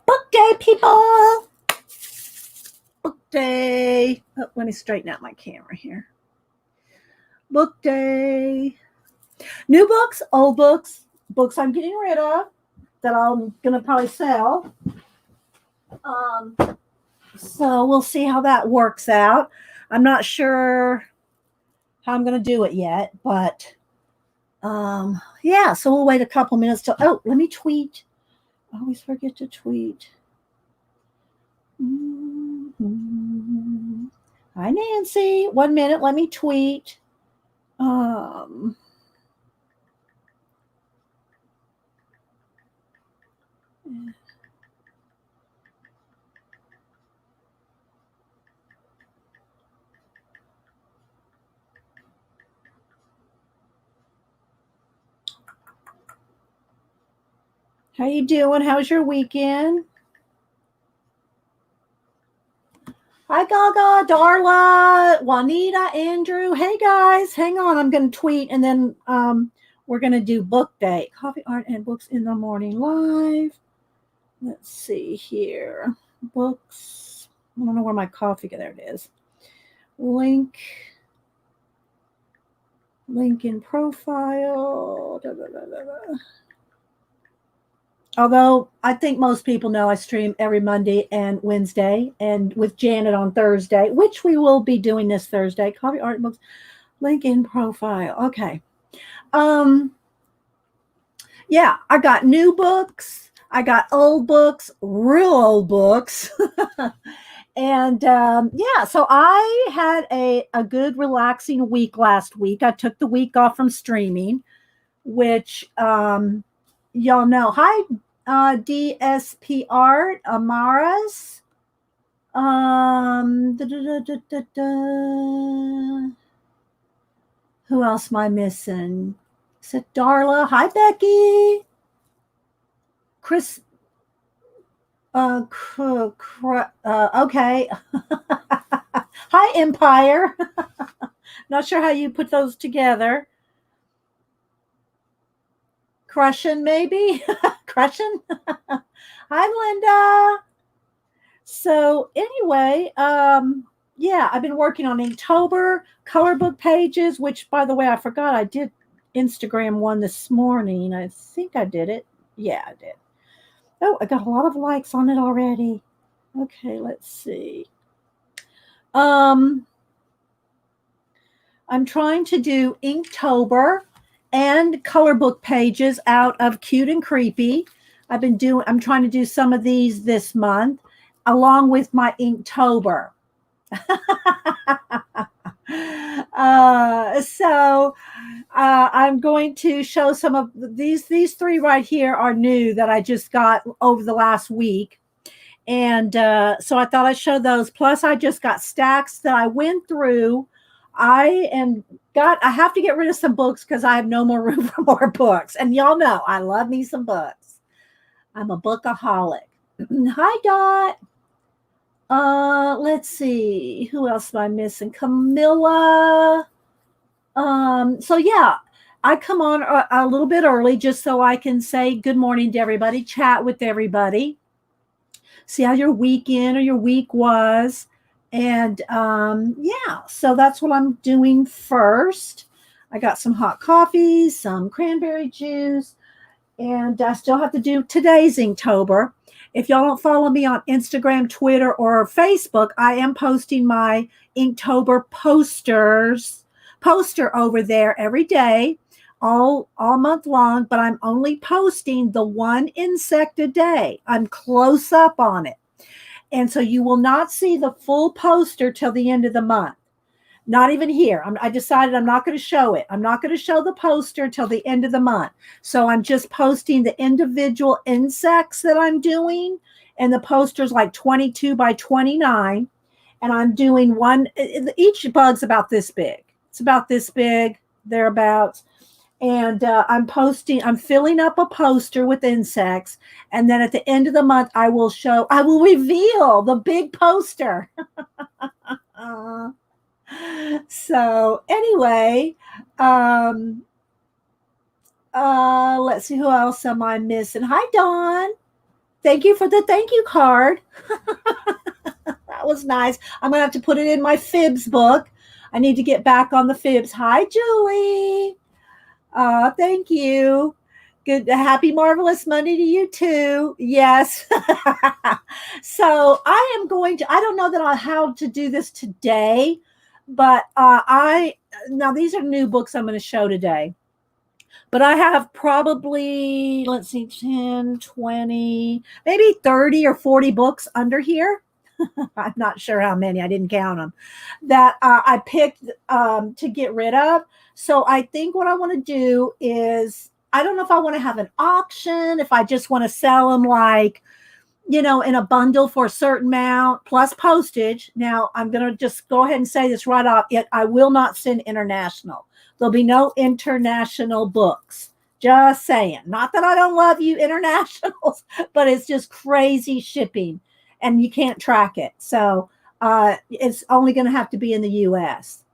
Book day, people. Book day. Oh, let me straighten out my camera here. Book day. New books, old books, books I'm getting rid of that I'm going to probably sell. So we'll see how that works out. I'm not sure how I'm going to do it yet, but yeah, so we'll wait a couple minutes till, oh, let me tweet. I always forget to tweet. Mm-hmm. Hi, Nancy. 1 minute. Let me tweet. How you doing? How's your weekend? Hi, Gaga, Darla, Juanita, Andrew. Hey, guys, hang on. I'm going to tweet, and then we're going to do book day. Coffee, art, and books in the morning live. Let's see here. Books. I don't know where my coffee, there it is. Link in profile. Da, da, da, da, da. Although I think most people know I stream every Monday and Wednesday, and with Janet on Thursday, which we will be doing this Thursday. Coffee, art, books, link in profile. Okay. Yeah, I got new books. I got old books, real old books. And yeah, so I had a good relaxing week last week. I took the week off from streaming, which y'all know. Hi, DSP Art, Amaras. Who else am I missing? Is it Darla? Hi, Becky. Chris. Okay. Hi, Empire. Not sure how you put those together. Crushing, maybe? Crushing? Hi, Linda. So anyway, yeah, I've been working on Inktober color book pages, which, by the way, I forgot I did Instagram one this morning. I think I did it. Yeah, I did. Oh, I got a lot of likes on it already. Okay, let's see. I'm trying to do Inktober and color book pages out of Cute and Creepy. I'm trying to do some of these this month along with my Inktober. So I'm going to show some of these three right here are new that I just got over the last week. And so I thought I'd show those. Plus, I just got stacks that I went through. I have to get rid of some books because I have no more room for more books. And y'all know I love me some books. I'm a bookaholic. Hi, Dot. Let's see. Who else am I missing? Camilla. So yeah, I come on a little bit early just so I can say good morning to everybody, chat with everybody, see how your weekend or your week was. And yeah, so that's what I'm doing first. I got some hot coffee, some cranberry juice, and I still have to do today's Inktober. If y'all don't follow me on Instagram, Twitter, or Facebook, I am posting my Inktober poster over there every day, all month long, but I'm only posting the one insect a day. I'm close up on it. And so you will not see the full poster till the end of the month. Not even here. I decided I'm not going to show it. I'm not going to show the poster till the end of the month. So I'm just posting the individual insects that I'm doing. And the poster's like 22 by 29. And I'm doing one. Each bug's about this big. It's about this big, thereabouts. And I'm filling up a poster with insects. And then at the end of the month, I will reveal the big poster. So anyway, um, let's see, who else am I missing? Hi, Dawn. Thank you for the thank you card. That was nice. I'm gonna have to put it in my fibs book. I need to get back on the fibs. Hi, Julie. Thank you. Good, happy, marvelous Monday to you too. Yes. So I am going to. I don't know that I'll how to do this today, but I now these are new books I'm going to show today. But I have probably, let's see, 10, 20, maybe 30 or 40 books under here. I'm not sure how many, I didn't count them, that I picked to get rid of. So I think what I want to do is, I don't know if I want to have an auction, if I just want to sell them like, in a bundle for a certain amount plus postage. Now, I'm going to just go ahead and say this right off. I will not send international. There'll be no international books. Just saying. Not that I don't love you internationals, but it's just crazy shipping and you can't track it. So it's only going to have to be in the US.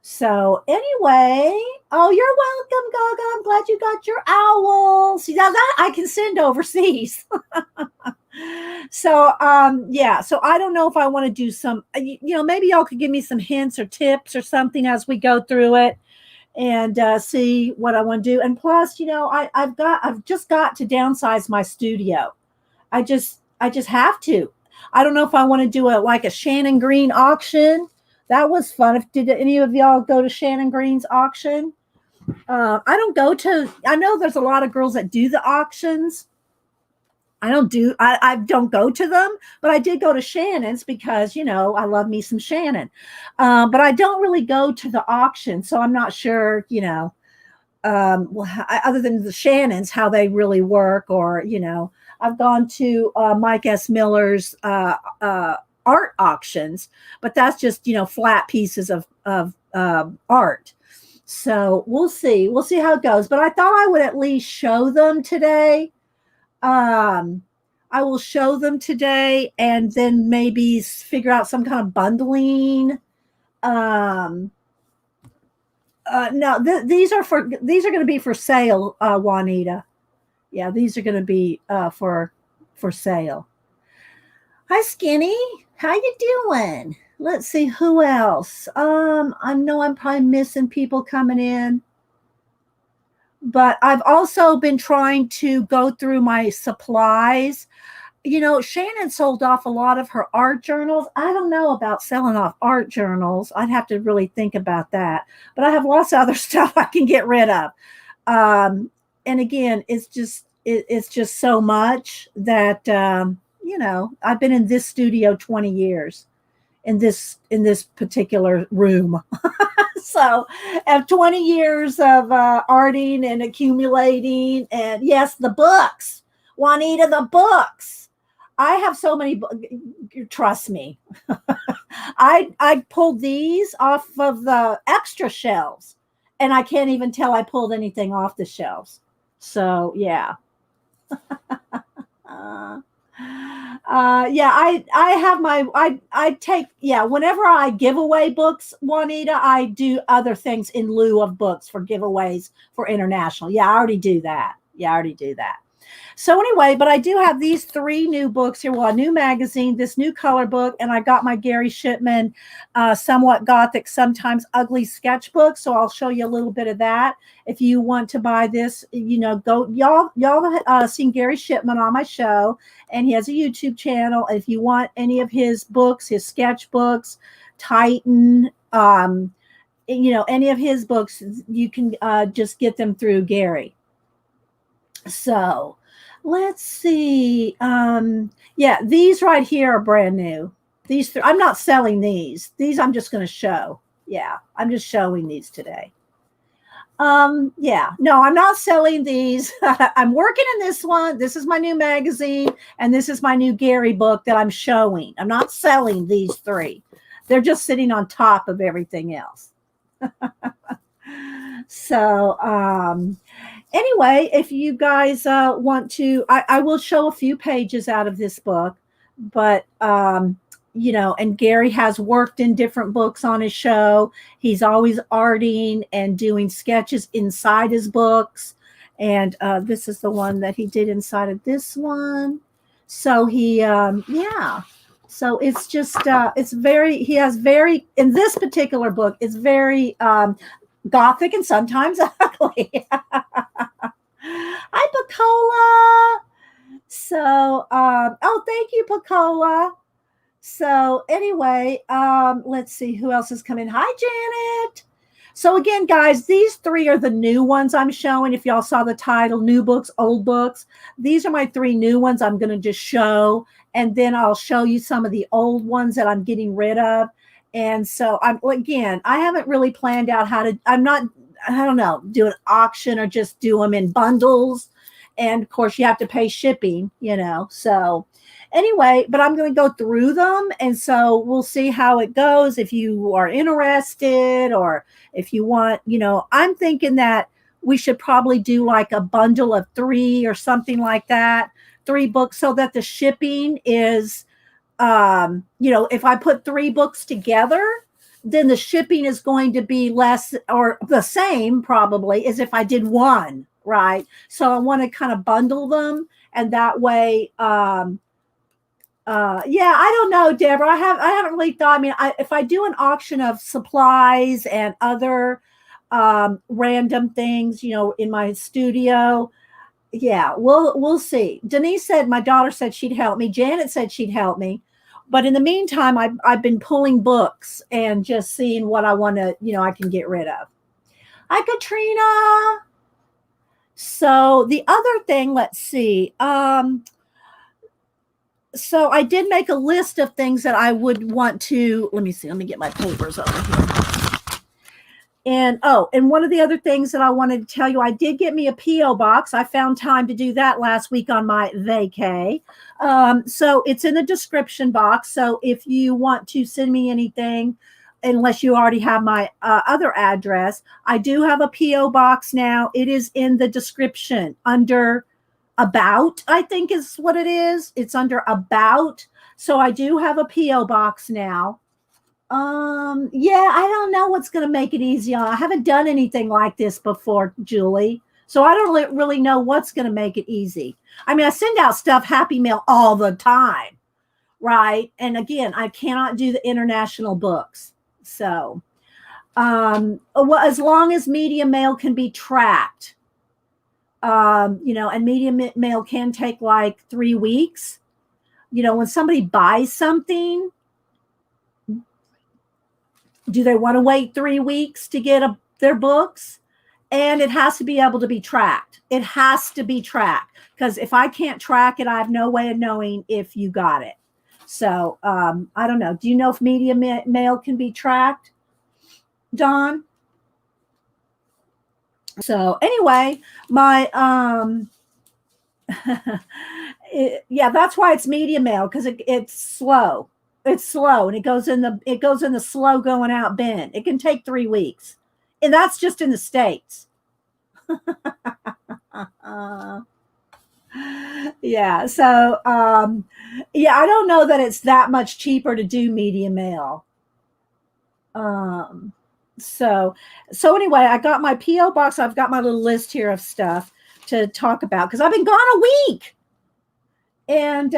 So anyway, oh, you're welcome, Gaga. I'm glad you got your owl. See, now that I can send overseas. So yeah, so I don't know if I want to do some, maybe y'all could give me some hints or tips or something as we go through it and see what I want to do. And plus, I've just got to downsize my studio. I just have to. I don't know if I want to do a Shannon Green auction. That was fun. Did any of y'all go to Shannon Green's auction? I know there's a lot of girls that do the auctions. I don't go to them, but I did go to Shannon's because, I love me some Shannon. But I don't really go to the auction. So I'm not sure, other than the Shannon's, how they really work, or, I've gone to Mike S. Miller's art auctions, but that's just, flat pieces of art. So we'll see. We'll see how it goes. But I thought I would at least show them today. I will show them today and then maybe figure out some kind of bundling. No, these are going to be for sale, Juanita. Yeah, these are going to be for sale. Hi, Skinny. How you doing? Let's see who else. I know I'm probably missing people coming in. But I've also been trying to go through my supplies. Shannon sold off a lot of her art journals. I don't know about selling off art journals. I'd have to really think about that. But I have lots of other stuff I can get rid of. And again, it's just so much that I've been in this studio 20 years in this particular room. So I have 20 years of arting and accumulating. And yes, the books, Juanita, the books. I have so many, trust me. I pulled these off of the extra shelves and I can't even tell I pulled anything off the shelves. So yeah. Yeah, I have I take, whenever I give away books, Juanita, I do other things in lieu of books for giveaways for international. Yeah, I already do that. So anyway, but I do have these 3 new books here. Well, a new magazine, this new color book, and I got my Gary Shipman, Somewhat Gothic, Sometimes Ugly sketchbook. So I'll show you a little bit of that. If you want to buy this, go. Y'all seen Gary Shipman on my show, and he has a YouTube channel. If you want any of his books, his sketchbooks, Titan, any of his books, you can just get them through Gary. So let's see. Yeah, these right here are brand new. These 3, I'm not selling these. These I'm just going to show. Yeah, I'm just showing these today. Yeah, no, I'm not selling these. I'm working in this one. This is my new magazine, and this is my new Gary book that I'm showing. I'm not selling these 3. They're just sitting on top of everything else. So, anyway, if you guys want to, I will show a few pages out of this book, but and Gary has worked in different books on his show. He's always arting and doing sketches inside his books. And this is the one that he did inside of this one. So yeah. So it's just, he has very, in this particular book, it's very gothic and sometimes ugly. Hi, Pacola. So, thank you, Pacola. So anyway, let's see who else is coming. Hi, Janet. So again, guys, these 3 are the new ones I'm showing. If y'all saw the title, new books, old books, these are my 3 new ones I'm going to just show. And then I'll show you some of the old ones that I'm getting rid of. And so I haven't really planned out I don't know, do an auction or just do them in bundles. And of course you have to pay shipping, so anyway, but I'm going to go through them. And so we'll see how it goes. If you are interested or if you want, I'm thinking that we should probably do like a bundle of 3 or something like that, 3 books, so that the shipping is, if I put 3 books together, then the shipping is going to be less or the same probably as if I did 1, right? So I want to kind of bundle them. And that way, I don't know, Deborah. I haven't really thought. I mean, if I do an auction of supplies and other random things, in my studio, yeah, we'll see. Denise said, my daughter said she'd help me. Janet said she'd help me. But in the meantime, I've been pulling books and just seeing what I want to, I can get rid of. Hi, Katrina. So the other thing, let's see. So I did make a list of things that I would want to, let me see, let me get my papers over here. And one of the other things that I wanted to tell you, I did get me a P.O. box. I found time to do that last week on my vacay. So it's in the description box. So if you want to send me anything, unless you already have my other address, I do have a P.O. box now. It is in the description under About, I think is what it is. It's under About. So I do have a P.O. box now. Yeah, I don't know what's going to make it easy. I haven't done anything like this before, Julie. So I don't really know what's going to make it easy. I mean, I send out stuff, Happy Mail, all the time, right? And again, I cannot do the international books. So, as long as media mail can be tracked, and media mail can take like 3 weeks. When somebody buys something, do they want to wait 3 weeks to get their books? And it has to be able to be tracked. It has to be tracked, because if I can't track it, I have no way of knowing if you got it. So I don't know. Do you know if media mail can be tracked, Dawn? So anyway, my yeah, that's why it's media mail, because it's slow. It's slow, and it goes in the slow going out bin. It can take 3 weeks, and that's just in the States. Yeah. So yeah, I don't know that it's that much cheaper to do media mail. So anyway, I got my P.O. box. I've got my little list here of stuff to talk about, because I've been gone a week. And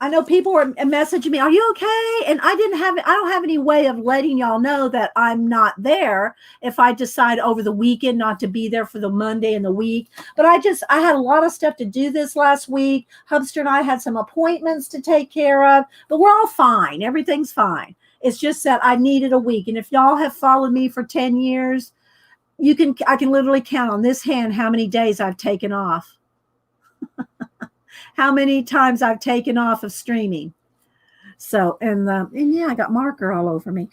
I know people were messaging me, are you okay? And I don't have any way of letting y'all know that I'm not there if I decide over the weekend not to be there for the Monday and the week. But I had a lot of stuff to do this last week. Hubster and I had some appointments to take care of, but we're all fine. Everything's fine. It's just that I needed a week. And if y'all have followed me for 10 years, I can literally count on this hand how many days I've taken off. How many times I've taken off of streaming. So, and yeah, I got marker all over me.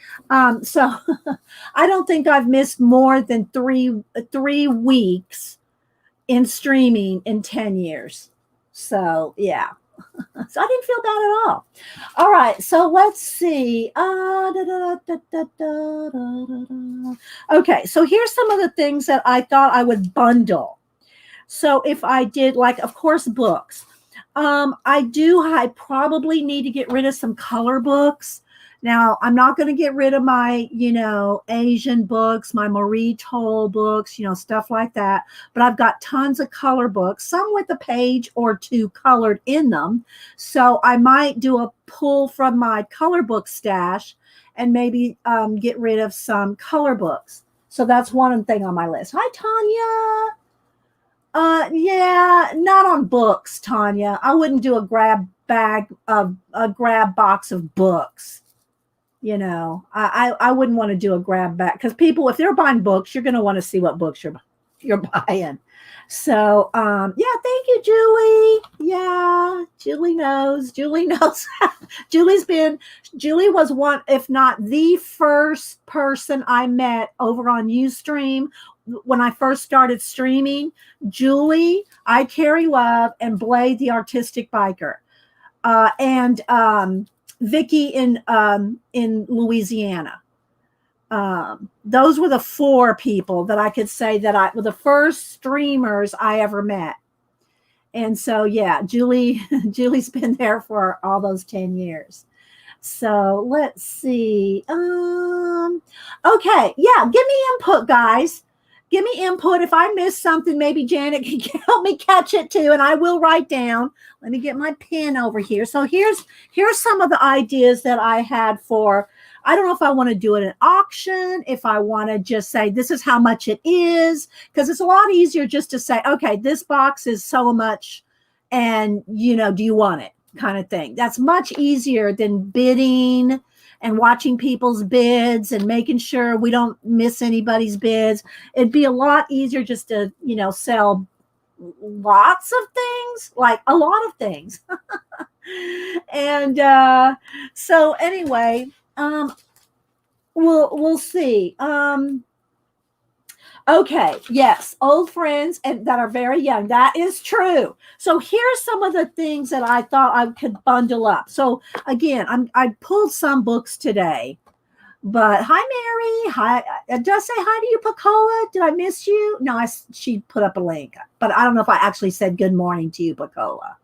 So I don't think I've missed more than three weeks in streaming in 10 years. So yeah. So I didn't feel bad at all. All right, so let's see. Okay, so here's some of the things that I thought I would bundle. So if I did, like, of course, books. I probably need to get rid of some color books. Now, I'm not going to get rid of my, Asian books, my Marie Toll books, stuff like that. But I've got tons of color books, some with a page or two colored in them. So I might do a pull from my color book stash and maybe get rid of some color books. So that's one thing on my list. Hi, Tanya. Yeah, not on books, Tanya. I wouldn't do a grab box of books. I wouldn't want to do a grab bag because people, if they're buying books, you're going to want to see what books you're buying. So, yeah, thank you, Julie. Yeah, Julie knows. Julie knows. Julie was one, if not the first person I met over on Ustream when I first started streaming. Julie, I Carry Love, and Blade the Artistic Biker, and Vicky in Louisiana. Those were the four people that I could say that were the first streamers I ever met. And so, yeah, Julie's been there for all those 10 years. So let's see. Okay. Yeah. Give me input, guys. Give me input. If I miss something, maybe Janet can help me catch it too. And I will write down. Let me get my pen over here. So here's some of the ideas that I had for, I don't know if I want to do it at auction, if I want to just say, this is how much it is. Because it's a lot easier just to say, okay, this box is so much. And, do you want it? Kind of thing. That's much easier than bidding and watching people's bids and making sure we don't miss anybody's bids. It'd be a lot easier just to, sell lots of things, like a lot of things. And so anyway, we'll see. Okay, yes, old friends and that are very young. That is true. So here's some of the things that I thought I could bundle up. So again, I pulled some books today, but hi, Mary. Hi, did I say hi to you, Pacola? Did I miss you? No, she put up a link, but I don't know if I actually said good morning to you, Pacola.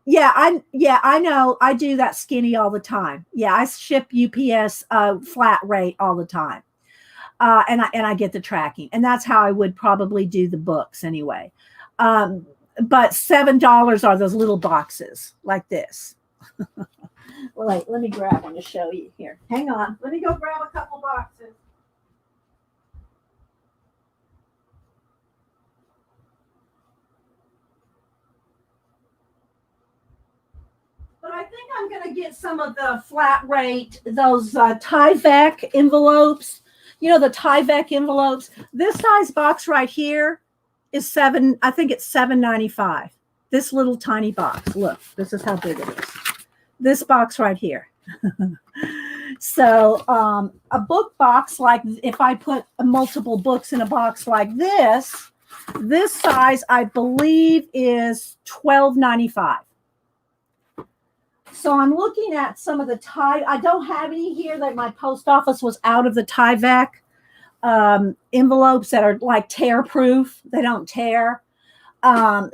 Yeah, I know. I do that skinny all the time. Yeah, I ship UPS flat rate all the time. And I get the tracking, and that's how I would probably do the books anyway. But $7 are those little boxes like this. Wait, let me grab one to show you here. Hang on. Let me go grab a couple boxes. But I think I'm going to get some of the flat rate, those Tyvek envelopes. The Tyvek envelopes. This size box right here is I think it's $7.95. This little tiny box. Look, this is how big it is. This box right here. So a book box, like if I put multiple books in a box like this size, I believe, is $12.95. So I'm looking at some of the I don't have any here. That my post office was out of the Tyvek envelopes that are like tear proof. They don't tear.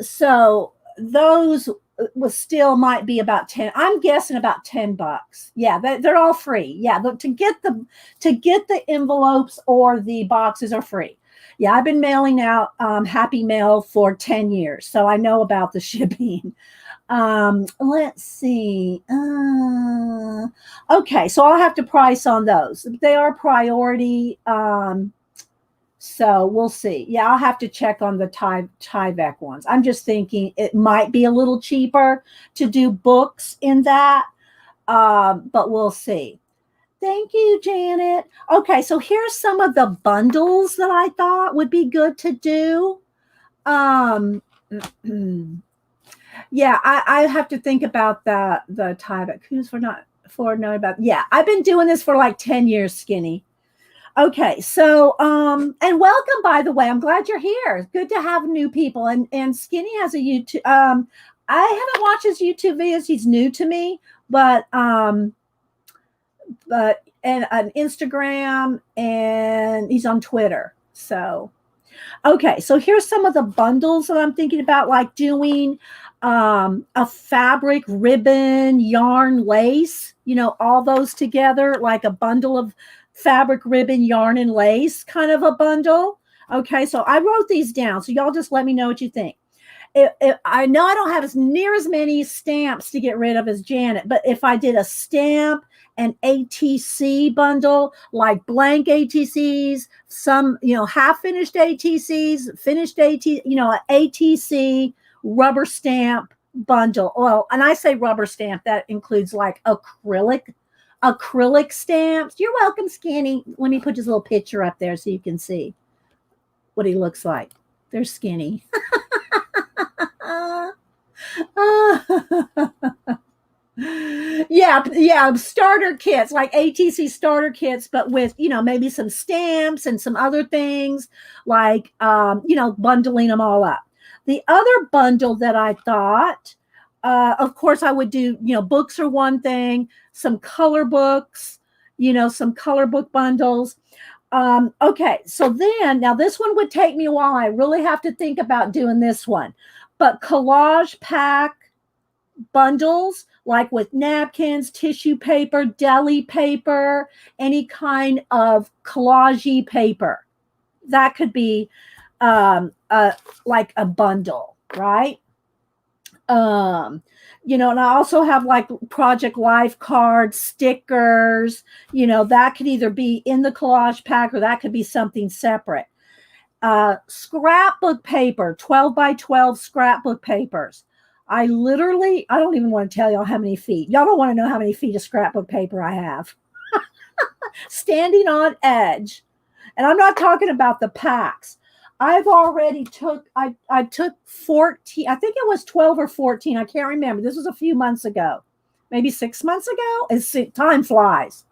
So those still might be about 10. I'm guessing about $10. Yeah, they're all free. Yeah, to get the envelopes or the boxes are free. Yeah, I've been mailing out Happy Mail for 10 years, so I know about the shipping. Let's see. Okay, so I'll have to price on those. They are priority. So we'll see. Yeah, I'll have to check on the Tyvek ones. I'm just thinking it might be a little cheaper to do books in that, but we'll see. Thank you, Janet. Okay, so here's some of the bundles that I thought would be good to do. Yeah, I have to think about the Tyvek. Who's for knowing about? Yeah, I've been doing this for like 10 years, Skinny. Okay, so and welcome, by the way. I'm glad you're here. It's good to have new people. And Skinny has a YouTube. I haven't watched his YouTube videos. He's new to me, but an Instagram, and he's on Twitter. So Okay, so here's some of the bundles that I'm thinking about, like doing a fabric, ribbon, yarn, lace, all those together, like a bundle of fabric, ribbon, yarn, and lace, kind of a bundle. Okay, so I wrote these down. So y'all just let me know what you think. I know I don't have as near as many stamps to get rid of as Janet, but if I did a stamp and ATC bundle, like blank ATCs, some, half finished ATCs, finished an ATC rubber stamp bundle. Well, and I say rubber stamp, that includes like acrylic stamps. You're welcome, Skinny. Let me put his little picture up there so you can see what he looks like. They're Skinny. Yeah, starter kits, like ATC starter kits, but with maybe some stamps and some other things, like bundling them all up. The other bundle that I thought, of course, I would do, books are one thing, some color books, some color book bundles. Okay, so then now this one would take me a while. I really have to think about doing this one, but collage pack bundles, like with napkins, tissue paper, deli paper, any kind of collage paper. That could be like a bundle, right? And I also have like Project Life cards, stickers, that could either be in the collage pack or that could be something separate. Scrapbook paper, 12 by 12 scrapbook papers. I don't even want to tell y'all how many feet. Y'all don't want to know how many feet of scrapbook paper I have. Standing on edge. And I'm not talking about the packs. I've already I took 14, I think it was 12 or 14. I can't remember. This was a few months ago, maybe 6 months ago. Time flies.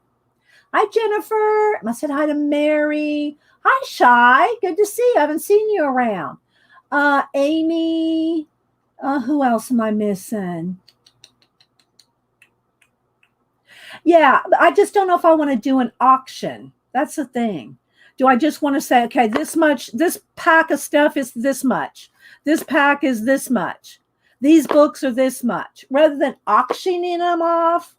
Hi, Jennifer. I said hi to Mary. Hi, Shy. Good to see you. I haven't seen you around. Amy. Who else am I missing? Yeah, I just don't know if I want to do an auction. That's the thing. Do I just want to say, okay, this pack of stuff is this much. This pack is this much. These books are this much. Rather than auctioning them off,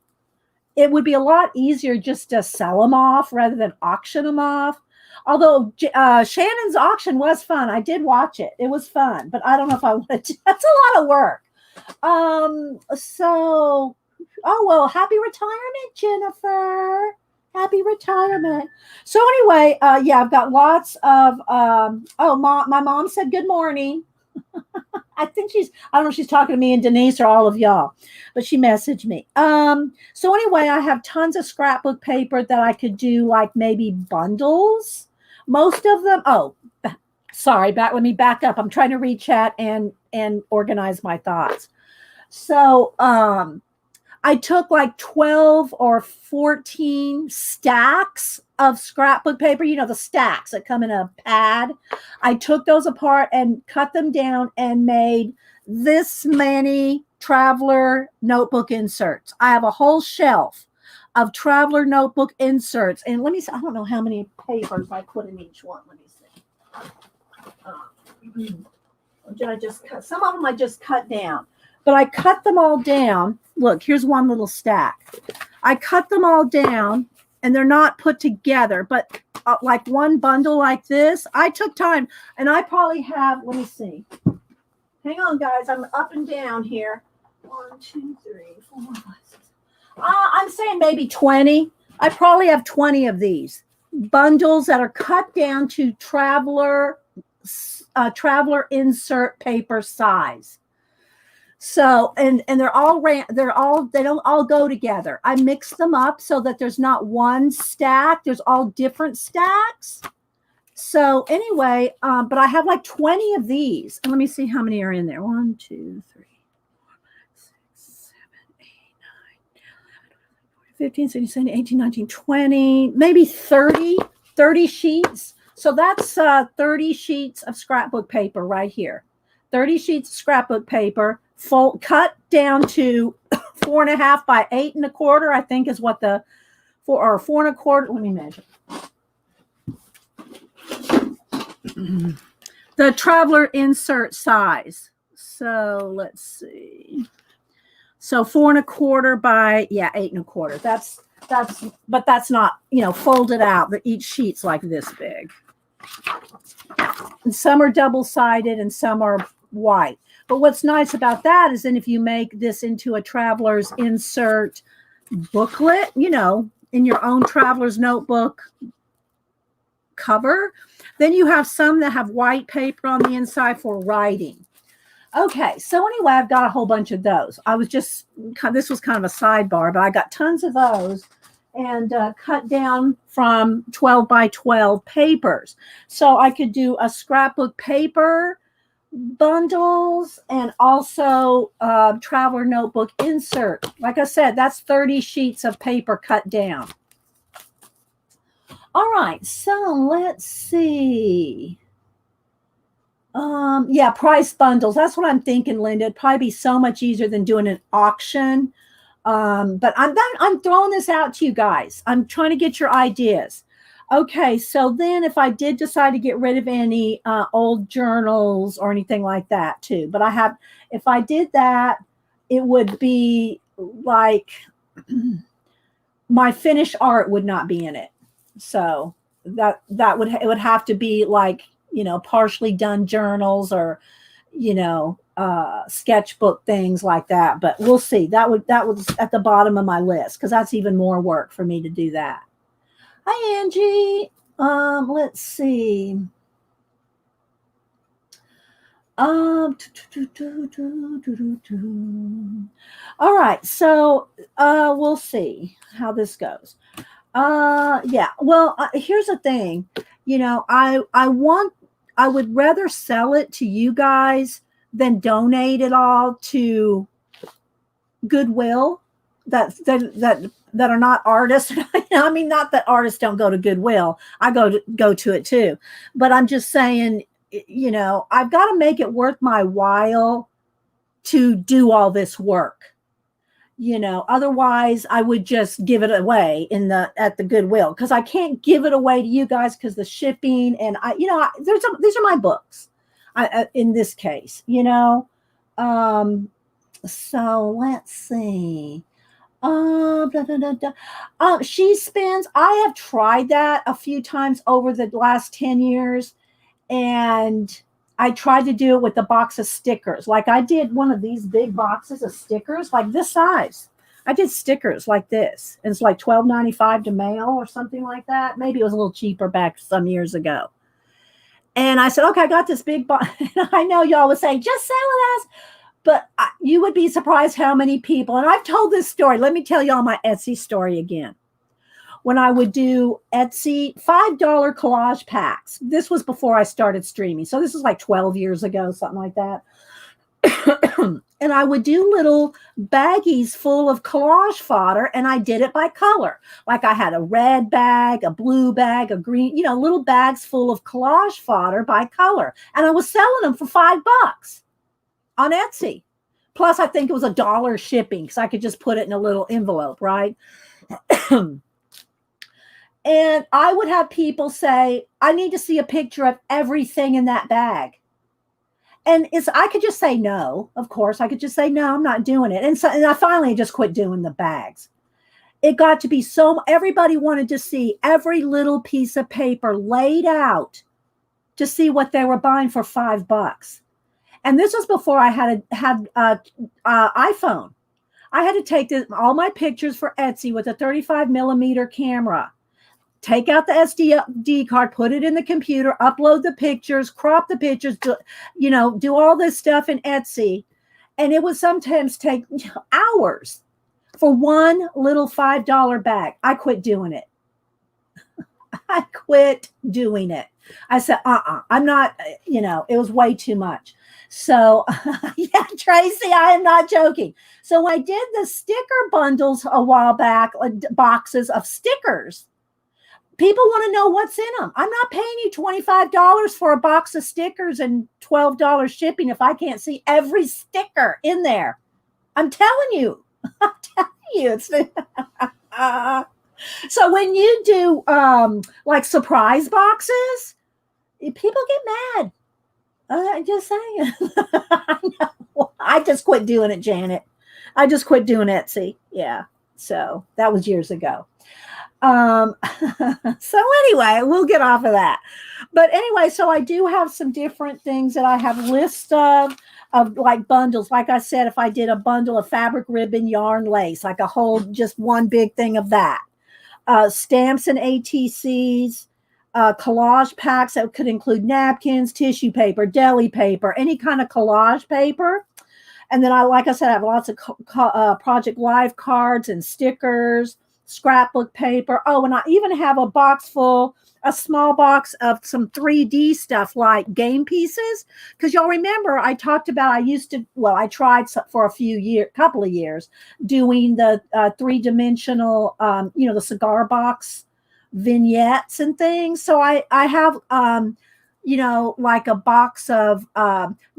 it would be a lot easier just to sell them off rather than auction them off. Although Shannon's auction was fun. I did watch it. It was fun, but I don't know if I want to. That's a lot of work. Happy retirement, Jennifer. Happy retirement. So anyway, I've got lots of, my mom said good morning. I don't know if she's talking to me and Denise or all of y'all, but she messaged me. So anyway, I have tons of scrapbook paper that I could do like maybe bundles. Most of them, let me back up. I'm trying to read chat and organize my thoughts. So, I took like 12 or 14 stacks of scrapbook paper, the stacks that come in a pad. I took those apart and cut them down and made this many traveler notebook inserts. I have a whole shelf of traveler notebook inserts. And let me see, I don't know how many papers I put in each one. Let me see. Did I just cut? Some of them I just cut down. But I cut them all down. Look, here's one little stack. I cut them all down, and they're not put together, but like one bundle like this, I took time, and I probably have, let me see. Hang on, guys. I'm up and down here. 1, 2, 3, 4, 5, 6. I'm saying maybe 20. I probably have 20 of these bundles that are cut down to traveler insert paper size. So, and they don't all go together. I mix them up so that there's not one stack. There's all different stacks. So anyway, but I have like 20 of these. And let me see how many are in there. 1, 2, 3, 4, 5, 6, 7, 8, 9, 10, 11, 12, 15, 16, 17, 18, 19, 20, maybe 30 sheets. So that's 30 sheets of scrapbook paper right here. 30 sheets of scrapbook paper. Cut down to 4.5 by 8.25, I think is what the 4.25. Let me measure. The traveler insert size. So let's see. So 4.25 by 8.25. But that's not, folded out. But each sheet's like this big. And some are double-sided and some are white. But what's nice about that is then if you make this into a traveler's insert booklet, in your own traveler's notebook cover, then you have some that have white paper on the inside for writing. Okay, so anyway, I've got a whole bunch of those. This was kind of a sidebar, but I got tons of those and cut down from 12 by 12 papers. So I could do a scrapbook paper bundles and also traveler notebook insert. Like I said, that's 30 sheets of paper cut down. All right, so let's see. Price bundles. That's what I'm thinking, Linda. It'd probably be so much easier than doing an auction. But I'm throwing this out to you guys. I'm trying to get your ideas. Okay, so then if I did decide to get rid of any old journals or anything like that too, but if I did that, it would be like my finished art would not be in it. So it would have to be like, partially done journals or, sketchbook things like that. But we'll see. That was at the bottom of my list because that's even more work for me to do that. Hi, Angie. Let's see. All right. So we'll see how this goes. Well, here's the thing. I would rather sell it to you guys than donate it all to Goodwill that are not artists. I mean, not that artists don't go to Goodwill. I go to it too. But I'm just saying, I've got to make it worth my while to do all this work. Otherwise I would just give it away at the Goodwill because I can't give it away to you guys because the shipping and these are my books. In this case, so let's see. She spins. I have tried that a few times over the last 10 years and I tried to do it with a box of stickers. Like I did one of these big boxes of stickers, like this size. I did stickers like this. And it's like $12.95 to mail or something like that. Maybe it was a little cheaper back some years ago. And I said, okay, I got this big box. I know y'all would say, just sell it as, but you would be surprised how many people, and I've told this story. Let me tell y'all my Etsy story again. When I would do Etsy $5 collage packs. This was before I started streaming. So this was like 12 years ago, something like that. And I would do little baggies full of collage fodder and I did it by color. Like I had a red bag, a blue bag, a green, little bags full of collage fodder by color. And I was selling them for $5 on Etsy. Plus I think it was $1 shipping because I could just put it in a little envelope, right? And I would have people say, I need to see a picture of everything in that bag. And I could just say no, of course. I could just say, no, I'm not doing it. And I finally just quit doing the bags. It got to be everybody wanted to see every little piece of paper laid out to see what they were buying for $5. And this was before I had iPhone. I had to take all my pictures for Etsy with a 35 millimeter camera. Take out the SD card, put it in the computer, upload the pictures, crop the pictures, do all this stuff in Etsy. And it would sometimes take hours for one little $5 bag. I quit doing it. I quit doing it. I said, I'm not, it was way too much. So yeah, Tracy, I am not joking. So I did the sticker bundles a while back, boxes of stickers. People want to know what's in them. I'm not paying you $25 for a box of stickers and $12 shipping if I can't see every sticker in there. I'm telling you. It's so when you do like surprise boxes, people get mad. Just saying. I know. I just quit doing it, Janet. I just quit doing Etsy. Yeah. So that was years ago. Um, so anyway, we'll get off of that. But anyway, so I do have some different things that I have lists of like bundles. Like I said, if I did a bundle of fabric, ribbon, yarn, lace, like a whole just one big thing of that. Stamps and ATCs, collage packs that could include napkins, tissue paper, deli paper, any kind of collage paper. And then like I said, I have lots of Project Live cards and stickers, scrapbook paper. Oh, and I even have a small box of some 3D stuff like game pieces. Because y'all remember, I talked about I tried for couple of years, doing the three-dimensional, the cigar box vignettes and things. So I have, like a box of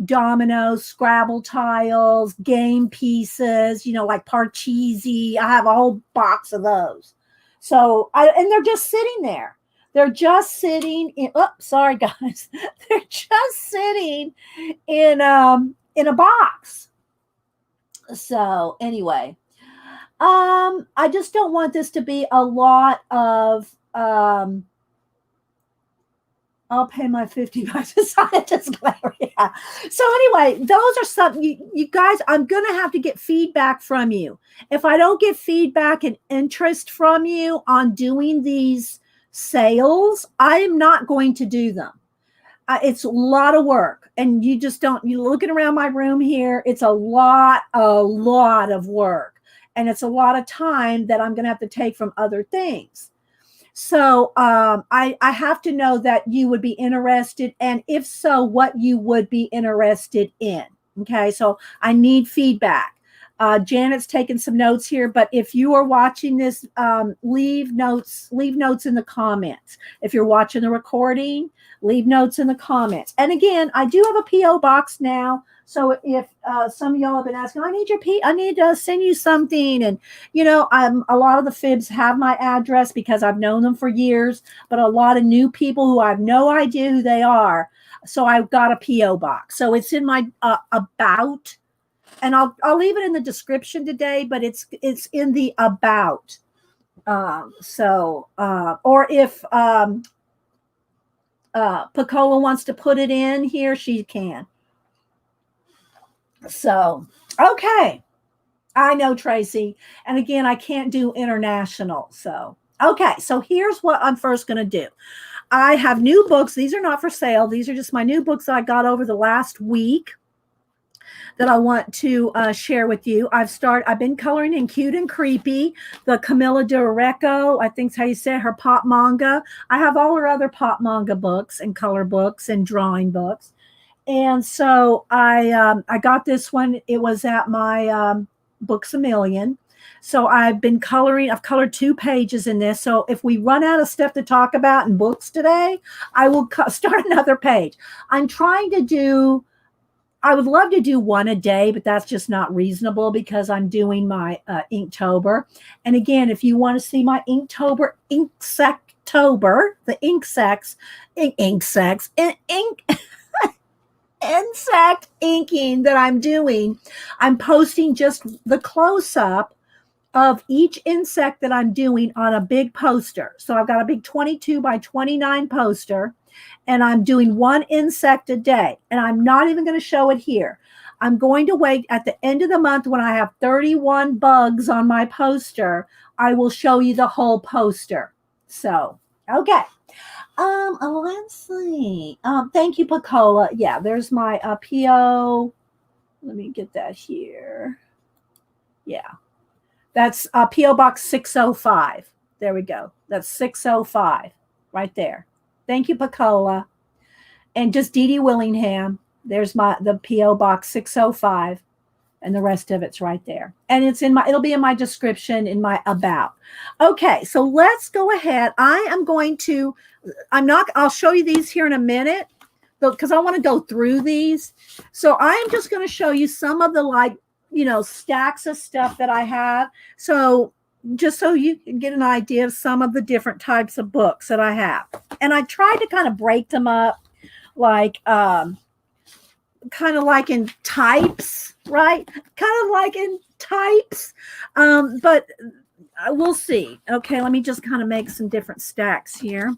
dominoes, Scrabble tiles, game pieces, like Parcheesi. I have a whole box of those. So and they're just sitting there. They're just sitting in, oh, sorry guys. They're just sitting in a box. So anyway, I just don't want this to be a lot of I'll pay my $50 a scientist glare. Yeah. So anyway, those are some you guys, I'm gonna have to get feedback from you. If I don't get feedback and interest from you on doing these sales, I'm not going to do them. It's a lot of work, and you just don't. You looking around my room here, it's a lot of work, and it's a lot of time that I'm gonna have to take from other things. So I have to know that you would be interested, and if so, what you would be interested in. Okay, so I need feedback. Janet's taking some notes here, but if you are watching this, leave notes in the comments. If you're watching the recording, leave notes in the comments. And again, I do have a PO box now. So if some of y'all have been asking, I need to send you something. And, a lot of the fibs have my address because I've known them for years, but a lot of new people who I have no idea who they are. So I've got a PO box. So it's in my about, and I'll leave it in the description today, but it's in the about. Or if Pacola wants to put it in here, she can. So, okay. I know, Tracy. And again, I can't do international. So, okay. So here's what I'm first going to do. I have new books. These are not for sale. These are just my new books that I got over the last week that I want to share with you. I've been coloring in Cute and Creepy, the Camilla D'Oreco, I think's how you say it, her pop manga. I have all her other pop manga books and color books and drawing books. And so I got this one. It was at my Books A Million. So I've colored 2 pages in this. So if we run out of stuff to talk about in books today, I will start another page. I would love to do one a day, but that's just not reasonable because I'm doing my Inktober. And again, if you want to see my Inktober, the insect inking that I'm doing, I'm posting just the close-up of each insect that I'm doing on a big poster. So I've got a big 22 by 29 poster, and I'm doing 1 insect a day. And I'm not even going to show it here. I'm going to wait at the end of the month when I have 31 bugs on my poster. I will show you the whole poster. So, okay. Let's see. Thank you, Pacola. Yeah, there's my PO. Let me get that here. Yeah. That's PO Box 605. There we go. That's 605 right there. Thank you, Pacola. And just Dee Dee Willingham. There's the PO Box 605. And the rest of it's right there. And it'll be in my description, in my about. Okay, so let's go ahead. I'll show you these here in a minute because I want to go through these. So I am just going to show you some of the stacks of stuff that I have. So just so you can get an idea of some of the different types of books that I have. And I tried to kind of break them up like, kind of like in types, right? Kind of like in types. But we'll see. Okay, let me just kind of make some different stacks here.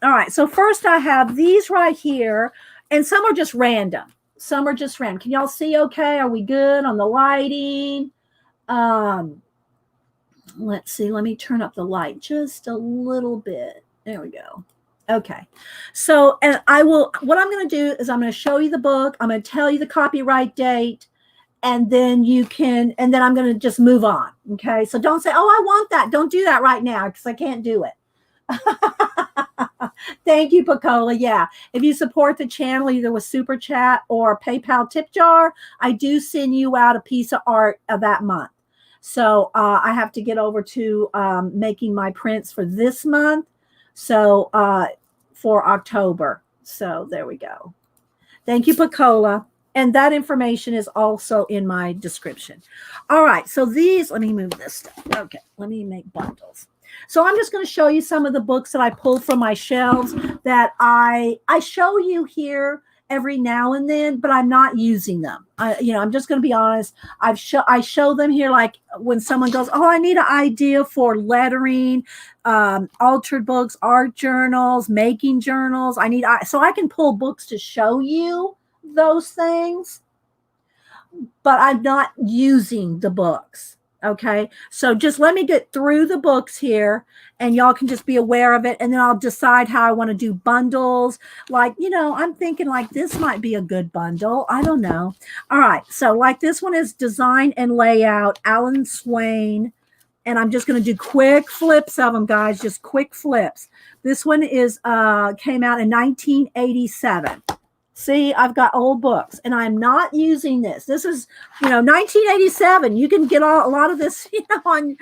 All right, so first I have these right here, and some are just random. Some are just random. Can y'all see okay? Are we good on the lighting? Let's see. Let me turn up the light just a little bit. There we go. Okay. So, and what I'm going to do is I'm going to show you the book. I'm going to tell you the copyright date, and then and then I'm going to just move on. Okay. So don't say, oh, I want that. Don't do that right now because I can't do it. Thank you, Pacola. Yeah. If you support the channel, either with Super Chat or PayPal tip jar, I do send you out a piece of art of that month. So I have to get over to making my prints for this month. So for October. So there we go. Thank you, Pacola. And that information is also in my description. All right. So these, let me move this stuff. Okay. Let me make bundles. So I'm just going to show you some of the books that I pulled from my shelves that I show you here every now and then, but I'm not using them. I'm just going to be honest. I show them here like when someone goes, oh, I need an idea for lettering, altered books, art journals, making journals. So I can pull books to show you those things, but I'm not using the books. Okay, so just let me get through the books here and y'all can just be aware of it. And then I'll decide how I want to do bundles. Like, I'm thinking like this might be a good bundle. I don't know. All right, so like this one is Design and Layout, Alan Swain. And I'm just going to do quick flips of them, guys, just quick flips. This one came out in 1987. See, I've got old books and I'm not using this. This is, 1987. You can get a lot of this, on,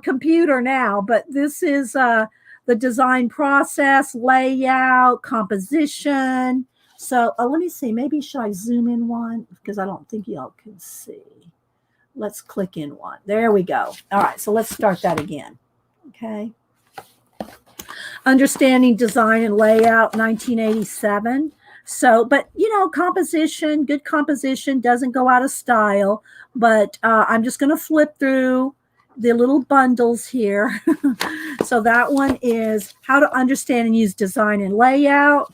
computer now, but this is the design process, layout, composition. So let me see, maybe should I zoom in one? Because I don't think y'all can see. Let's click in one. There we go. All right, so let's start that again. Okay. Understanding Design and Layout, 1987. So, but, composition, good composition doesn't go out of style, but I'm just going to flip through the little bundles here. So that one is How to Understand and Use Design and Layout.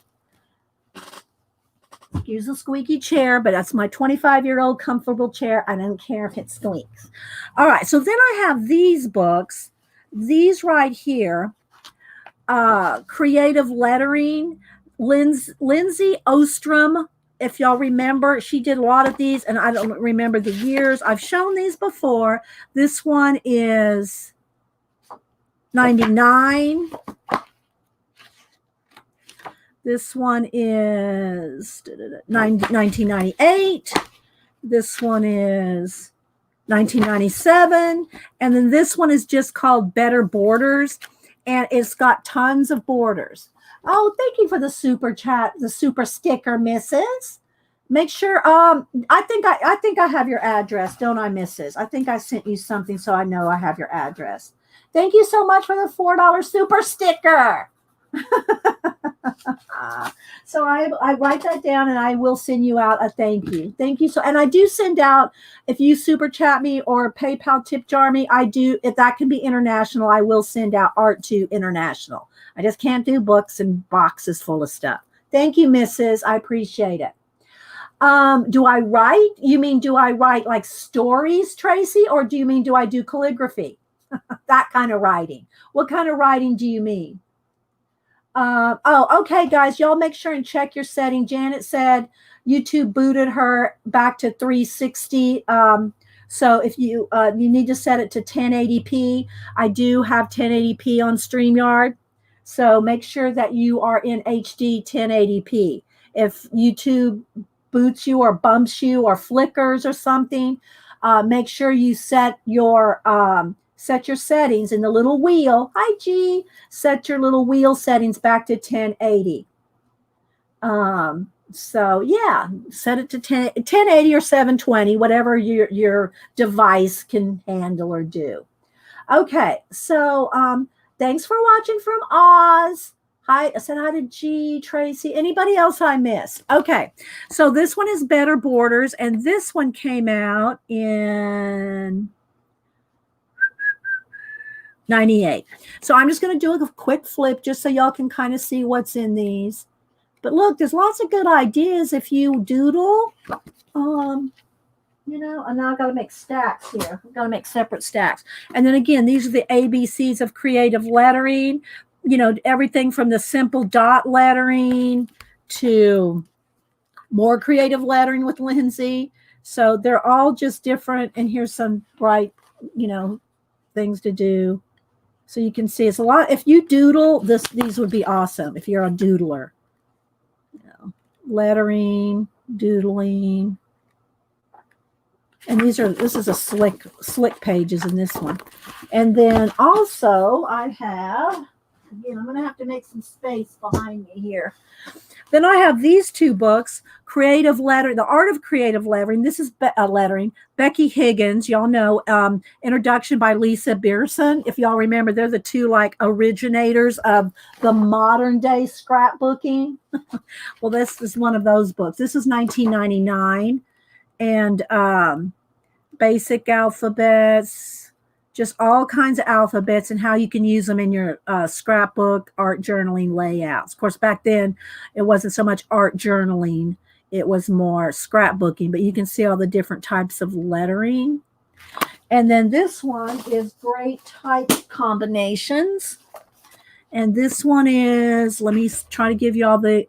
Use a squeaky chair, but that's my 25-year-old comfortable chair. I don't care if it squeaks. All right. So then I have these books, these right here, Creative Lettering. Lindsay Ostrom, if y'all remember, she did a lot of these, and I don't remember the years. I've shown these before. This one is 99. This one is 1998. This one is 1997. And then this one is just called Better Borders, and it's got tons of borders. Oh, thank you for the super chat, the super sticker, Mrs. Make sure. I think I have your address, don't I, Mrs.? I think I sent you something, so I know I have your address. Thank you so much for the $4 super sticker. So I write that down, and I will send you out a thank you. Thank you. And I do send out, if you super chat me or PayPal tip jar me, I do. If that can be international, I will send out art to international. I just can't do books and boxes full of stuff. Thank you, Mrs. I appreciate it. Do I write? You mean, do I write like stories, Tracy? Or do you mean, do I do calligraphy? That kind of writing. What kind of writing do you mean? Okay, guys, y'all make sure and check your setting. Janet said YouTube booted her back to 360. So if you need to set it to 1080p, I do have 1080p on StreamYard. So make sure that you are in HD 1080p. If YouTube boots you or bumps you or flickers or something, make sure you set your settings in the little wheel. Hi, G. Set your little wheel settings back to 1080. So yeah, set it to 1080 or 720, whatever your device can handle or do. Okay, so thanks for watching from Oz. Hi, I said hi to G, Tracy. Anybody else I missed? Okay, so this one is Better Borders, and this one came out in 98. So I'm just going to do a quick flip just so y'all can kind of see what's in these. But look, there's lots of good ideas if you doodle. You know, and now I've got to make stacks here. I've got to make separate stacks. And then again, these are the ABCs of creative lettering. You know, everything from the simple dot lettering to more creative lettering with Lindsay. So they're all just different. And here's some bright, you know, things to do. So you can see it's a lot. If you doodle, these would be awesome if you're a doodler. You know, lettering, doodling. And this is a slick pages in this one. And then also I have, again, I'm going to have to make some space behind me here. Then I have these two books, Creative Lettering, The Art of Creative Lettering. This is lettering. Becky Higgins, y'all know, introduction by Lisa Beerson. If y'all remember, they're the two like originators of the modern day scrapbooking. Well, this is one of those books. This is 1999. And basic alphabets, just all kinds of alphabets and how you can use them in your scrapbook, art journaling layouts. Of course, back then, it wasn't so much art journaling. It was more scrapbooking, but you can see all the different types of lettering. And then this one is great type combinations. And this one is, let me try to give you all the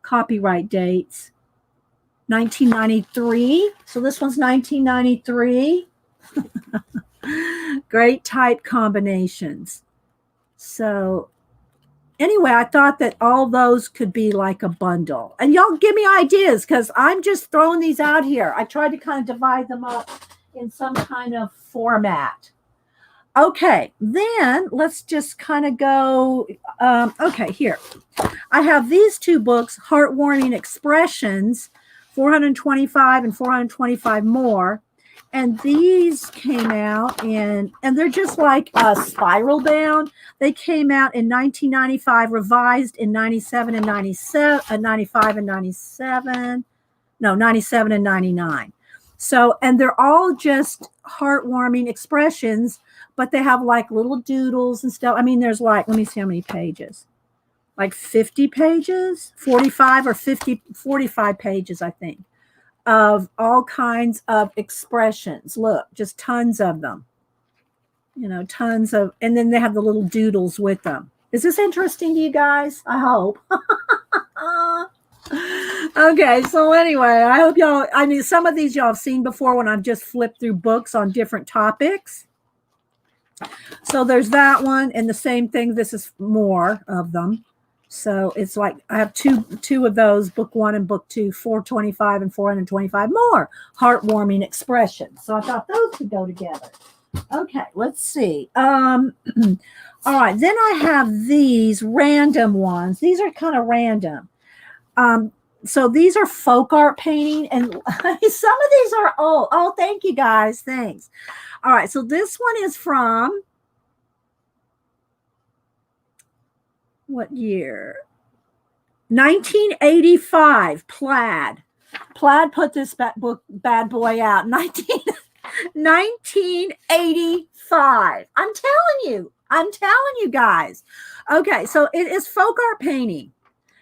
copyright dates. 1993. So this one's 1993. Great type combinations. So anyway, I thought that all those could be like a bundle. And y'all give me ideas because I'm just throwing these out here. I tried to kind of divide them up in some kind of format. Okay, then let's just kind of go. Okay, here. I have these two books, Heartwarming Expressions, 425 and 425 more. And these came out and they're just like spiral bound. They came out in 1995, revised in 97 and 97, 95 and 97. No, 97 and 99. So, and they're all just heartwarming expressions, but they have like little doodles and stuff. I mean, there's like, let me see how many pages. Like 50 pages, 45 or 50, 45 pages, I think, of all kinds of expressions. Look, just tons of them. You know, tons of, and then they have the little doodles with them. Is this interesting to you guys? I hope. Okay, so anyway, I hope y'all, I mean, some of these y'all have seen before when I've just flipped through books on different topics. So there's that one, and the same thing, this is more of them. So it's like I have two of those, book one and book two, 425 and 425 more heartwarming expressions. So I thought those could go together. Okay, let's see. All right, then I have these random ones. These are kind of random. So these are folk art painting, and some of these are old. Oh, thank you guys. Thanks. All right, so this one is from what year? 1985. Plaid put this bad boy out. 1985. I'm telling you guys. Okay, so it is folk art painting.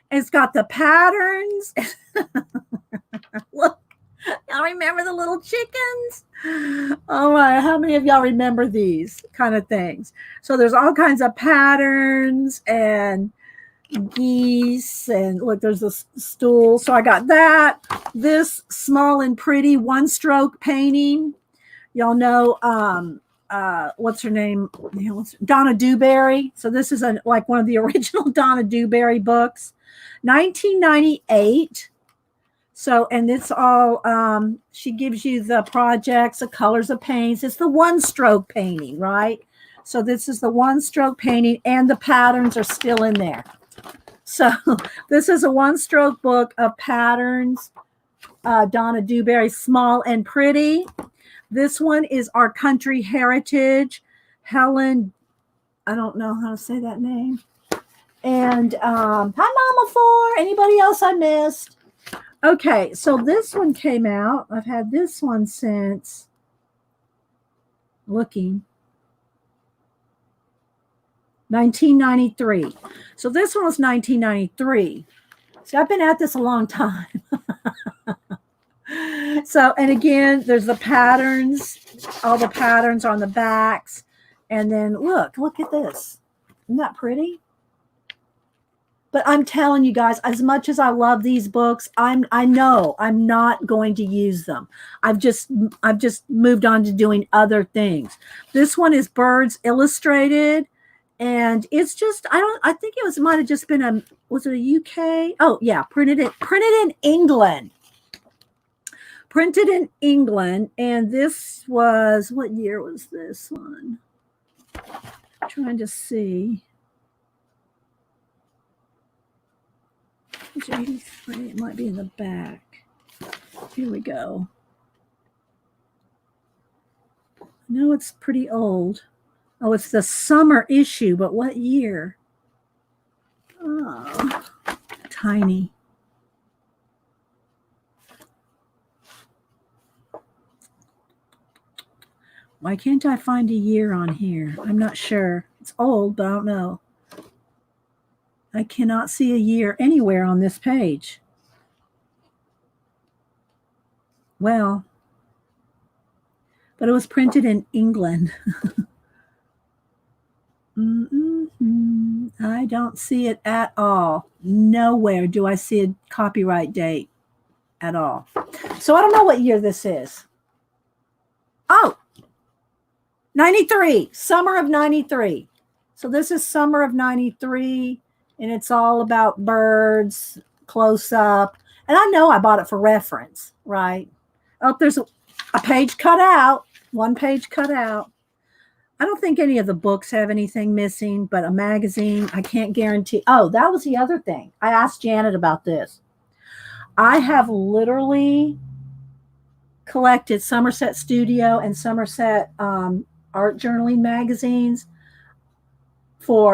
It's got the patterns. Look, y'all remember the little chickens? Oh my, how many of y'all remember these kind of things? So there's all kinds of patterns and geese, and look, there's a stool. So I got that. This small and pretty one-stroke painting. Y'all know what's her name? Donna Dewberry. So this is like one of the original Donna Dewberry books. 1998. So, and it's all, she gives you the projects, the colors of paints. It's the one-stroke painting, right? So this is the one-stroke painting, and the patterns are still in there. So this is a one-stroke book of patterns. Donna Dewberry, small and pretty. This one is Our Country Heritage. Helen, I don't know how to say that name. And hi, Mama Four. Anybody else I missed? Okay, so this one came out. I've had this one since looking 1993. So this one was 1993. So I've been at this a long time. So, and again, there's the patterns, all the patterns on the backs. And then look at this. Isn't that pretty? But I'm telling you guys, as much as I love these books, I know I'm not going to use them. I've just moved on to doing other things. This one is Birds Illustrated, and it's just I think it might have just been was it a UK? Oh yeah, printed in England. Printed in England, and this was, what year was this one? I'm trying to see. It might be in the back. Here we go. No, it's pretty old. Oh, it's the summer issue, but what year? Oh, tiny. Why can't I find a year on here? I'm not sure. It's old, but I don't know. I cannot see a year anywhere on this page. Well, but it was printed in England. I don't see it at all. Nowhere do I see a copyright date at all. So I don't know what year this is. Oh, 93, summer of 93. So this is summer of 93, and it's all about birds, close up. And I know I bought it for reference, right? Oh, there's a page cut out, one page cut out. I don't think any of the books have anything missing, but a magazine, I can't guarantee. Oh, that was the other thing. I asked Janet about this. I have literally collected Somerset Studio and Somerset art journaling magazines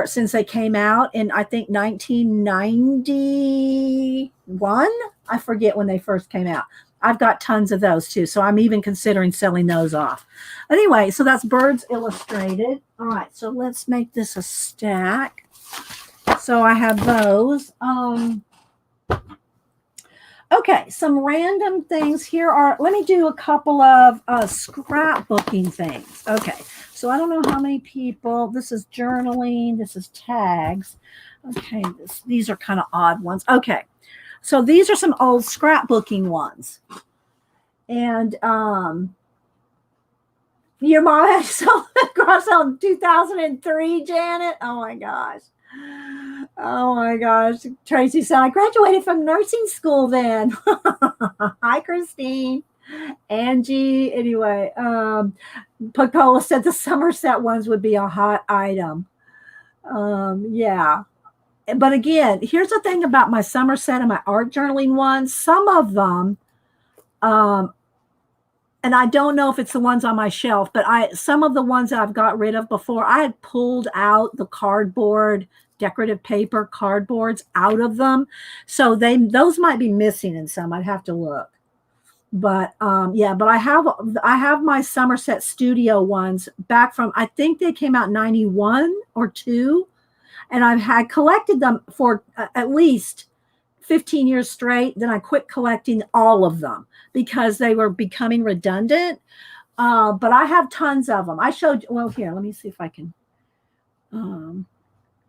since they came out in, I think, 1991. I forget when they first came out. I've got tons of those too, so I'm even considering selling those off. Anyway, so that's Birds Illustrated. All right, so let's make this a stack. So I have those. Okay, some random things here are, let me do a couple of scrapbooking things. Okay, so I don't know how many people, this is journaling, this is tags. Okay, these are kind of odd ones. Okay, so these are some old scrapbooking ones. And your mom had sold across in 2003, Janet. Oh my gosh. Oh my gosh. Tracy said, I graduated from nursing school then. Hi, Christine. Angie. Anyway, Pacola said the Somerset ones would be a hot item. Yeah. But again, here's the thing about my Somerset and my art journaling ones. Some of them, and I don't know if it's the ones on my shelf, but some of the ones that I've got rid of before, I had pulled out the cardboard, decorative paper cardboards out of them. So those might be missing in some. I'd have to look. But yeah, but I have my Somerset Studio ones back from, I think they came out in 91 or 2. And I've had collected them for at least 15 years straight. Then I quit collecting all of them because they were becoming redundant. But I have tons of them. I showed, well, here, let me see if I can,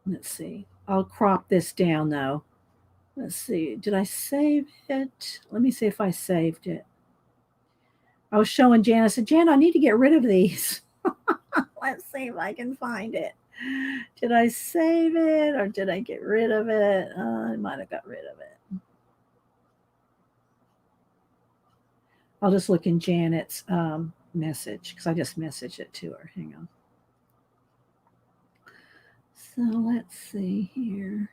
let's see. I'll crop this down though. Let's see. Did I save it? Let me see if I saved it. I was showing Jan. I said, Jan, I need to get rid of these. Let's see if I can find it. Did I save it or did I get rid of it? I might have got rid of it. I'll just look in Janet's message because I just messaged it to her. Hang on. So let's see here.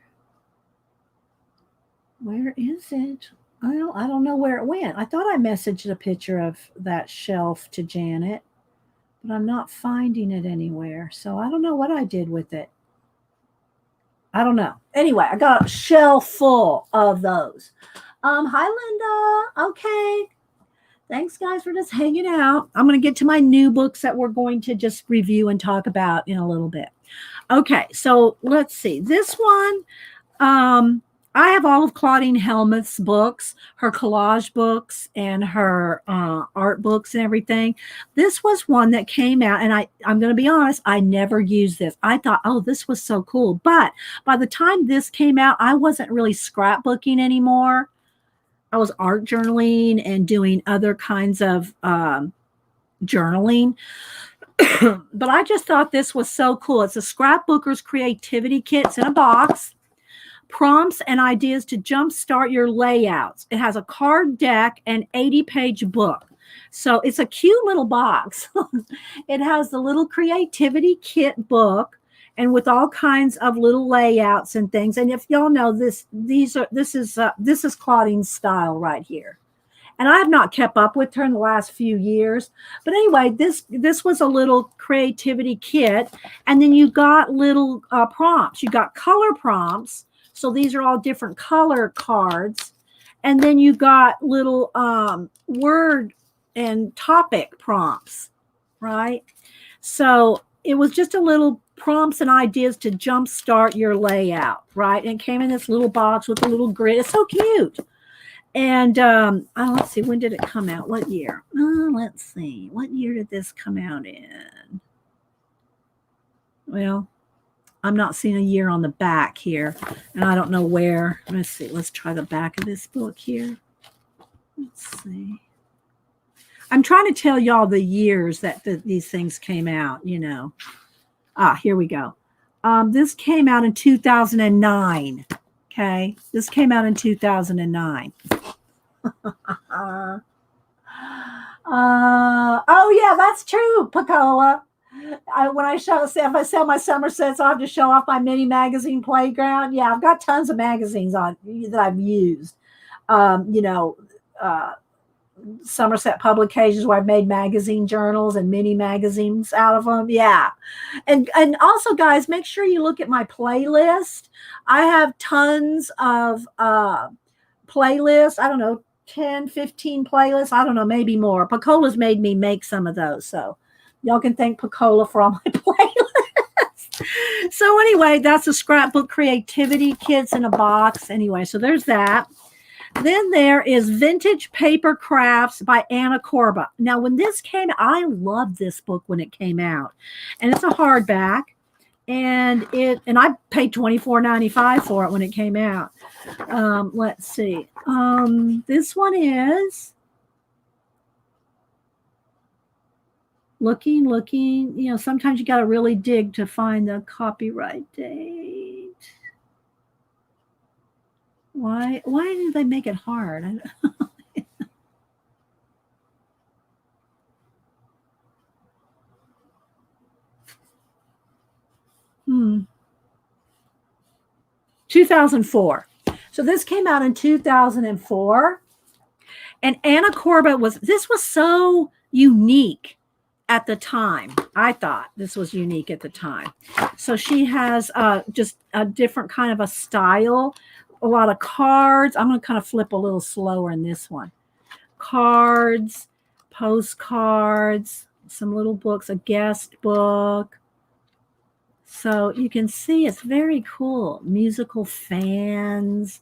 Where is it? Well, I don't know where it went. I thought I messaged a picture of that shelf to Janet, but I'm not finding it anywhere. So I don't know what I did with it. I don't know. Anyway, I got a shelf full of those. Hi Linda. Okay. Thanks guys for just hanging out. I'm going to get to my new books that we're going to just review and talk about in a little bit. Okay, so let's see. This one, I have all of Claudine Helmuth's books, her collage books, and her art books and everything. This was one that came out, and I'm going to be honest, I never used this. I thought, oh, this was so cool. But by the time this came out, I wasn't really scrapbooking anymore. I was art journaling and doing other kinds of journaling. But I just thought this was so cool. It's a scrapbooker's creativity kit. It's in a box. Prompts and ideas to jumpstart your layouts. It has a card deck and 80-page book. So it's a cute little box. It has the little creativity kit book and with all kinds of little layouts and things. And if y'all know this is Claudine's style right here. And I have not kept up with her in the last few years. But anyway, this was a little creativity kit. And then you got little prompts. You got color prompts. So these are all different color cards. And then you got little word and topic prompts, right? So it was just a little prompts and ideas to jumpstart your layout, right? And it came in this little box with a little grid. It's so cute. And let's see, when did it come out? What year? Let's see. What year did this come out in? Well, I'm not seeing a year on the back here, and I don't know where. Let's see. Let's try the back of this book here. Let's see. I'm trying to tell y'all the years that these things came out, you know. Here we go. This came out in 2009. Okay. This came out in 2009. Oh, yeah, that's true, Pacola. If I sell my Somersets, I'll have to show off my mini magazine playground. Yeah, I've got tons of magazines on that I've used. Somerset Publications where I've made magazine journals and mini magazines out of them. Yeah. And also, guys, make sure you look at my playlist. I have tons of playlists. I don't know, 10, 15 playlists. I don't know, maybe more. Pacola's made me make some of those. So y'all can thank Pacola for all my playlists. So anyway, that's a scrapbook creativity kits in a box. Anyway, so there's that. Then there is Vintage Paper Crafts by Anna Corba. Now, when this came, I loved this book when it came out. And it's a hardback. And I paid $24.95 for it when it came out. Let's see. This one is looking. You know, sometimes you got to really dig to find the copyright date. Why did they make it hard? 2004. So this came out in 2004. And Anna Corba this was so unique at the time. I thought this was unique at the time. So she has just a different kind of a style. A lot of cards. I'm going to kind of flip a little slower in this one. Cards, postcards, some little books, a guest book. So you can see it's very cool. Musical fans,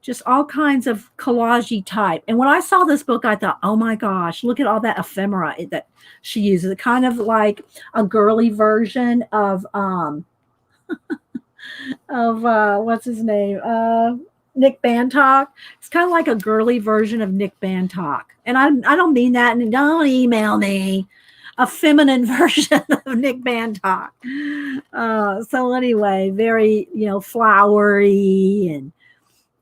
just all kinds of collage-y type. And when I saw this book, I thought, oh my gosh, look at all that ephemera that she uses. It kind of like a girly version of what's his name? Nick Bantock. It's kind of like a girly version of Nick Bantock. And I don't mean that, and don't email me. A feminine version of Nick Bantock. So anyway, very, flowery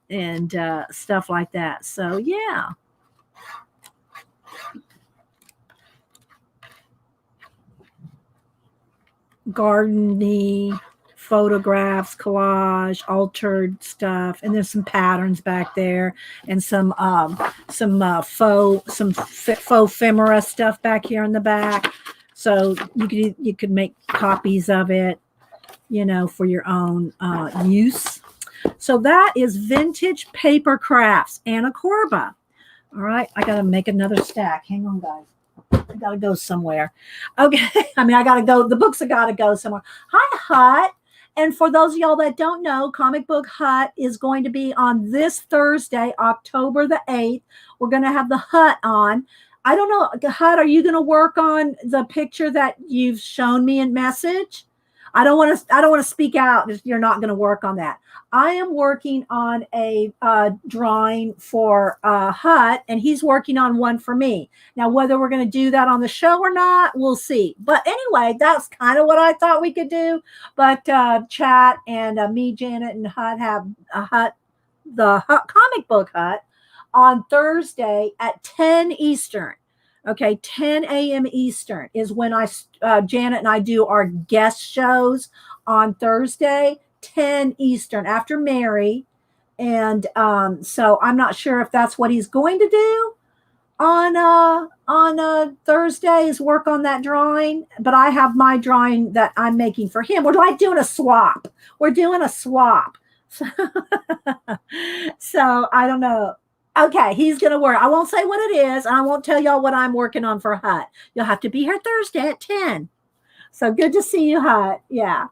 and stuff like that. So yeah. Gardeny, photographs, collage, altered stuff, and there's some patterns back there, and some faux ephemera stuff back here in the back. So you could make copies of it. for your own use. So that is Vintage Paper Crafts, Anna Corba. All right, I got to make another stack. Hang on, guys. I got to go somewhere. Okay, I got to go. The books have got to go somewhere. Hi, Hut. And for those of y'all that don't know, Comic Book Hut is going to be on this Thursday, October the 8th. We're going to have the Hut on. I don't know, Hut, are you going to work on the picture that you've shown me in message? I don't want to speak out if you're not going to work on that. I am working on a drawing for Hut, and he's working on one for me. Now, whether we're going to do that on the show or not, we'll see. But anyway, that's kind of what I thought we could do. But Chat and me, Janet, and Hut have the Comic Book Hut on Thursday at 10 Eastern. Okay, 10 a.m. Eastern is when Janet and I do our guest shows on Thursday, 10 Eastern after Mary. And so I'm not sure if that's what he's going to do on Thursday, is work on that drawing. But I have my drawing that I'm making for him. We're like doing a swap. So I don't know. Okay, he's going to work. I won't say what it is. I won't tell y'all what I'm working on for Hut. You'll have to be here Thursday at 10. So good to see you, Hut. Yeah.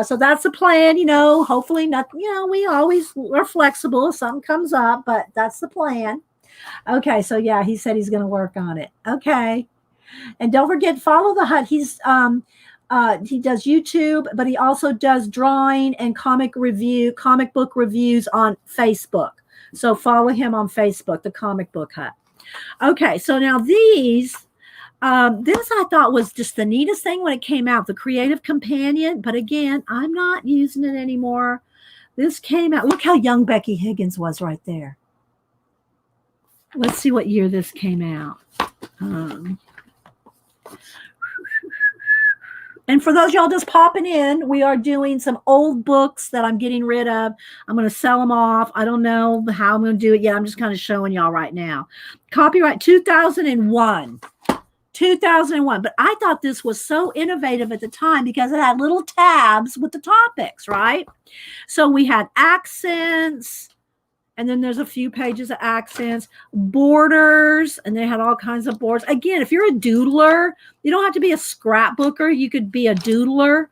So that's the plan, hopefully not, we always are flexible if something comes up, but that's the plan. Okay. So yeah, he said he's going to work on it. Okay. And don't forget, follow the Hut. He does YouTube, but he also does drawing and comic book reviews on Facebook. So follow him on Facebook, the Comic Book Hut. Okay, so now this I thought was just the neatest thing when it came out, the Creative Companion. But again, I'm not using it anymore. This came out. Look how young Becky Higgins was right there. Let's see what year this came out. And for those y'all just popping in, we are doing some old books that I'm getting rid of. I'm going to sell them off. I don't know how I'm going to do it yet. I'm just kind of showing y'all right now. Copyright 2001. 2001. But I thought this was so innovative at the time because it had little tabs with the topics, right? So we had accents, and then there's a few pages of accents, borders, and they had all kinds of borders. Again, if you're a doodler, you don't have to be a scrapbooker. You could be a doodler.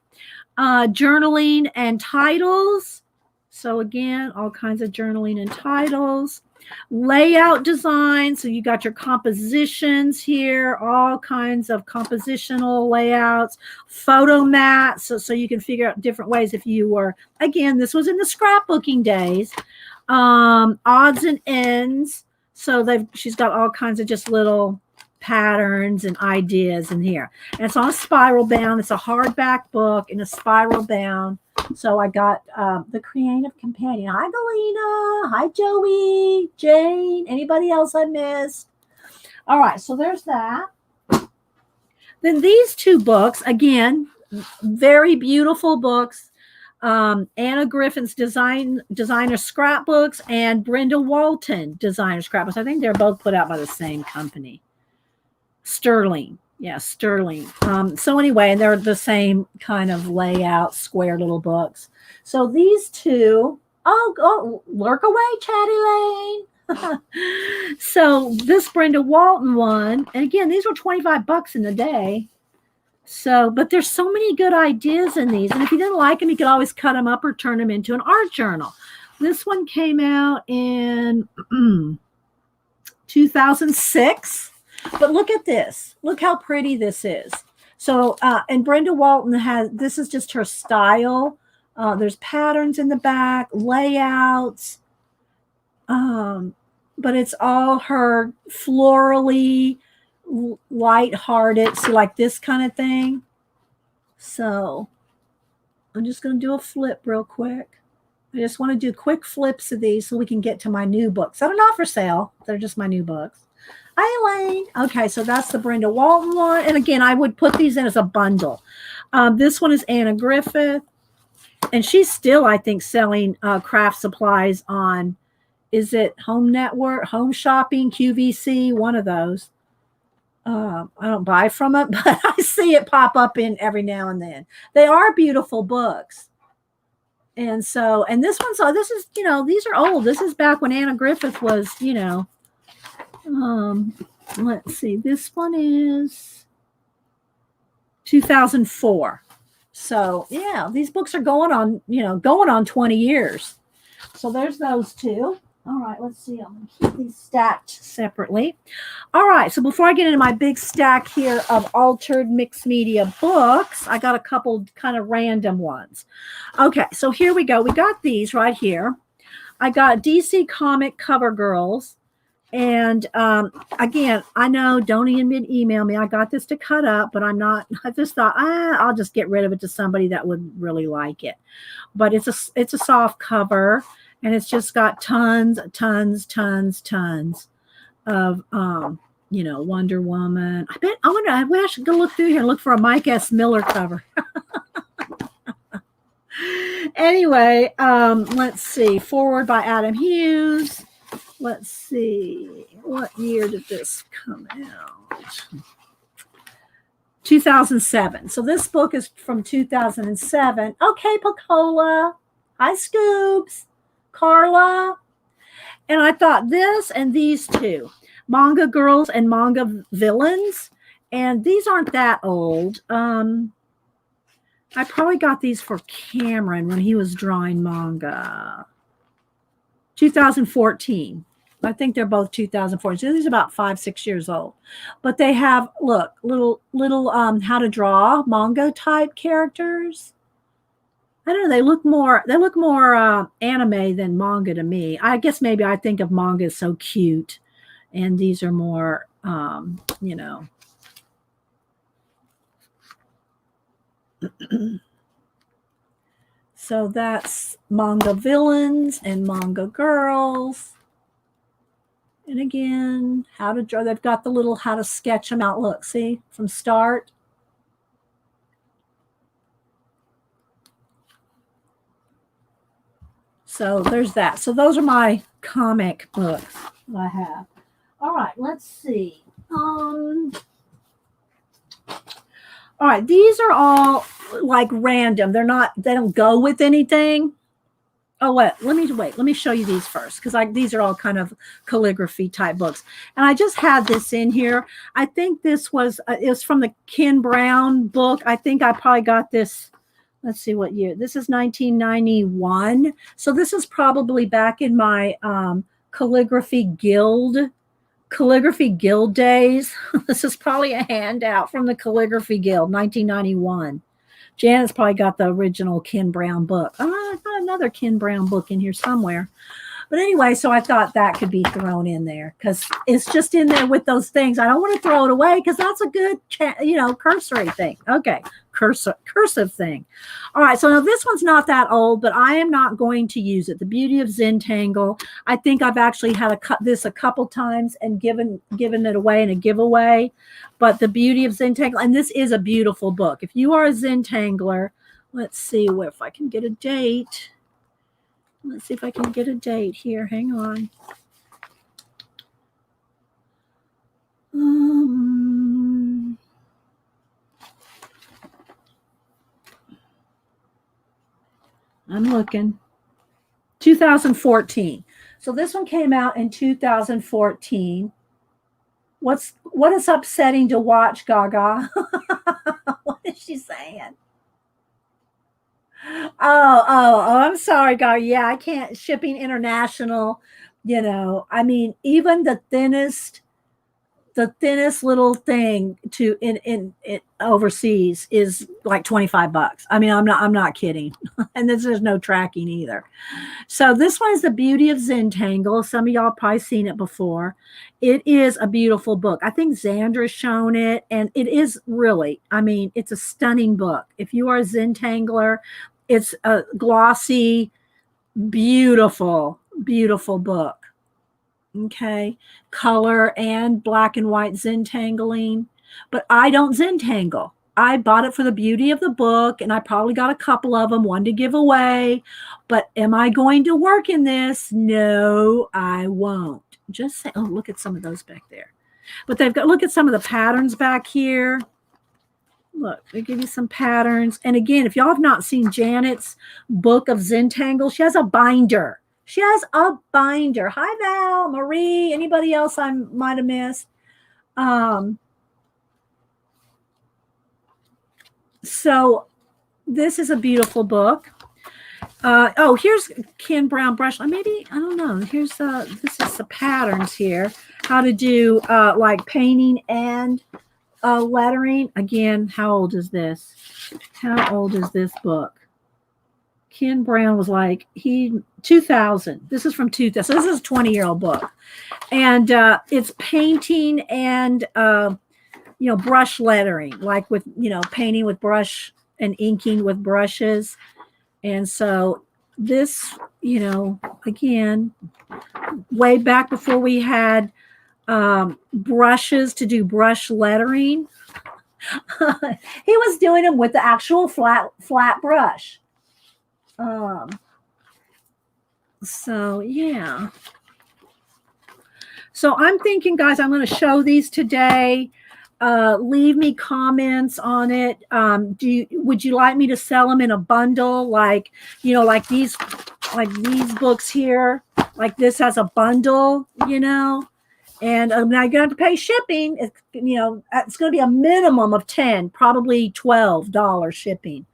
Journaling and titles. So again, all kinds of journaling and titles. Layout design. So you got your compositions here, all kinds of compositional layouts. Photo mats, so you can figure out different ways if you were, again, this was in the scrapbooking days. Odds and ends. So she's got all kinds of just little patterns and ideas in here. And it's on a spiral bound. It's a hardback book in a spiral bound. So I got the Creative Companion. Hi, Galena. Hi, Joey, Jane. Anybody else I missed? All right, so there's that. Then these two books, again, very beautiful books. Anna Griffin's designer scrapbooks and Brenda Walton designer scrapbooks. I think they're both put out by the same company. Sterling. Yeah, Sterling. So anyway, and they're the same kind of layout, square little books. So these two, go lurk away, Chatty Lane. So this Brenda Walton one, and again, these were $25 in the day. So, but there's so many good ideas in these. And if you didn't like them, you could always cut them up or turn them into an art journal. This one came out in 2006. But look at this. Look how pretty this is. So, and Brenda Walton this is just her style. There's patterns in the back, layouts. But it's all her florally, light-hearted, so like this kind of thing. So I'm just going to do a flip real quick. I just want to do quick flips of these so we can get to my new books. They're not for sale. They're just my new books. Hi, Elaine. Okay, so that's the Brenda Walton one. And again, I would put these in as a bundle. This one is Anna Griffith. And she's still, I think, selling craft supplies on, is it Home Network, Home Shopping, QVC, one of those. I don't buy from it, but I see it pop up in every now and then. They are beautiful books. And so, and this one's, this is, these are old. This is back when Anna Griffith was, um, let's see, this one is 2004. So yeah, these books are going on 20 years. So there's those two. All right, let's see. I'm going to keep these stacked separately. All right, so before I get into my big stack here of altered mixed media books, I got a couple kind of random ones. Okay, so here we go. We got these right here. I got DC Comic Cover Girls. And again, I know, don't even email me. I got this to cut up, but I just thought, I'll just get rid of it to somebody that would really like it. But it's a soft cover. And it's just got tons of Wonder Woman. I wish I should go look through here and look for a Mike S. Miller cover. Anyway, let's see. Forward by Adam Hughes. Let's see. What year did this come out? 2007. So this book is from 2007. Okay, Pacola. Hi, Scoops. Carla. And I thought this and these two, Manga Girls and Manga Villains. And these aren't that old. I probably got these for Cameron when he was drawing manga. 2014. I think they're both 2014. So these are about 5-6 years old. But they have, look, little how to draw manga type characters. I don't know. They look more anime than manga to me. I guess maybe I think of manga as so cute, and these are more, So that's Manga Villains and Manga Girls. And again, how to draw. They've got the little how to sketch them out. Look, see, from start. So there's that. So those are my comic books that I have. All right, let's see. All right, these are all like random. They don't go with anything. Oh, let me show you these first, because these are all kind of calligraphy type books. And I just had this in here. I think this was it was from the Ken Brown book. I think I probably got this. Let's see what year. This is 1991. So this is probably back in my calligraphy guild days. This is probably a handout from the Calligraphy Guild, 1991. Janet's probably got the original Ken Brown book. Oh, I've got another Ken Brown book in here somewhere. But anyway, so I thought that could be thrown in there because it's just in there with those things. I don't want to throw it away because that's a good, cursory thing. Okay, cursive thing. All right, so now this one's not that old, but I am not going to use it. The Beauty of Zentangle. I think I've actually had this a couple times and given it away in a giveaway. But The Beauty of Zentangle, and this is a beautiful book. If you are a Zentangler, let's see if I can get a date. Let's see if I can get a date here. Hang on. I'm looking. 2014. So this one came out in 2014. What is upsetting to watch, Gaga? What is she saying? Oh, I'm sorry, Gaga. Yeah, I can't. Shipping international, I mean, even the thinnest little thing to in overseas is like $25. I mean, I'm not kidding. And there's no tracking either. So this one is The Beauty of Zentangle. Some of y'all probably seen it before. It is a beautiful book. I think Xandra's shown it, and it is really, I mean, it's a stunning book. If you are a Zentangler, it's a glossy, beautiful, beautiful book. Okay, color and black and white Zentangling, but I don't Zentangle. I bought it for the beauty of the book, and I probably got a couple of them, one to give away. But am I going to work in this? No, I won't. Just say, oh, look at some of those back there. But they've got, look at some of the patterns back here. Look, they give you some patterns. And again, if y'all have not seen Janet's book of Zentangle, she has a binder. She has a binder. Hi, Val, Marie, anybody else I might have missed? So this is a beautiful book. Oh, here's Ken Brown brush. Maybe, I don't know. Here's this is the patterns here. How to do like painting and lettering. Again, how old is this? How old is this book? Ken Brown was like, 2000. This is from 2000. So this is a 20-year-old book. And it's painting and, brush lettering, like with, painting with brush and inking with brushes. And so this, again, way back before we had brushes to do brush lettering, he was doing them with the actual flat brush. So yeah. So I'm thinking, guys, I'm going to show these today. Leave me comments on it. Would you like me to sell them in a bundle? Like these books here, like this has a bundle, and I'm not going to have to pay shipping. It's going to be a minimum of $10, probably $12 shipping.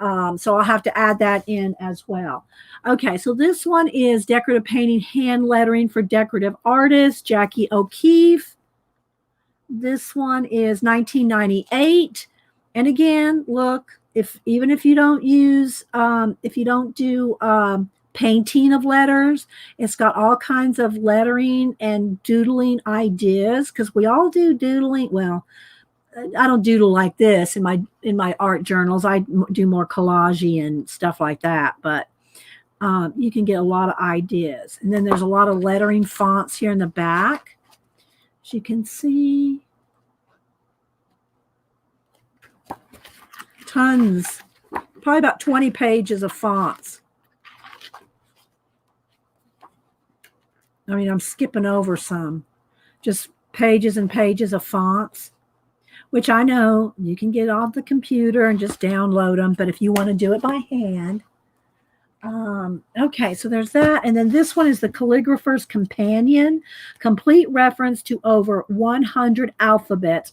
So I'll have to add that in as well. Okay, so this one is Decorative Painting Hand Lettering for Decorative Artists, Jackie O'Keefe. This one is 1998. And again, look, even if you don't use, if you don't do painting of letters, it's got all kinds of lettering and doodling ideas, because we all do doodling. Well, I don't doodle like this in my art journals. I do more collage and stuff like that, but you can get a lot of ideas. And then there's a lot of lettering fonts here in the back, as you can see. Tons, probably about 20 pages of fonts. I mean, I'm skipping over some, just pages and pages of fonts, which I know you can get off the computer and just download them. But if you want to do it by hand, okay, so there's that. And then this one is the Calligrapher's Companion, complete reference to over 100 alphabets.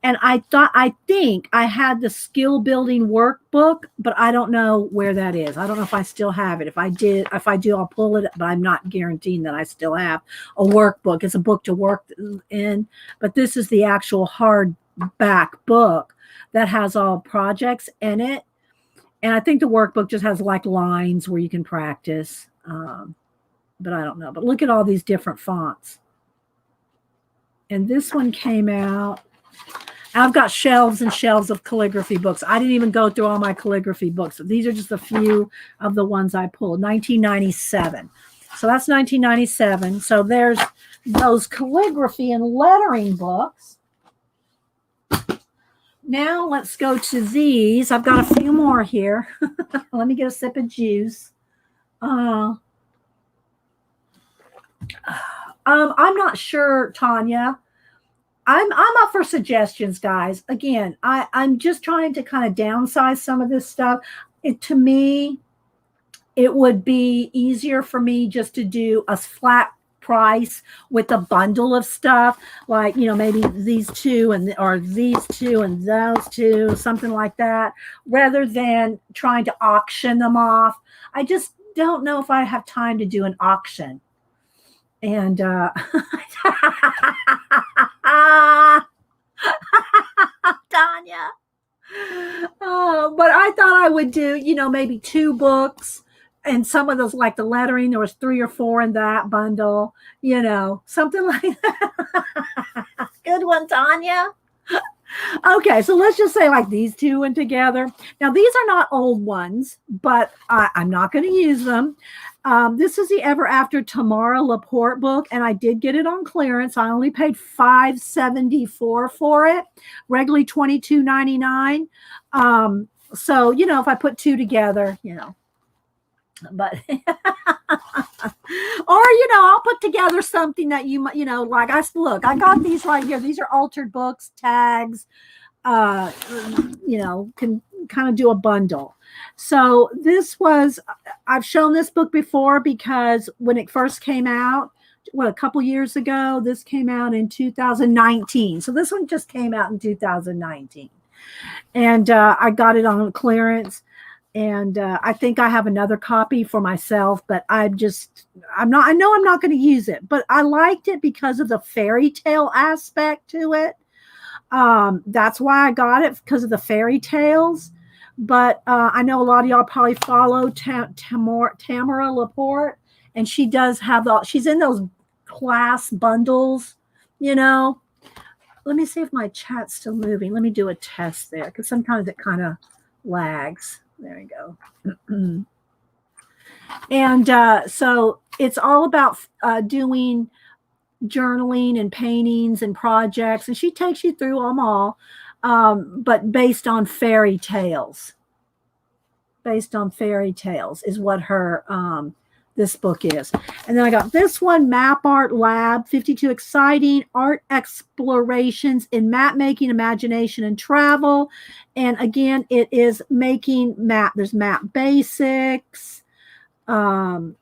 And I think I had the skill building workbook, but I don't know where that is. I don't know if I still have it. If I do, I'll pull it, but I'm not guaranteeing that I still have a workbook. It's a book to work in, but this is the actual hardback book that has all projects in it. And I think the workbook just has like lines where you can practice, but I don't know. But look at all these different fonts. And this one came out. I've got shelves and shelves of calligraphy books. I didn't even go through all my calligraphy books. These are just a few of the ones I pulled. 1997. So that's 1997. So there's those calligraphy and lettering books. Now let's go to these. I've got a few more here. Let me get a sip of juice. I'm not sure, Tanya. I'm up for suggestions, guys. Again, I'm just trying to kind of downsize some of this stuff. To me, it would be easier for me just to do a flat price with a bundle of stuff, like maybe these two or these two and those two, something like that, rather than trying to auction them off. I just don't know if I have time to do an auction. And Tanya, but I thought I would do maybe 2 books. And some of those, like the lettering, there was 3 or 4 in that bundle, something like that. Good one, Tanya. Okay, so let's just say like these 2 went together. Now, these are not old ones, but I'm not going to use them. This is the Ever After Tamara Laporte book, and I did get it on clearance. I only paid $5.74 for it, regularly $22.99. So, if I put 2 together, but or I'll put together something that you know, like look, I got these right here. These are altered books, tags, you know, can kind of do a bundle. So this was, I've shown this book before because when it first came out, what, a couple years ago, this came out in 2019. So this one just came out in 2019. And I got it on clearance. And I think I have another copy for myself, but I know I'm not going to use it, but I liked it because of the fairy tale aspect to it. That's why I got it, because of the fairy tales. But I know a lot of y'all probably follow Tamara Laporte, and she does have she's in those class bundles, you know. Let me see if my chat's still moving. Let me do a test there, because sometimes it kind of lags. There we go. And so it's all about doing journaling and paintings and projects, and she takes you through them all, but based on fairy tales. Based on fairy tales is what her this book is. And then I got this one, Map Art Lab, 52 exciting art explorations in map making, imagination, and travel. And again, it is making map. There's map basics, all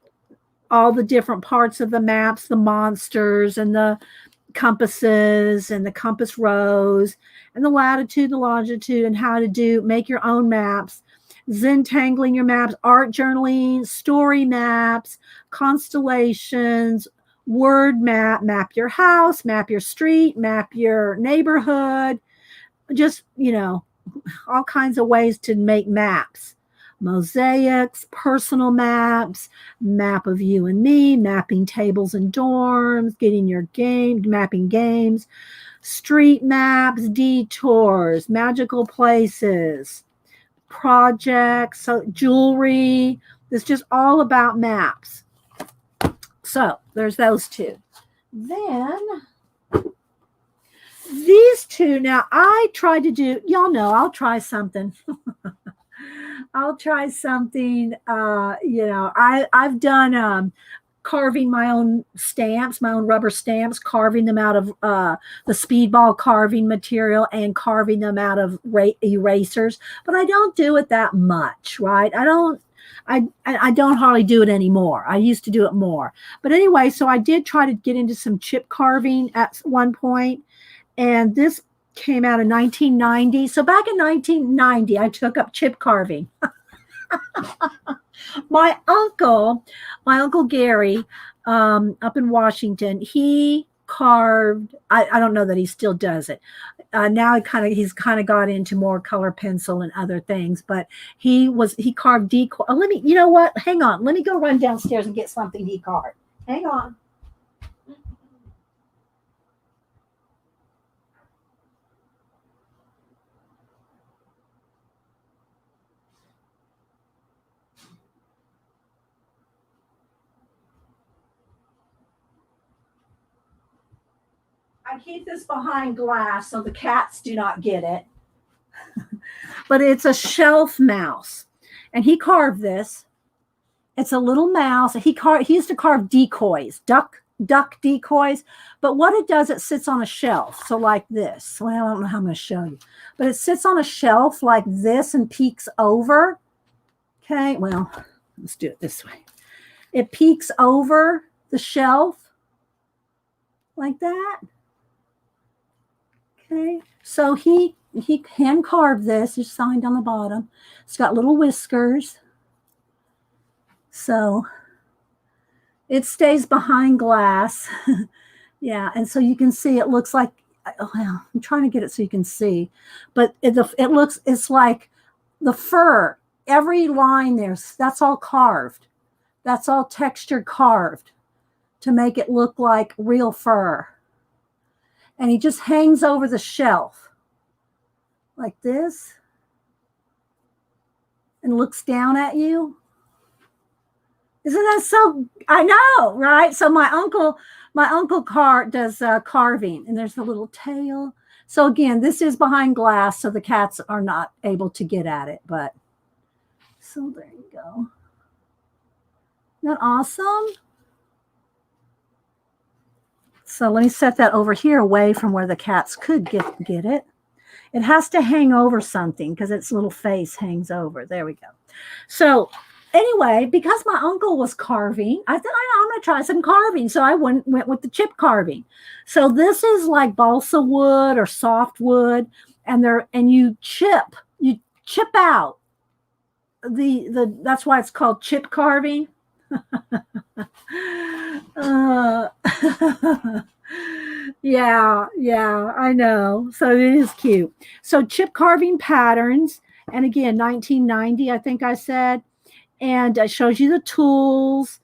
the different parts of the maps, the monsters and the compasses and the compass rose and the latitude, the longitude, and how to make your own maps. Zentangling your maps, art journaling, story maps, constellations, word map your house, map your street, map your neighborhood, just, you know, all kinds of ways to make maps. Mosaics, personal maps, map of you and me, mapping tables and dorms, getting your mapping games, street maps, detours, magical places, projects, so jewelry. It's just all about maps. So there's those two. Then these two, now I tried to do, y'all know, I'll try something. I'll try something. You know, I've done carving my own stamps, my own rubber stamps, carving them out of the speedball carving material and carving them out of erasers. But I don't do it that much, right? I don't hardly do it anymore. I used to do it more. But anyway, so I did try to get into some chip carving at one point, and this came out in 1990. So back in 1990, I took up chip carving. My uncle Gary, up in Washington, he carved. I don't know that he still does it. Now he's kind of got into more color pencil and other things, but he carved decoy. Oh, you know what? Hang on. Let me go run downstairs and get something he carved. Hang on. I keep this behind glass so the cats do not get it. But it's a shelf mouse. And he carved this. It's a little mouse. He used to carve decoys, duck decoys. But what it does, it sits on a shelf. So like this. Well, I don't know how I'm going to show you. But it sits on a shelf like this and peeks over. Okay, well, let's do it this way. It peeks over the shelf like that. Okay, so he hand carved this. There's signed on the bottom. It's got little whiskers. So it stays behind glass. Yeah, and so you can see it looks like, well, I'm trying to get it so you can see, but it's like the fur. Every line that's all carved. That's all textured carved to make it look like real fur. And he just hangs over the shelf like this and looks down at you. Isn't that so? I know, right? So my uncle does carving, and there's a little tail. So again, this is behind glass, so the cats are not able to get at it. But so there you go. Isn't that awesome? So let me set that over here away from where the cats could get it. It has to hang over something because its little face hangs over. There we go. So anyway, because my uncle was carving, I thought I'm going to try some carving. So I went with the chip carving. So this is like balsa wood or softwood, and you chip out that's why it's called chip carving. Yeah, I know. So it is cute. So chip carving patterns, and again, 1990, I think I said, and it shows you the tools,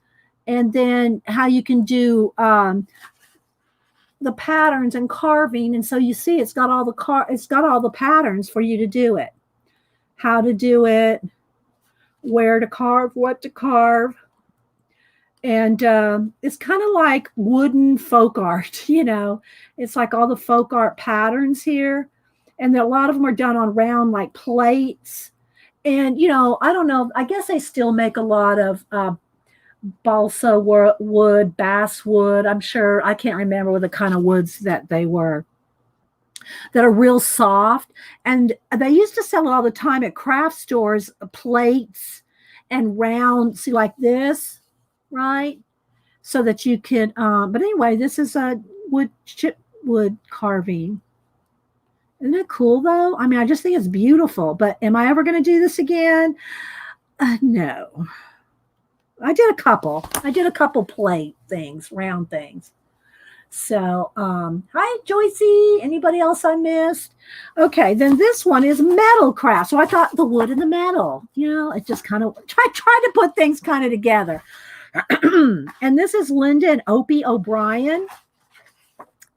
and then how you can do the patterns and carving. And so you see, it's got all the patterns for you to do it, how to do it, where to carve, what to carve. And it's kind of like wooden folk art, It's like all the folk art patterns here. And a lot of them are done on round like plates. And, I don't know, I guess they still make a lot of balsa wood, basswood. I'm sure, I can't remember what the kind of woods that they were, that are real soft. And they used to sell it all the time at craft stores, plates and round, see, like this. Right, so that you can but anyway, this is a chip wood carving. Isn't it cool though? I mean, I just think it's beautiful. But am I ever going to do this again? No. I did a couple plate things, round things. So hi Joycey, anybody else I missed? Okay, then this one is metal craft. So I thought the wood and the metal, it just kind of try to put things kind of together. And this is Linda and Opie O'Brien.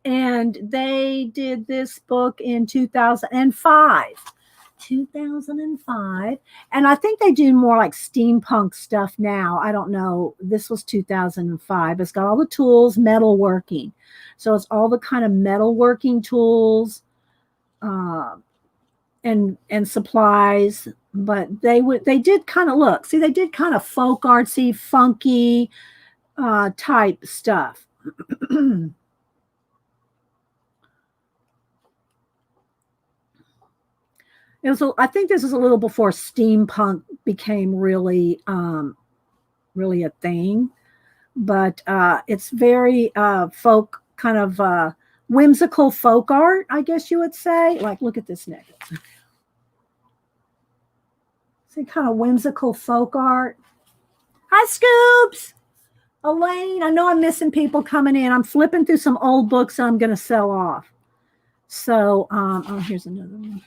And they did this book in 2005. 2005. And I think they do more like steampunk stuff now. I don't know. This was 2005. It's got all the tools, metalworking. So it's all the kind of metalworking tools and supplies. But they did kind of they did kind of folk artsy, funky type stuff. I think this is a little before steampunk became really a thing, but it's very folk, kind of whimsical folk art, I guess you would say. Like, look at this necklace. See, kind of whimsical folk art. Hi, Scoops. Elaine, I know I'm missing people coming in. I'm flipping through some old books that I'm going to sell off. So, here's another one.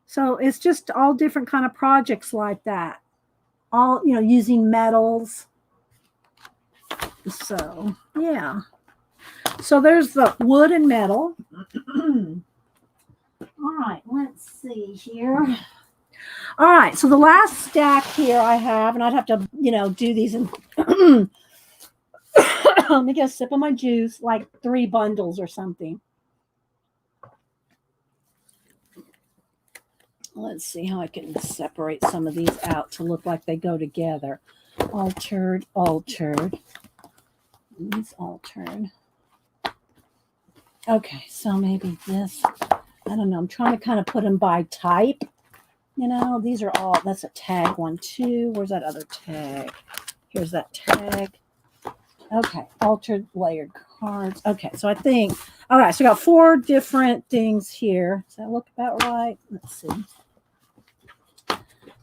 So it's just all different kind of projects like that. All, using metals. So, yeah. So there's the wood and metal. All right, let's see here. All right, so the last stack here I have, and I'd have to, do these in let me get a sip of my juice, like 3 bundles or something. Let's see how I can separate some of these out to look like they go together. Altered. These altered. Okay, so maybe this. I don't know. I'm trying to kind of put them by type. These are all, that's a tag 1, 2. Where's that other tag? Here's that tag. Okay, altered layered cards. Okay, so I think, all right, so I got 4 different things here. Does that look about right? Let's see.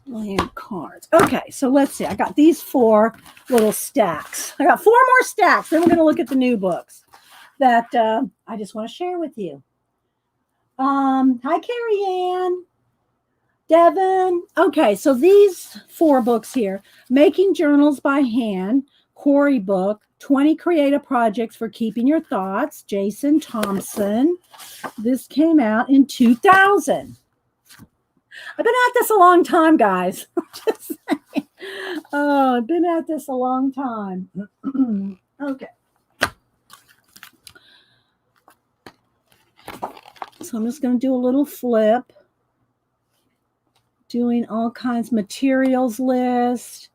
Layered cards. Okay, so let's see. I got these 4 little stacks. I got 4 more stacks. Then we're going to look at the new books that I just want to share with you. Hi, Carrie Ann. Devin. Okay, so these 4 books here. Making Journals by Hand, Corey book, 20 Creative Projects for Keeping Your Thoughts, Jason Thompson. This came out in 2000. I've been at this a long time, guys. Just saying. Oh, I've been at this a long time. Okay. So I'm just going to do a little flip. Doing all kinds of materials list,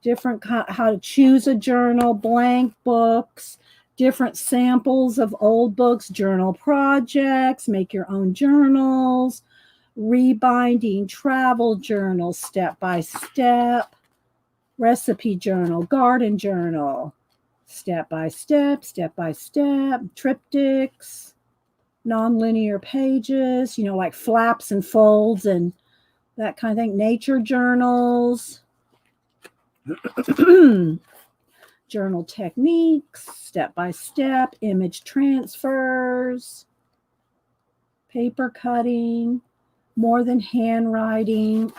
different how to choose a journal, blank books, different samples of old books, journal projects, make your own journals, rebinding travel journals, step by step, recipe journal, garden journal, step by step, triptychs, nonlinear pages, like flaps and folds and that kind of thing, nature journals, journal techniques, step by step, image transfers, paper cutting, more than handwriting.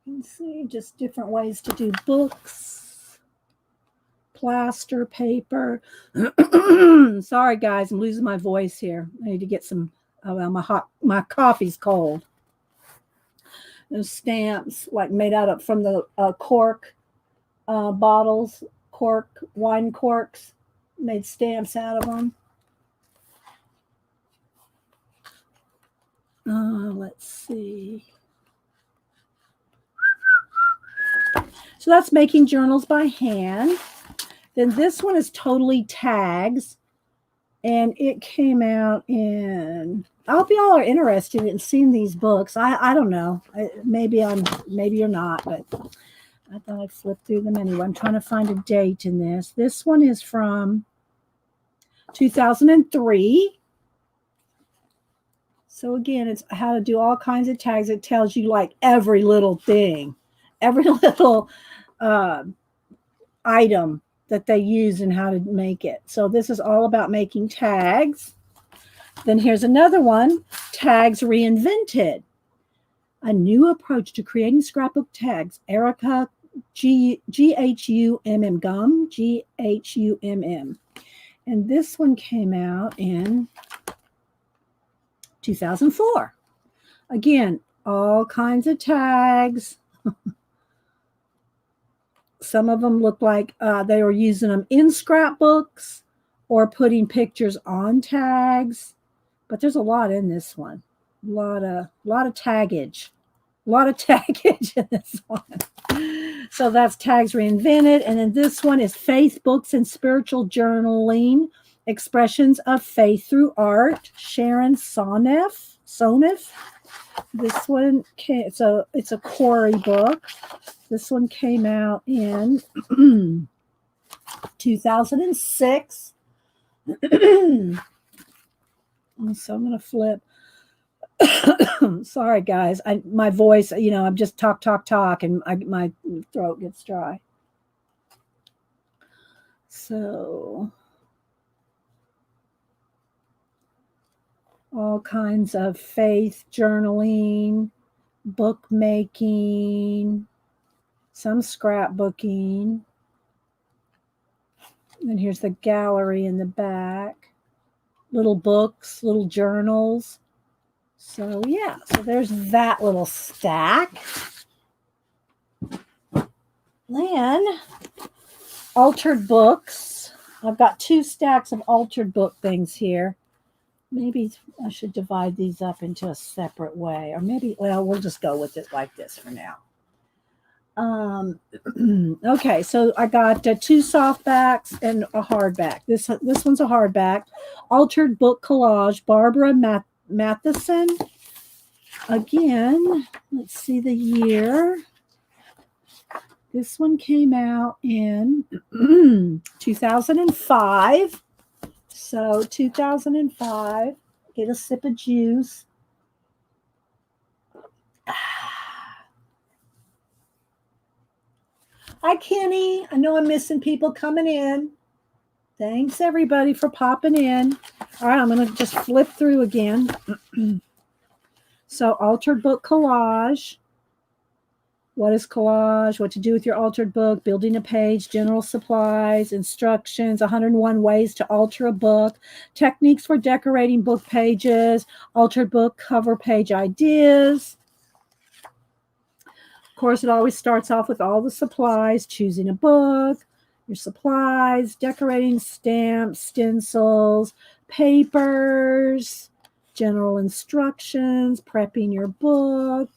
Let's see, just different ways to do books, plaster, paper. Sorry, guys, I'm losing my voice here. I need to get some. My coffee's cold. Those stamps, like made out of from the cork bottles, wine corks, made stamps out of them. Let's see. So that's making journals by hand. Then this one is totally tags. And it came out in, I hope y'all are interested in seeing these books. I don't know. Maybe you're not, but I thought I'd flip through them anyway. I'm trying to find a date in this. This one is from 2003. So again, it's how to do all kinds of tags. It tells you like every little thing, every little item that they use and how to make it. So this is all about making tags. Then here's another one, Tags Reinvented. A new approach to creating scrapbook tags. Erica G-H-U-M-M, Gum, G-H-U-M-M. And this one came out in 2004. Again, all kinds of tags. Some of them look like they were using them in scrapbooks or putting pictures on tags. But there's a lot in this one. A lot of taggage. A lot of taggage in this one. So that's Tags Reinvented. And then this one is Faith Books and Spiritual Journaling, Expressions of Faith Through Art, Sharon Sonneff. This one it's a Quarry book. This one came out in 2006. So I'm going to flip. Sorry, guys. My voice, I'm just talk, and my throat gets dry. So all kinds of faith journaling, bookmaking, some scrapbooking. And here's the gallery in the back. Little books, little journals. So yeah, so there's that little stack. Then altered books. I've got 2 stacks of altered book things here. Maybe I should divide these up into a separate way, or maybe, we'll just go with it like this for now. Okay, so I got 2 softbacks and a hardback. This one's a hardback. Altered Book Collage, Barbara Matheson. Again, let's see the year. This one came out in 2005. So 2005, get a sip of juice. Hi, Kenny. I know I'm missing people coming in. Thanks, everybody, for popping in. All right, I'm going to just flip through again. So altered book collage. What is collage? What to do with your altered book, building a page, general supplies, instructions, 101 ways to alter a book, techniques for decorating book pages, altered book cover page ideas. Of course, it always starts off with all the supplies, choosing a book, your supplies, decorating stamps, stencils, papers, general instructions, prepping your book.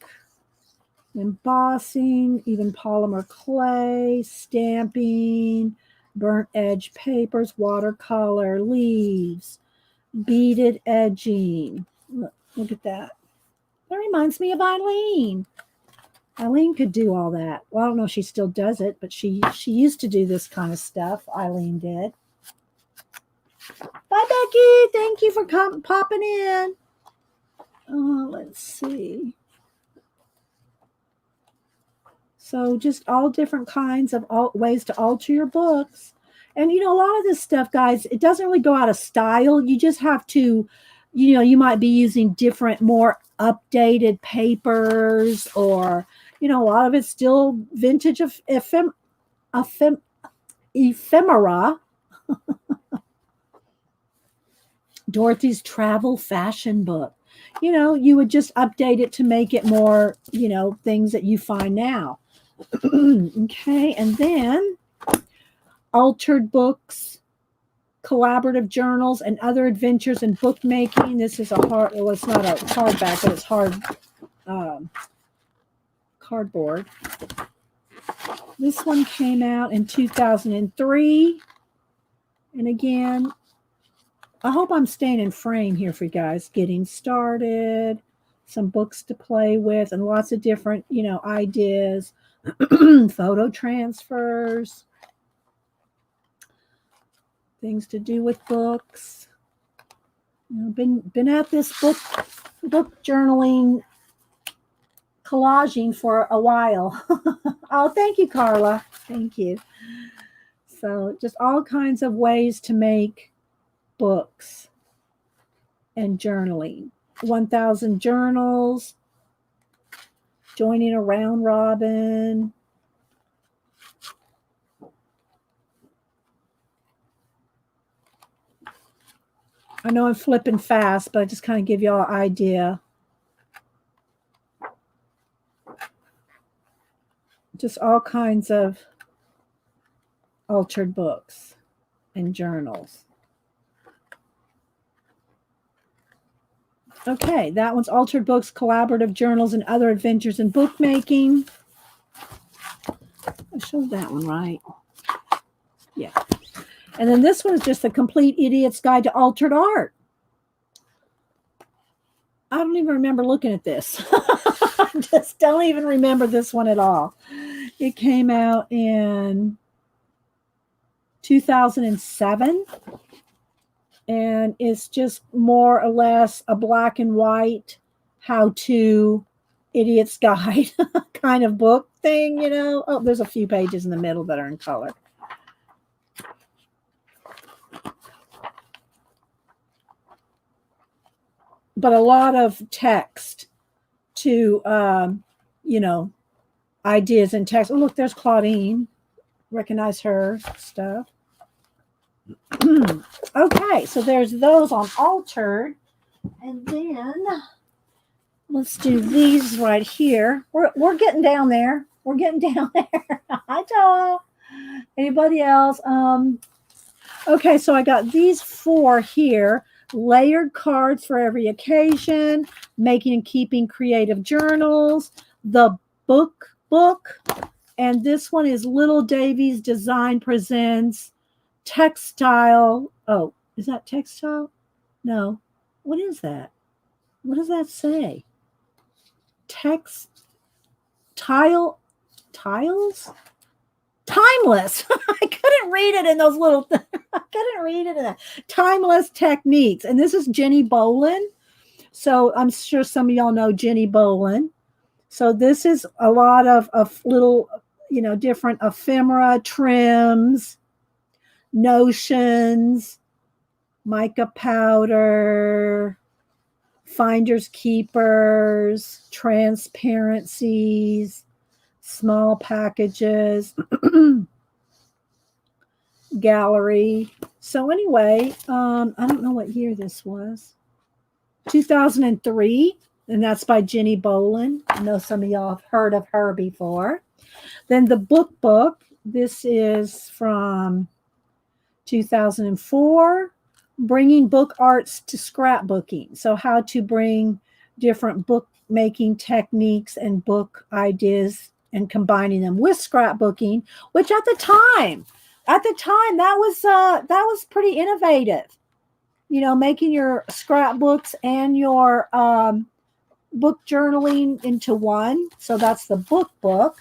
embossing, even polymer clay, stamping, burnt edge papers, watercolor, leaves, beaded edging. Look at that. That reminds me of Eileen. Eileen could do all that. Well, I don't know if she still does it, but she used to do this kind of stuff. Eileen did. Bye, Becky. Thank you for popping in. Let's see. So just all different kinds of ways to alter your books. And, a lot of this stuff, guys, it doesn't really go out of style. You just have to, you might be using different, more updated papers, or, a lot of it's still vintage of ephemera. Dorothy's travel fashion book. You would just update it to make it more, things that you find now. Okay, and then altered books, collaborative journals, and other adventures in bookmaking. This is well, it's not a hardback, but it's hard cardboard. This one came out in 2003. And again, I hope I'm staying in frame here for you guys. Getting started, some books to play with, and lots of different, ideas, photo transfers, things to do with books. Been at this book journaling, collaging for a while. Oh, thank you, Carla. Thank you. So just all kinds of ways to make books and journaling. 1,000 journals, joining a round robin. I know I'm flipping fast, but I just kind of give you all an idea. Just all kinds of altered books and journals. Okay, that one's altered books, collaborative journals, and other adventures in bookmaking. I showed that one, right? Yeah. And then this one is just the Complete Idiot's Guide to Altered Art. I don't even remember looking at this. I just don't even remember this one at all. It came out in 2007. And it's just more or less a black and white how-to idiot's guide kind of book thing, Oh, there's a few pages in the middle that are in color. But a lot of text to, ideas and text. Oh, look, there's Claudine. Recognize her stuff. Okay, so there's those on altered. And then let's do these right here. We're getting down there. We're getting down there. Hi, Joel. Anybody else? Okay, so I got these 4 here. Layered cards for every occasion, making and keeping creative journals, the book, and this one is Little Davy's Design Presents Textile. Oh, is that textile? No. What is that? What does that say? Tiles? Timeless. I couldn't read it in those little I couldn't read it in that. Timeless Techniques. And this is Jenny Bolin. So I'm sure some of y'all know Jenny Bolin. So this is a lot of little, different ephemera trims, notions, mica powder, finders keepers, transparencies, small packages, gallery. So anyway, I don't know what year this was. 2003, and that's by Jenny Bolin. I know some of y'all have heard of her before. Then the book, this is from 2004, Bringing Book Arts to Scrapbooking. So how to bring different book making techniques and book ideas and combining them with scrapbooking, which at the time that was pretty innovative. Making your scrapbooks and your book journaling into one. So that's the book.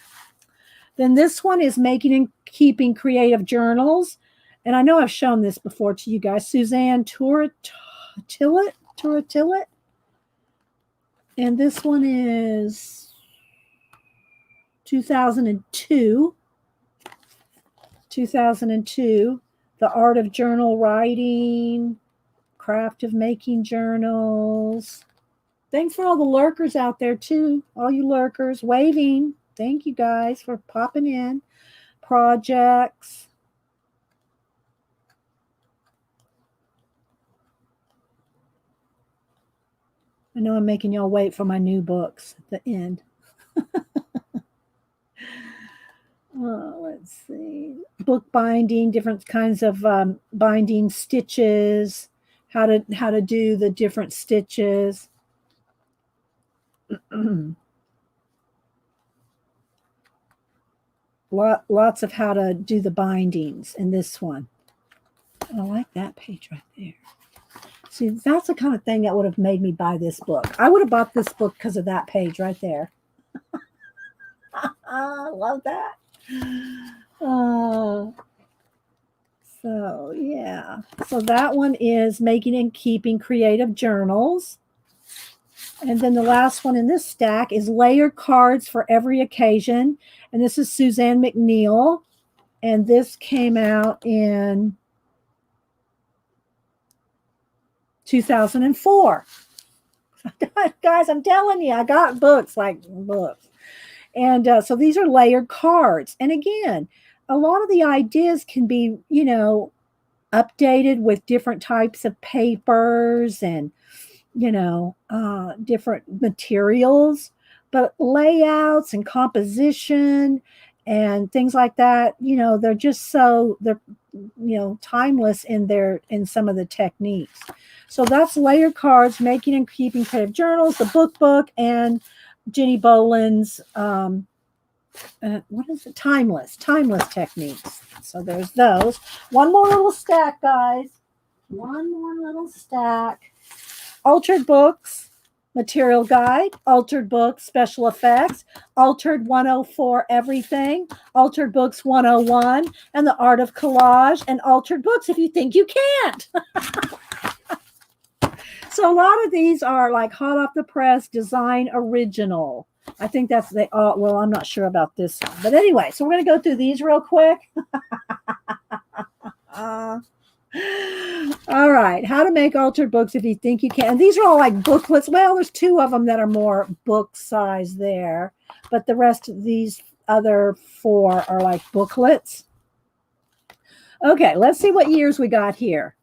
Then this one is making and keeping creative journals. And I know I've shown this before to you guys. Suzanne Tillett. And this one is 2002. 2002. The Art of Journal Writing, Craft of Making Journals. Thanks for all the lurkers out there, too. All you lurkers waving. Thank you guys for popping in. Projects. I know I'm making y'all wait for my new books at the end. Let's see. Book binding, different kinds of binding stitches, how to do the different stitches. Lots of how to do the bindings in this one. I like that page right there. See, that's the kind of thing that would have made me buy this book. I would have bought this book because of that page right there. I love that. So, yeah. So that one is making and keeping creative journals. And then the last one in this stack is layered cards for every occasion. And this is Suzanne McNeil. And this came out in 2004. Guys, I'm telling you, I got books. And so these are layered cards. And again, a lot of the ideas can be, updated with different types of papers and, different materials. But layouts and composition and things like that, they're just they're timeless in some of the techniques. So that's layered cards, making and keeping creative journals, the book, and Jenny Boland's what is it? Timeless techniques. So there's those. One more little stack, guys. One more little stack. Altered Books, Material Guide, Altered Books, Special Effects, Altered 104 Everything, Altered Books 101, and the Art of Collage, and Altered Books If You Think You Can't. So a lot of these are like hot off the press, design original. I think that's well, I'm not sure about this one. But anyway, so we're going to go through these real quick. All right. How to make altered books if you think you can. And these are all like booklets. Well, there's two of them that are more book size there. But the rest of these other four are like booklets. Okay, let's see what years we got here.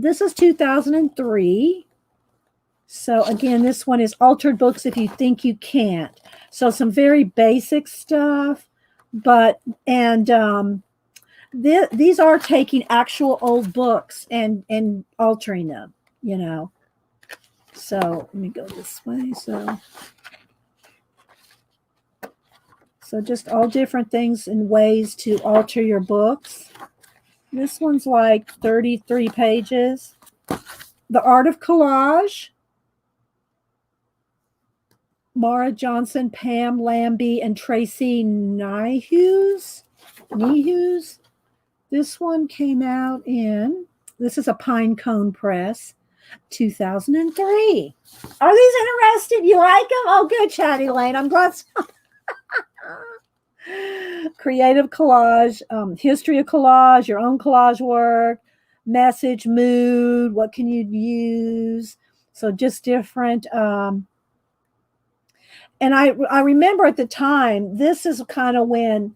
This is 2003. So again, this one is Altered Books If You Think You Can't. So some very basic stuff, these are taking actual old books and altering them, So let me go this way. So just all different things and ways to alter your books. This one's like 33 pages. The Art of Collage. Mara Johnson, Pam Lambie, and Tracy Nihus. This one came out this is a Pine Cone Press, 2003. Are these interested? You like them? Oh, good, Chatty Lane. I'm glad. Creative collage, history of collage, your own collage work, message, mood, what can you use? So just different. And I remember at the time, this is kind of when,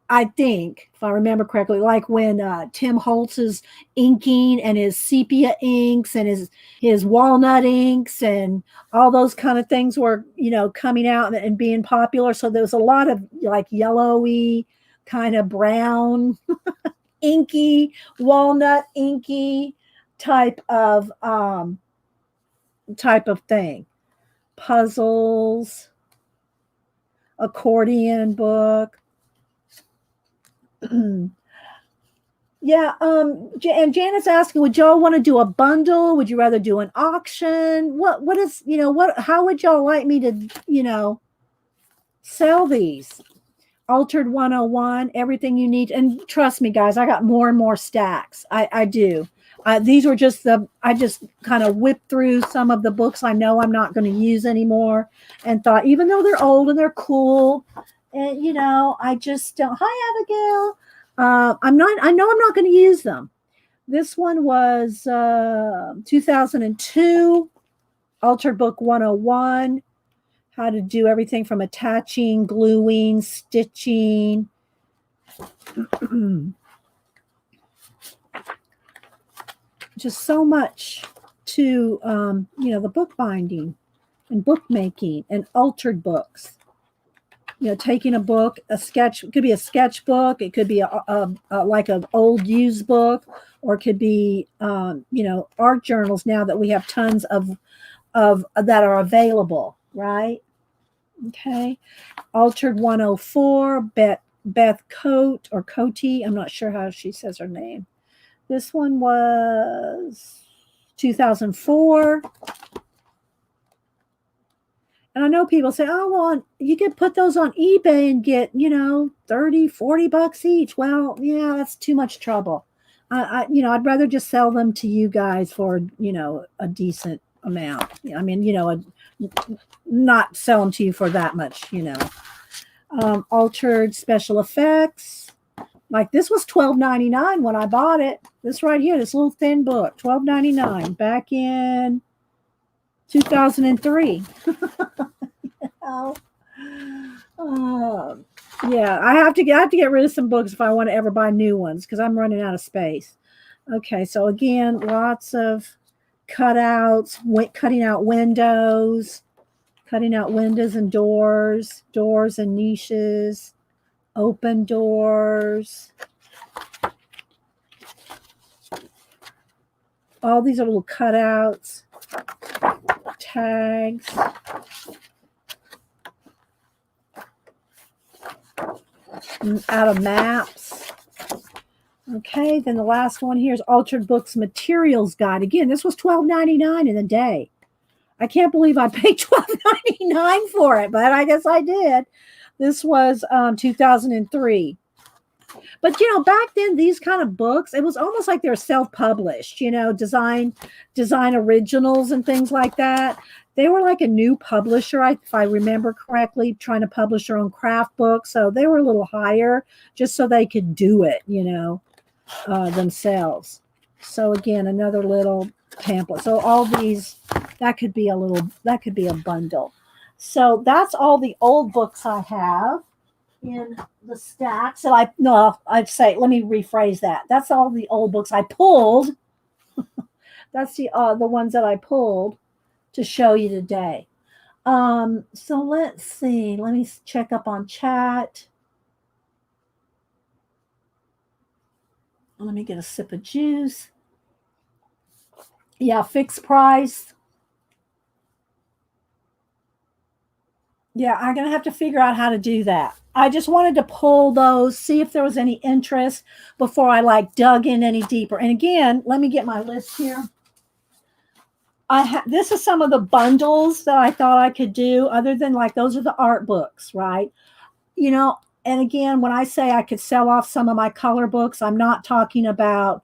I think, if I remember correctly, like when Tim Holtz's inking and his sepia inks and his walnut inks and all those kind of things were, coming out and being popular. So there was a lot of like yellowy, kind of brown, inky, walnut inky type of type of thing. Puzzles, accordion book. Yeah, and Janet's asking, would y'all want to do a bundle? Would you rather do an auction? What is, how would y'all like me to, sell these? Altered 101, everything you need. And trust me, guys, I got more and more stacks. I do. These were just I just kind of whipped through some of the books I know I'm not going to use anymore and thought, even though they're old and they're cool, and, I just don't. Hi, Abigail. I know I'm not going to use them. This one was 2002, Altered Book 101, how to do everything from attaching, gluing, stitching. Just so much to, the bookbinding and bookmaking and altered books. Taking a book, a sketch, it could be a sketchbook, it could be a like an old used book, or it could be, art journals now that we have tons of that are available, right? Okay. Altered 104, Beth Cote or Cote, I'm not sure how she says her name. This one was 2004. And I know people say, oh, well, you could put those on eBay and get, $30-$40 each. Well, yeah, that's too much trouble. I'd rather just sell them to you guys for, a decent amount. I mean, not sell them to you for that much, Altered special effects. Like this was $12.99 when I bought it. This right here, this little thin book, $12.99 back in 2003. Yeah, I have to get rid of some books if I want to ever buy new ones because I'm running out of space. Okay, so again, lots of cutouts, cutting out windows and doors and niches, open doors. All these are little cutouts, tags. Out of maps. Okay, then the last one here is Altered Books Materials Guide. Again, this was $12.99 in the day. I can't believe I paid $12.99 for it, but I guess I did. This was 2003. But, back then, these kind of books, it was almost like they're self-published, design originals and things like that. They were like a new publisher, if I remember correctly, trying to publish their own craft books. So they were a little higher just so they could do it, themselves. So again, another little pamphlet. So all these, that could be a bundle. So that's all the old books I have in the stack. So I'd say, let me rephrase that. That's all the old books I pulled. That's the ones that I pulled to show you today. So let's see. Let me check up on chat. Let me get a sip of juice. Yeah, fixed price. Yeah, I'm going to have to figure out how to do that. I just wanted to pull those, see if there was any interest before I dug in any deeper. And again, let me get my list here. This is some of the bundles that I thought I could do, other than those are the art books, right? And again, when I say I could sell off some of my color books, I'm not talking about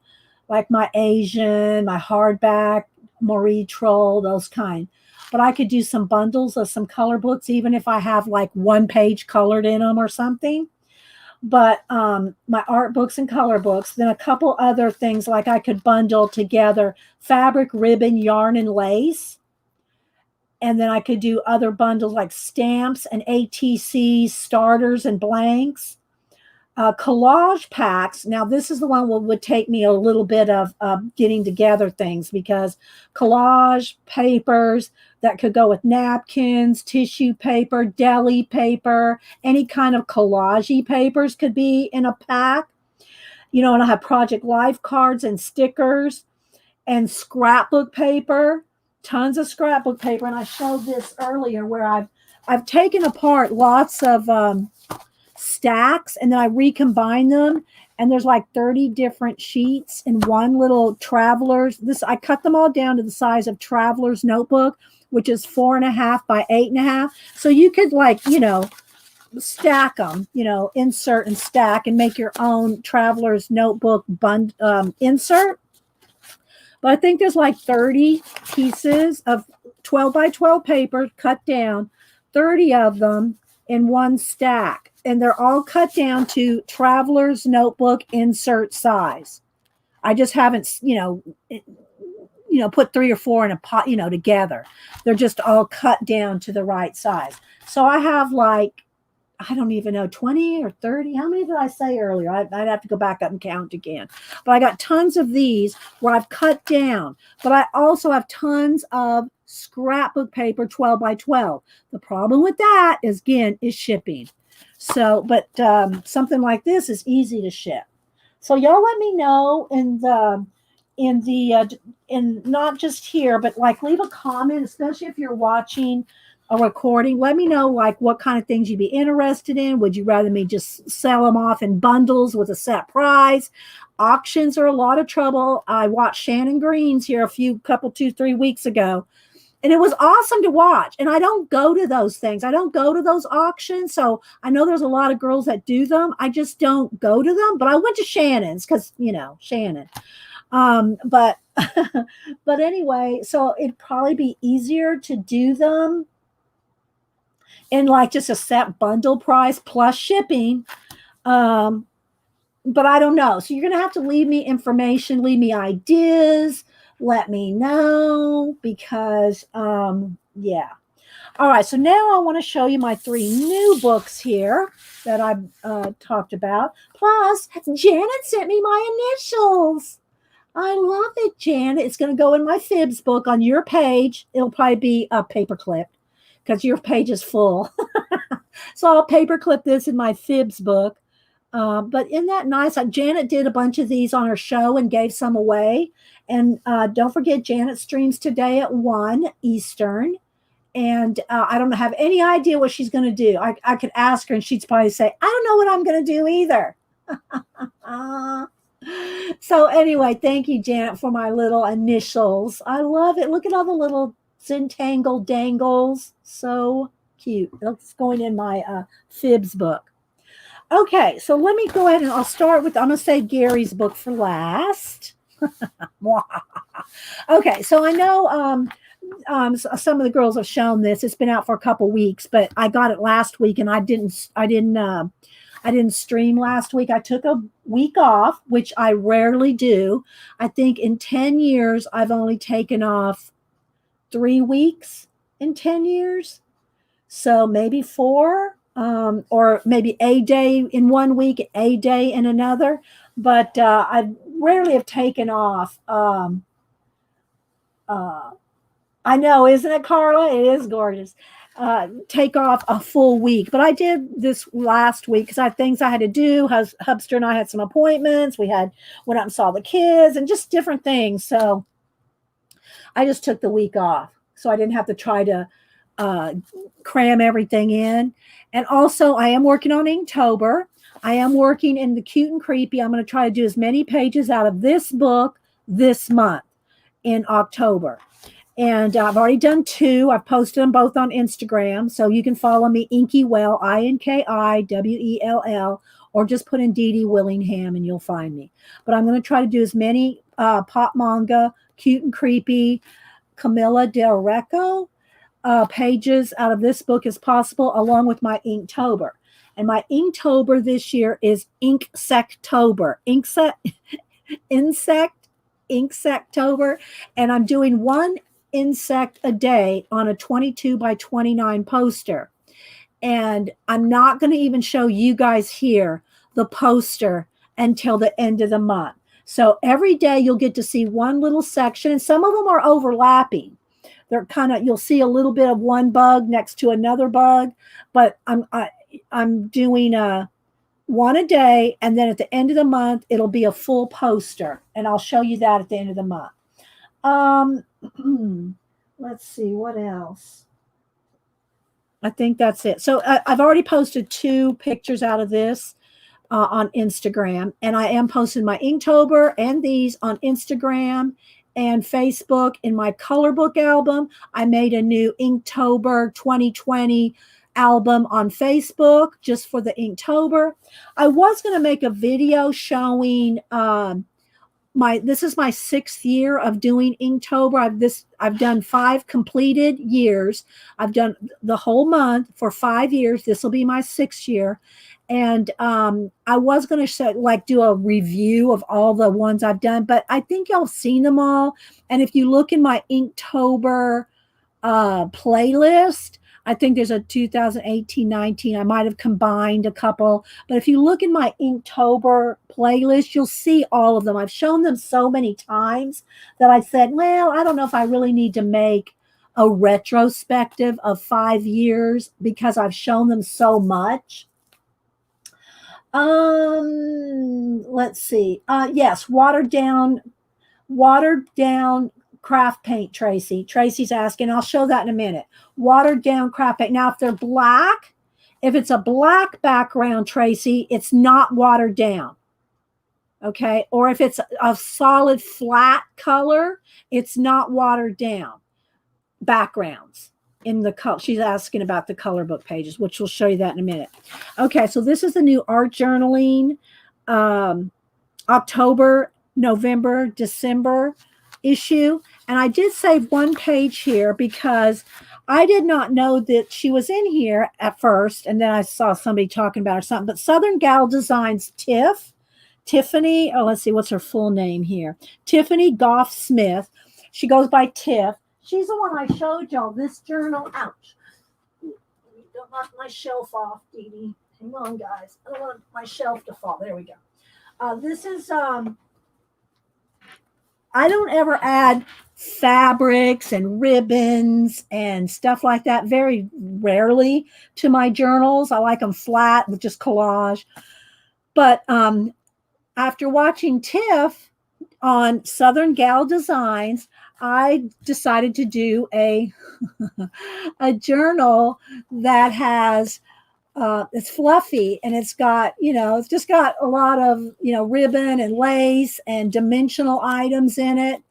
my Asian, my hardback, Marie Troll, those kind. But I could do some bundles of some color books, even if I have one page colored in them or something. But my art books and color books, then a couple other things I could bundle together, fabric, ribbon, yarn, and lace. And then I could do other bundles like stamps and ATCs, starters and blanks. Collage packs. Now, this is the one that would take me a little bit of getting together things, because collage papers that could go with napkins, tissue paper, deli paper, any kind of collage-y papers could be in a pack. And I have Project Life cards and stickers and scrapbook paper. tons of scrapbook paper, and I showed this earlier where I've taken apart lots of stacks, and then I recombine them, and there's like 30 different sheets in one little traveler's. This I cut them all down to the size of traveler's notebook, which is 4.5 by 8.5. So you could, like, stack them, insert and stack, and make your own traveler's notebook insert. But I think there's like 30 pieces of 12 by 12 paper cut down, 30 of them in one stack. And they're all cut down to traveler's notebook insert size. I just haven't, put 3 or 4 in a pot, together. They're just all cut down to the right size. So I have, like, I don't even know, 20 or 30. How many did I say earlier? I'd have to go back up and count again. But I got tons of these where I've cut down. But I also have tons of scrapbook paper, 12 by 12. The problem with that is shipping. So, but something like this is easy to ship. So y'all let me know in not just here, but like leave a comment, especially if you're watching a recording. Let me know like what kind of things you'd be interested in. Would you rather me just sell them off in bundles with a set price? Auctions are a lot of trouble. I watched Shannon Green's here 2-3 weeks ago, and it was awesome to watch. And I don't go to those things. I don't go to those auctions. So I know there's a lot of girls that do them. I just don't go to them. But I went to Shannon's because, Shannon. But but anyway, so it'd probably be easier to do them in like just a set bundle price plus shipping. But I don't know. So you're going to have to leave me information, leave me ideas. Let me know because, yeah. All right. So now I want to show you my 3 new books here that I've talked about. Plus, Janet sent me my initials. I love it, Janet. It's going to go in my Fibs book on your page. It'll probably be a paperclip because your page is full. So I'll paperclip this in my Fibs book. But isn't that nice? Janet did a bunch of these on her show and gave some away. And don't forget, Janet streams today at 1 Eastern. And I don't have any idea what she's going to do. I could ask her and she'd probably say, I don't know what I'm going to do either. So anyway, thank you, Janet, for my little initials. I love it. Look at all the little Zentangle dangles. So cute. That's going in my Fibs book. Okay, so let me go ahead and I'll start with, I'm going to save Gary's book for last. Okay, so I know some of the girls have shown this. It's been out for a couple weeks, but I got it last week and I didn't stream last week. I took a week off, which I rarely do. I think in 10 years, I've only taken off 3 weeks in 10 years. So maybe 4. Or maybe a day in 1 week, a day in another. But I rarely have taken off. I know, isn't it, Carla? It is gorgeous. Take off a full week. But I did this last week because I had things I had to do. Hubster and I had some appointments. We went out and saw the kids and just different things. So I just took the week off. So I didn't have to try to cram everything in. And also, I am working on Inktober. I am working in the Cute and Creepy. I'm going to try to do as many pages out of this book this month in October. And I've already done 2. I've posted them both on Instagram. So you can follow me, Inkywell, INKIWELL, or just put in Dee Dee Willingham and you'll find me. But I'm going to try to do as many pop manga, Cute and Creepy, Camilla Del Recco, pages out of this book as possible, along with my Inktober. And my Inktober this year is Inksectober. Inksectober. And I'm doing 1 insect a day on a 22 by 29 poster. And I'm not going to even show you guys here the poster until the end of the month. So every day you'll get to see one little section, and some of them are overlapping. They're you'll see a little bit of one bug next to another bug, but I'm doing 1 a day, and then at the end of the month it'll be a full poster, and I'll show you that at the end of the month. let's see what else. I think that's it. So I've already posted 2 pictures out of this on Instagram, and I am posting my Inktober and these on Instagram and Facebook. In my color book album, I made a new Inktober 2020 album on Facebook just for the Inktober. I was going to make a video showing this is my 6th year of doing Inktober. I've done 5 completed years. I've done the whole month for 5 years. This will be my 6th year. And I was going to do a review of all the ones I've done, but I think y'all seen them all. And if you look in my Inktober playlist, I think there's a 2018-19. I might have combined a couple, but if you look in my Inktober playlist, you'll see all of them. I've shown them so many times that I said, well, I don't know if I really need to make a retrospective of 5 years because I've shown them so much. Let's see. Yes, watered down craft paint, Tracy. Tracy's asking. I'll show that in a minute. Watered down craft paint. Now, if they're black, if it's a black background, Tracy, it's not watered down. Okay. Or if it's a solid flat color, it's not watered down. Backgrounds in the color. She's asking about the color book pages, which we'll show you that in a minute. Okay. So this is the new art journaling, October, November, December issue. And I did save one page here because I did not know that she was in here at first. And then I saw somebody talking about her something. But Southern Gal Designs Tiffany, oh, let's see, what's her full name here? Tiffany Goff Smith. She goes by Tiff. She's the one I showed y'all. This journal. Ouch. Don't knock my shelf off, Dee Dee. Hang on, guys. I don't want my shelf to fall. There we go. This is I don't ever add fabrics and ribbons and stuff like that, very rarely, to my journals. I like them flat with just collage. But after watching Tiff on Southern Gal Designs, I decided to do a journal that has it's fluffy, and it's got, it's just got a lot of, ribbon and lace and dimensional items in it.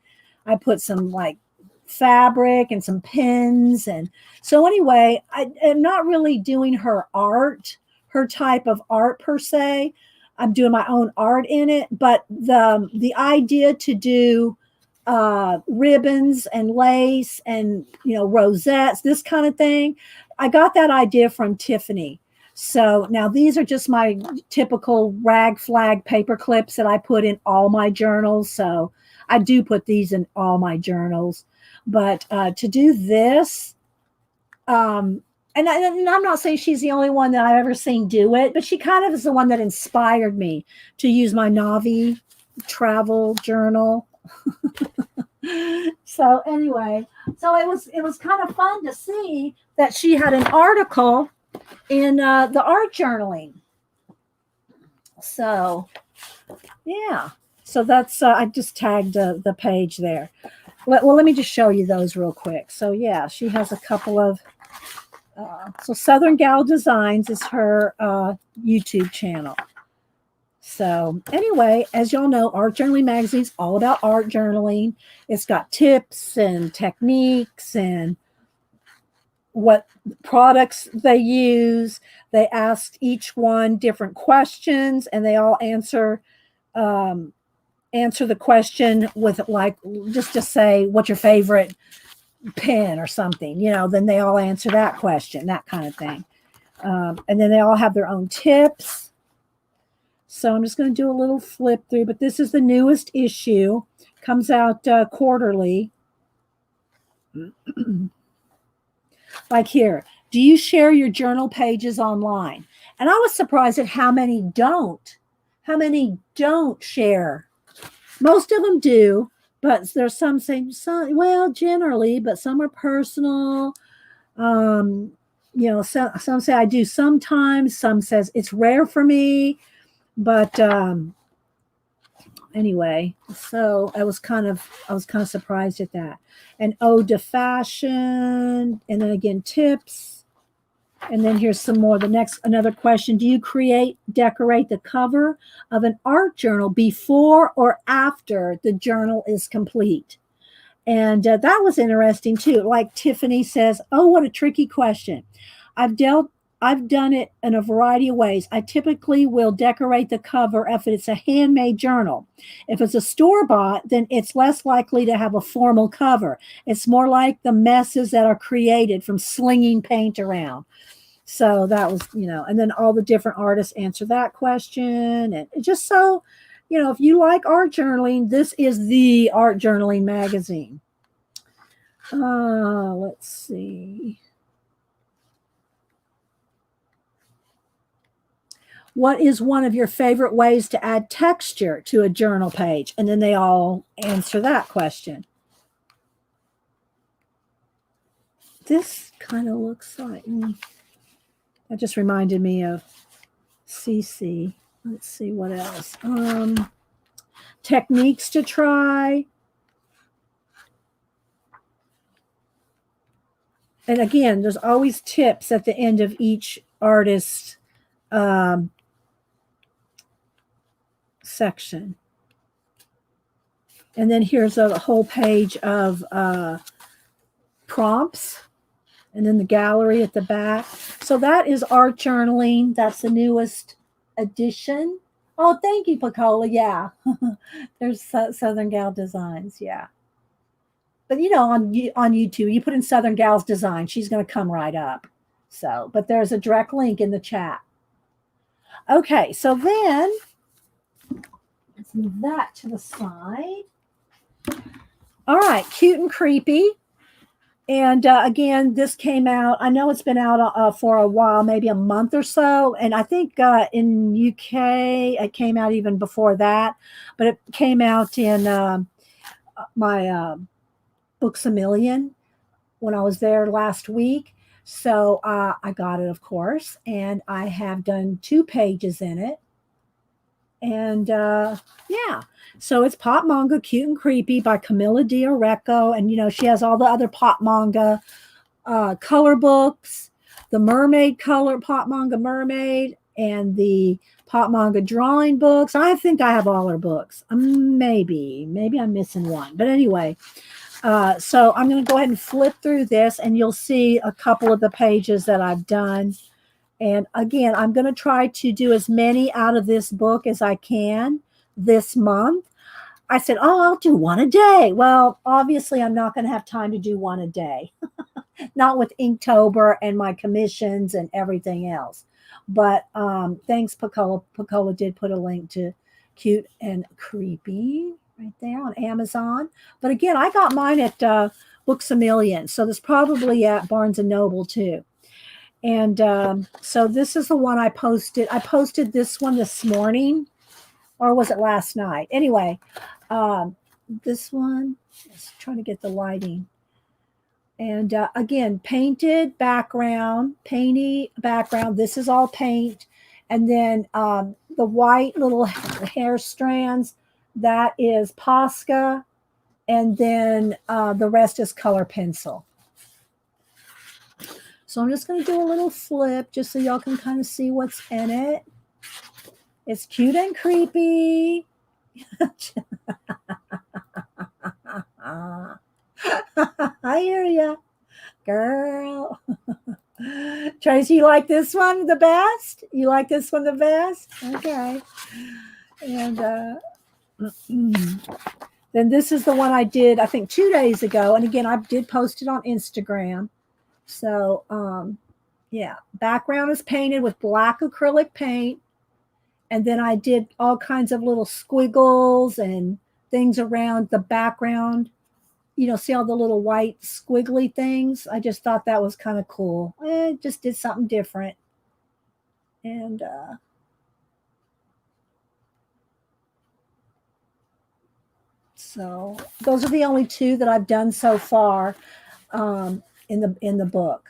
I put some like fabric and some pins. And so anyway, I am not really doing her type of art per se. I'm doing my own art in it, but the idea to do ribbons and lace and, rosettes, this kind of thing, I got that idea from Tiffany. So now these are just my typical rag flag paper clips that I put in all my journals. So I do put these in all my journals. But to do this, and I'm not saying she's the only one that I've ever seen do it, but she kind of is the one that inspired me to use my Navi travel journal. So anyway, so it was kind of fun to see that she had an article in the art journaling. So yeah, so that's I just tagged the page there. Well, let me just show you those real quick. So yeah, she has a couple of so Southern Gal Designs is her YouTube channel. So anyway, as y'all know, Art Journaling Magazine's all about art journaling. It's got tips and techniques and what products they use. They ask each one different questions, and they all answer the question with, like, just to say, what's your favorite pen or something, then they all answer that question, that kind of thing. And then they all have their own tips. So I'm just going to do a little flip through, but this is the newest issue. Comes out quarterly. Like here, do you share your journal pages online? And I was surprised at how many don't share. Most of them do, but there's some saying, well, generally, but some are personal. Some say I do sometimes. Some says it's rare for me. But anyway, so I was kind of surprised at that. And ode to fashion, and then again tips, and then here's some more. Another question: do you decorate the cover of an art journal before or after the journal is complete? And that was interesting too. Like Tiffany says, "Oh, what a tricky question. I've dealt I've done it in a variety of ways. I typically will decorate the cover if it's a handmade journal. If it's a store bought, then it's less likely to have a formal cover. It's more like the messes that are created from slinging paint around." So that was, and then all the different artists answer that question. And it just so, if you like art journaling, this is the art journaling magazine. Let's see. What is one of your favorite ways to add texture to a journal page? And then they all answer that question. This kind of looks like, that just reminded me of CC. Let's see what else. Techniques to try. And again, there's always tips at the end of each artist's section. And then here's a whole page of prompts, and then the gallery at the back. So that is art journaling. That's the newest edition. Oh, thank you, Pacola. Yeah. There's Southern Gal Designs. Yeah. But on YouTube, you put in Southern Gal's Design, she's going to come right up. So, but there's a direct link in the chat. Okay, so then let's move that to the side. All right, Cute and Creepy. And again, this came out, I know it's been out for a while, maybe a month or so. And I think in UK, it came out even before that. But it came out in my Books A Million when I was there last week. So I got it, of course. And I have done 2 pages in it. And yeah, so it's pop manga, Cute and Creepy by Camilla D'Orecco. And, she has all the other pop manga color books, the mermaid color pop manga mermaid, and the pop manga drawing books. I think I have all her books. Maybe I'm missing one. But anyway, so I'm going to go ahead and flip through this, and you'll see a couple of the pages that I've done. And again, I'm going to try to do as many out of this book as I can this month. I said, I'll do one a day. Well, obviously, I'm not going to have time to do one a day, not with Inktober and my commissions and everything else. But thanks, Pacola. Pacola did put a link to Cute and Creepy right there on Amazon. But again, I got mine at Books A Million. So there's probably at Barnes & Noble too. And so this is the one I posted. I posted this one this morning, or was it last night? Anyway, this one, let's try to get the lighting. And again, painted background, painty background. This is all paint. And then the white little hair strands, that is Posca. And then the rest is color pencil. So I'm just going to do a little flip just so y'all can kind of see what's in it. It's cute and creepy. I hear ya, girl. Tracy, you like this one the best? You like this one the best? Okay. And then this is the one I did, I think, 2 days ago. And again, I did post it on Instagram. So, yeah, background is painted with black acrylic paint. And then I did all kinds of little squiggles and things around the background. See all the little white squiggly things? I just thought that was kind of cool. I just did something different. And so those are the only 2 that I've done so far in the book.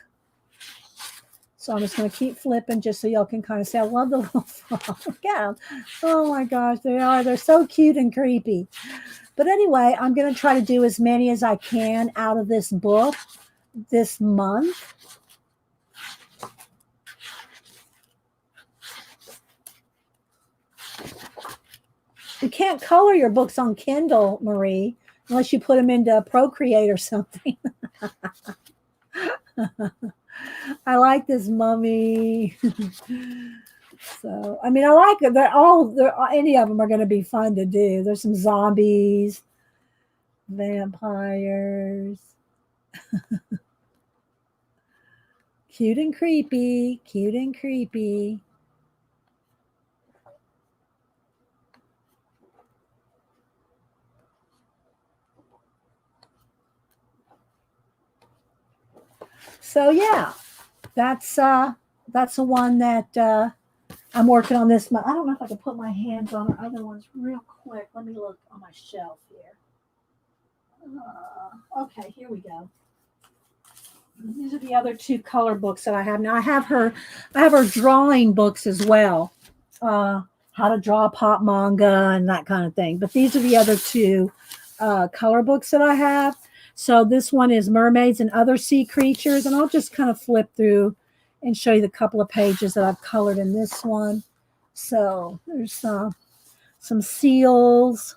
So I'm just going to keep flipping just so y'all can kind of see. I love the little frog. Look at them. Oh my gosh, they are. They're so cute and creepy. But anyway, I'm going to try to do as many as I can out of this book this month. You can't color your books on Kindle, Marie, unless you put them into Procreate or something. I like this mummy. So, I mean, I like it. Any of them are going to be fun to do. There's some zombies, vampires. Cute and creepy, cute and creepy. So yeah, that's the one that I'm working on this month. I don't know if I can put my hands on her other ones real quick. Let me look on my shelf here. Okay, here we go. These are the other two color books that I have. Now I have her drawing books as well. How to draw pop manga and that kind of thing. But these are the other two color books that I have. So this one is Mermaids and Other Sea Creatures. And I'll just kind of flip through and show you the couple of pages that I've colored in this one. So there's some seals.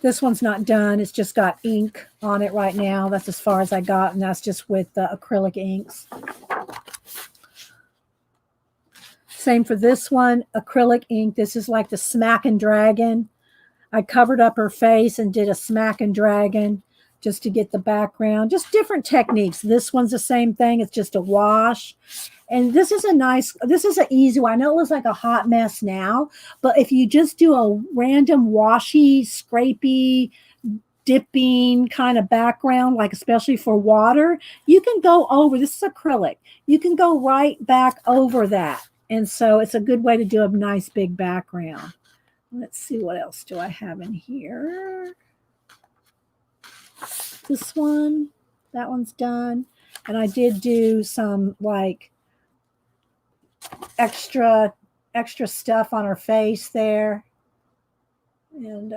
This one's not done. It's just got ink on it right now. That's as far as I got, and that's just with acrylic inks. Same for this one, acrylic ink. This is like the Smackin' Dragon. I covered up her face and did a Smackin' Dragon just to get the background. Just different techniques. This one's the same thing. It's just a wash. And this is an easy one. I know it looks like a hot mess now, but if you just do a random washy, scrapey, dipping kind of background, like especially for water, you can go over, this is acrylic, you can go right back over that. And so it's a good way to do a nice big background. Let's see, what else do I have in here? This one, that one's done. And I did do some like extra stuff on her face there. And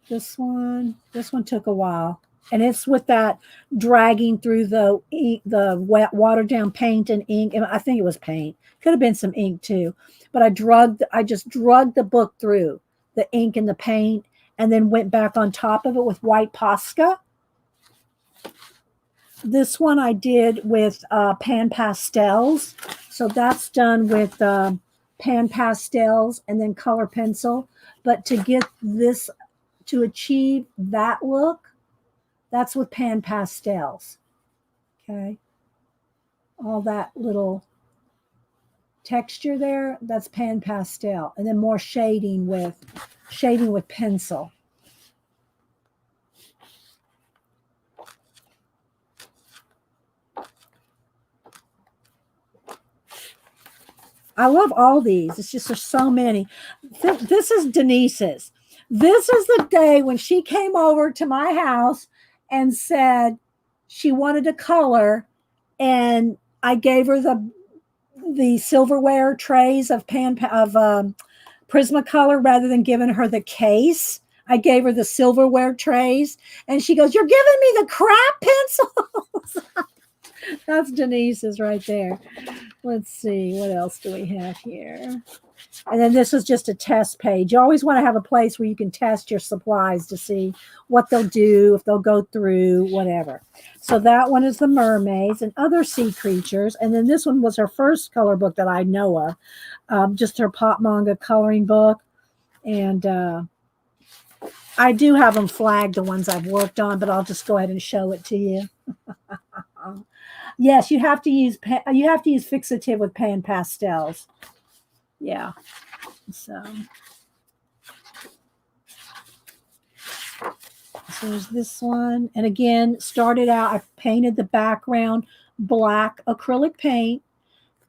this one took a while, and it's with that dragging through the wet watered down paint and ink, and I think it was paint, could have been some ink too, but I just drugged the book through the ink and the paint, and then went back on top of it with white Posca. This one I did with pan pastels, so that's done with pan pastels and then color pencil. But to get this, to achieve that look, that's with pan pastels. Okay. All that little texture there, that's pan pastel. And then more shading with pencil. I love all these. It's just, there's so many. This is Denise's. This is the day when she came over to my house and said she wanted to color, and I gave her the silverware trays of Prismacolor rather than giving her the case. I gave her the silverware trays, and she goes, "You're giving me the crap pencils." That's Denise's right there. Let's see, what else do we have here? And then this is just a test page. You always want to have a place where you can test your supplies to see what they'll do, if they'll go through, whatever. So that one is the Mermaids and Other Sea Creatures. And then this one was her first color book that I know of, just her pop manga coloring book. And I do have them flagged, the ones I've worked on, but I'll just go ahead and show it to you. Yes, you have to use fixative with pan pastels. Yeah. So There's this one. And again, started out, I painted the background black acrylic paint.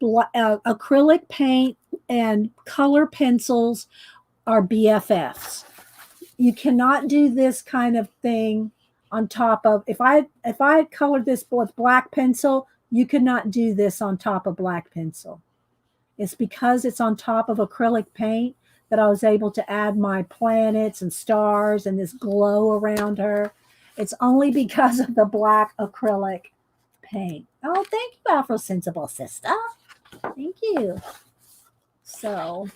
Acrylic paint and color pencils are BFFs. You cannot do this kind of thing on top of, if I had colored this with black pencil, you could not do this on top of black pencil. It's because it's on top of acrylic paint that I was able to add my planets and stars and this glow around her. It's only because of the black acrylic paint. Oh, thank you, Afro Sensible Sister. Thank you. So,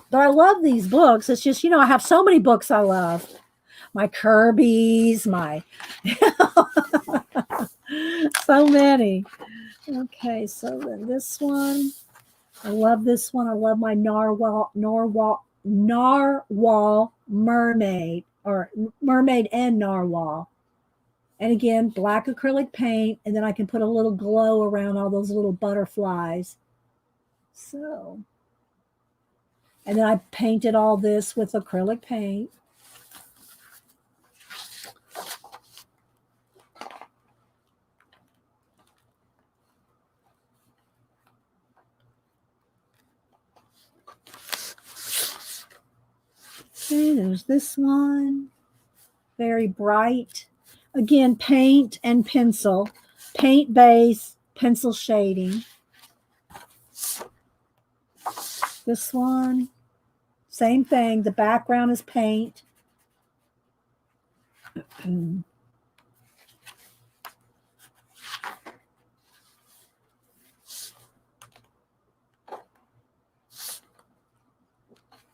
but I love these books. It's just, I have so many books I love. My Kirby's, my so many. Okay, so then this one. I love this one. I love my narwhal mermaid, or mermaid and narwhal. And again, black acrylic paint, and then I can put a little glow around all those little butterflies. So, and then I painted all this with acrylic paint. Okay, there's this one. Very bright. Again, paint and pencil. Paint base, pencil shading. This one, same thing. The background is paint.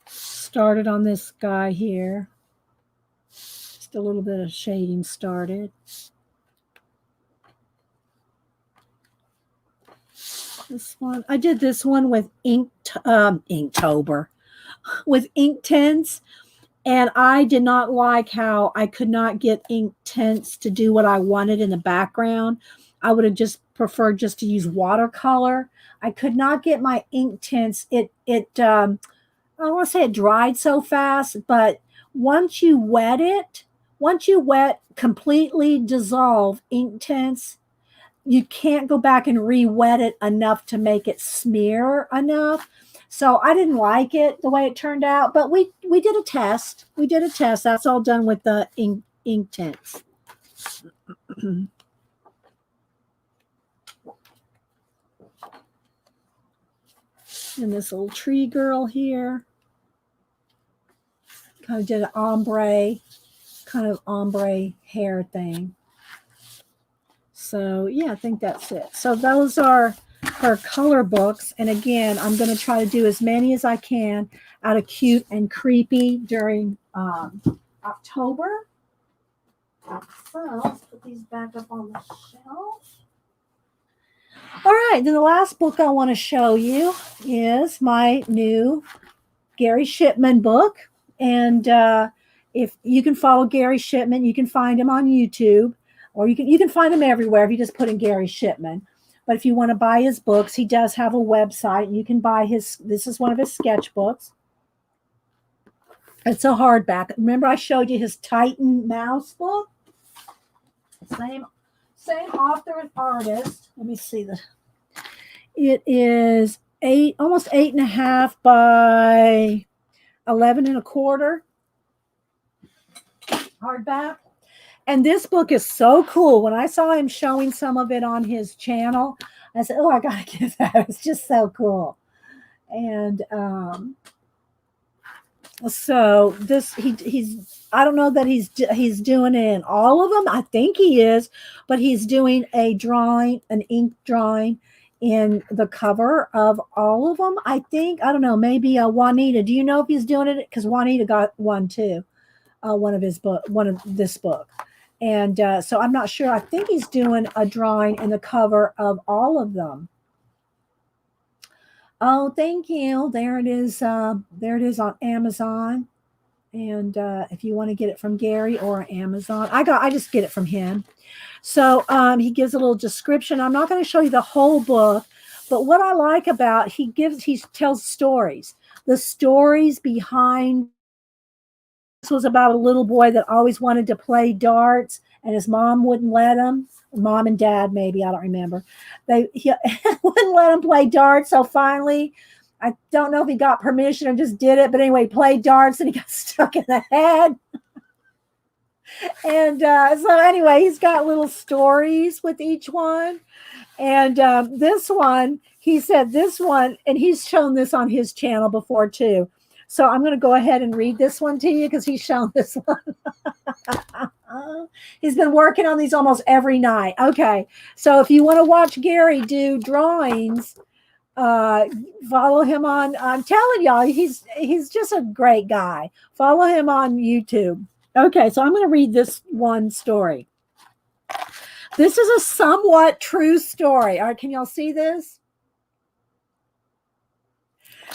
Started on this guy here. Just a little bit of shading started. This one, I did this one with Inktober, with ink tints, and I did not like how I could not get ink tints to do what I wanted in the background. I would have just preferred just to use watercolor. I could not get my ink tints. I don't want to say it dried so fast, but once you wet, completely dissolve ink tints, you can't go back and re-wet it enough to make it smear enough. So I didn't like it the way it turned out, but we did a test. We did a test. That's all done with the ink tints. And this little tree girl here. Kind of did an ombre hair thing. So yeah, I think that's it. So those are her color books. And again, I'm going to try to do as many as I can out of cute and creepy during October. So let's put these back up on the shelf. All right, then the last book I want to show you is my new Gary Shipman book. And if you can follow Gary Shipman, you can find him on YouTube. Or you can find him everywhere if you just put in Gary Shipman. But if you want to buy his books, he does have a website. You can buy this is one of his sketchbooks. It's a hardback. Remember I showed you his Titan Mouse book? Same author and artist. Let me see. It is almost 8.5 by 11.25 hardback. And this book is so cool. When I saw him showing some of it on his channel, I said, oh, I got to get that. It's just so cool. And so this, I don't know that he's doing it in all of them. I think he is, but he's doing an ink drawing in the cover of all of them. I think, I don't know, maybe Juanita. Do you know if he's doing it? Because Juanita got one too. One of this book. And so I'm not sure. I think he's doing a drawing in the cover of all of them. Oh, thank you. There it is. There it is on Amazon. And if you want to get it from Gary or Amazon, I just get it from him. So he gives a little description. I'm not going to show you the whole book, but what I like about he tells stories. The stories behind was about a little boy that always wanted to play darts, and his mom wouldn't let him. Mom and dad, maybe, I don't remember. He wouldn't let him play darts. So finally, I don't know if he got permission or just did it, but anyway, he played darts and he got stuck in the head. And so anyway, he's got little stories with each one. And this one, he said this one, and he's shown this on his channel before too. So I'm going to go ahead and read this one to you because he's shown this one. He's been working on these almost every night. Okay. So if you want to watch Gary do drawings, follow him on, I'm telling y'all, he's just a great guy. Follow him on YouTube. Okay. So I'm going to read this one story. This is a somewhat true story. All right, can y'all see this?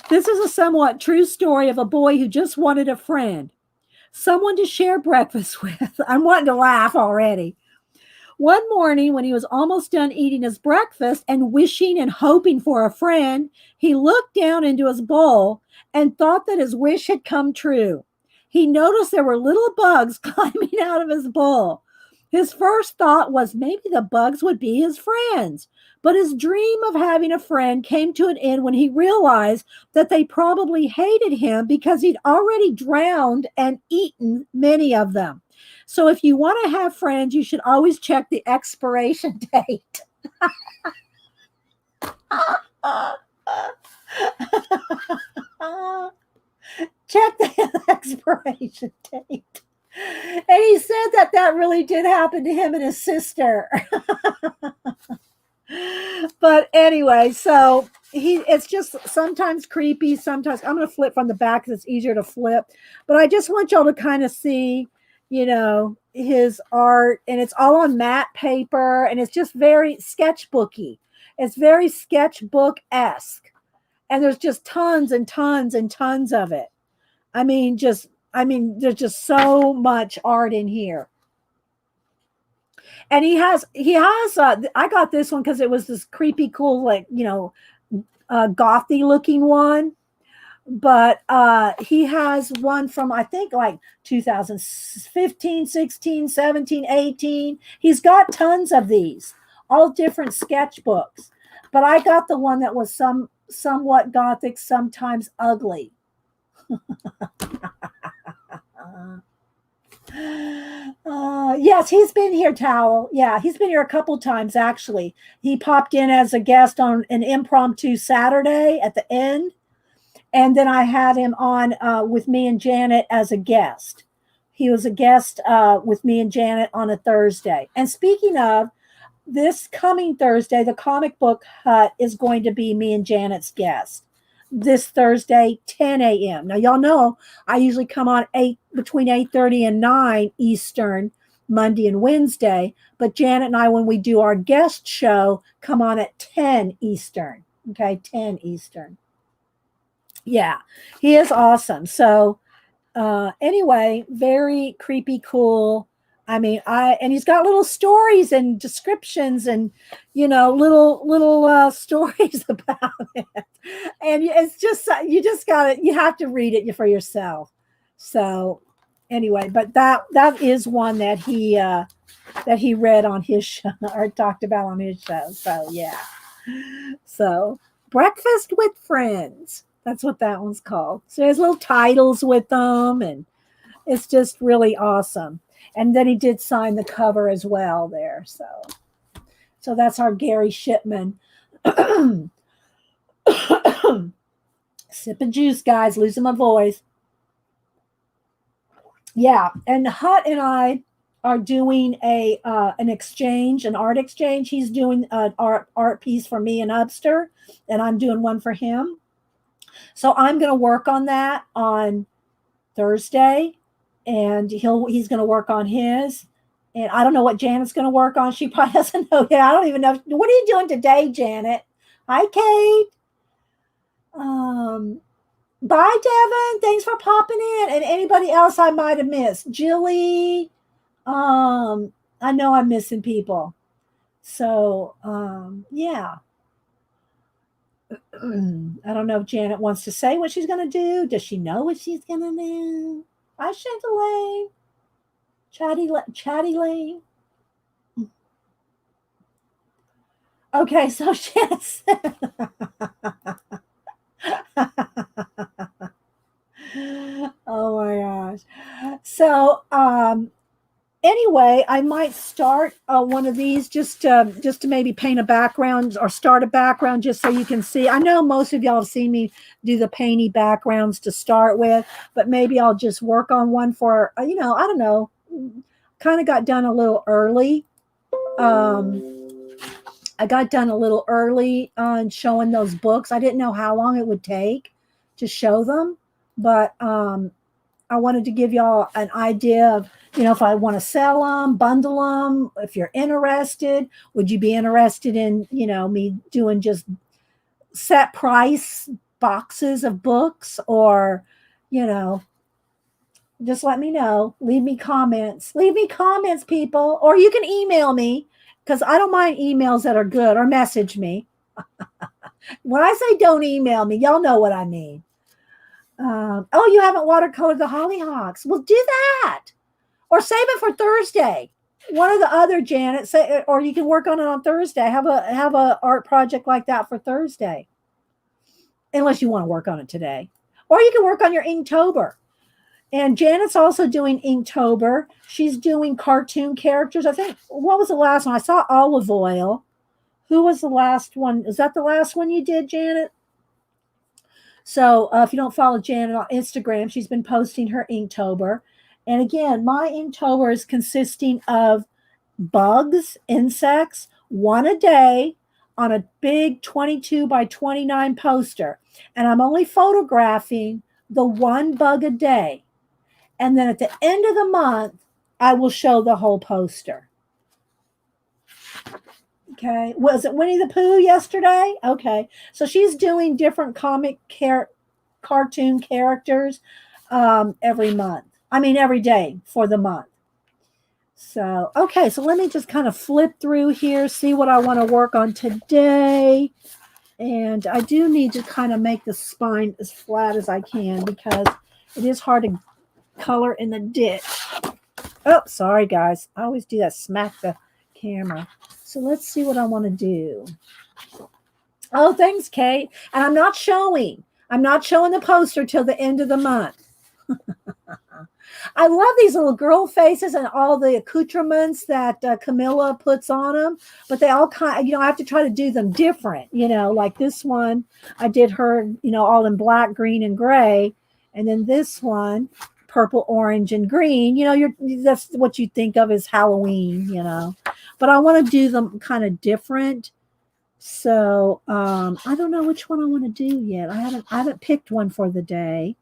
This is a somewhat true story of a boy who just wanted a friend, someone to share breakfast with. I'm wanting to laugh already. One morning, when he was almost done eating his breakfast and wishing and hoping for a friend, he looked down into his bowl and thought that his wish had come true. He noticed there were little bugs climbing out of his bowl. His first thought was maybe the bugs would be his friends. But his dream of having a friend came to an end when he realized that they probably hated him because he'd already drowned and eaten many of them. So if you want to have friends, you should always check the expiration date. Check the expiration date. And he said that really did happen to him and his sister. But anyway, so it's just sometimes creepy. Sometimes I'm going to flip from the back because it's easier to flip. But I just want y'all to kind of see, his art, and it's all on matte paper, and it's just very sketchbooky. It's very sketchbook-esque. And there's just tons and tons and tons of it. There's just so much art in here. And he has, I got this one because it was this creepy, cool, gothy looking one. But he has one from, I think, like 2015, 16, 17, 18. He's got tons of these, all different sketchbooks. But I got the one that was somewhat gothic, sometimes ugly. Yes, he's been here, Towel. Yeah, he's been here a couple times, actually. He popped in as a guest on an impromptu Saturday at the end. And then I had him on with me and Janet as a guest. He was a guest with me and Janet on a Thursday. And speaking of, this coming Thursday, the Comic Book Hut is going to be me and Janet's guest. This Thursday, 10 a.m. Now, y'all know I usually come on between 8:30 and 9 Eastern, Monday and Wednesday. But Janet and I, when we do our guest show, come on at 10 Eastern. Okay, 10 Eastern. Yeah, he is awesome. So anyway, very creepy, cool. And he's got little stories and descriptions and, little stories about it. And it's just, you have to read it for yourself. So anyway, but that is one that he read on his show or talked about on his show. So yeah. So Breakfast with Friends. That's what that one's called. So there's little titles with them, and it's just really awesome. And then he did sign the cover as well there. So that's our Gary Shipman. Sipping juice, guys, losing my voice. Yeah, and Hut and I are doing an exchange, an art exchange. He's doing an art piece for me in Upster, and I'm doing one for him. So I'm going to work on that on Thursday, and he's going to work on his. And I don't know what Janet's going to work on. She probably doesn't know yet. I don't even know. What are you doing today, Janet? Hi, Kate. Bye, Devin. Thanks for popping in. And anybody else I might have missed. Jilly. I know I'm missing people. So, yeah. I don't know if Janet wants to say what she's going to do. Does she know what she's going to do? Hi, Chantelane. Chatty Lane. Okay, so yes. Oh my gosh. So anyway, I might start one of these just to maybe paint a background or start a background just so you can see. I know most of y'all have seen me do the painty backgrounds to start with, but maybe I'll just work on one for I don't know. Kind of got done a little early. I got done a little early on showing those books. I didn't know how long it would take to show them, but I wanted to give y'all an idea of, if I want to sell them, bundle them, if you're interested, would you be interested in, me doing just set price boxes of books or, you know, just let me know. Leave me comments. Leave me comments, people, or you can email me because I don't mind emails that are good or message me. When I say don't email me, y'all know what I mean. Oh, you haven't watercolored the hollyhocks. Well, do that or save it for Thursday. One or the other, Janet. Say, or you can work on it on Thursday. Have a art project like that for Thursday, unless you want to work on it today, or you can work on your Inktober. And Janet's also doing Inktober. She's doing cartoon characters. I think, what was the last one? I saw Olive Oil. Who was the last one? Is that the last one you did, Janet? So if you don't follow Janet on Instagram, she's been posting her Inktober. And again, my Inktober is consisting of bugs, insects, one a day on a big 22 by 29 poster. And I'm only photographing the one bug a day. And then at the end of the month, I will show the whole poster. Okay. Was it Winnie the Pooh yesterday? Okay. So she's doing different cartoon characters every month. I mean, every day for the month. So, okay. So let me just kind of flip through here, see what I want to work on today. And I do need to kind of make the spine as flat as I can because it is hard to color in the ditch. Oh, sorry, guys. I always do that, smack the camera. So let's see what I want to do. Oh, thanks, Kate. And I'm not showing the poster till the end of the month. I love these little girl faces and all the accoutrements that Camilla puts on them, but they all kind of, I have to try to do them different, like this one, I did her, all in black, green, and gray. And then this one, purple, orange, and green, that's what you think of as Halloween, but I want to do them kind of different. So I don't know which one I want to do yet. I haven't picked one for the day.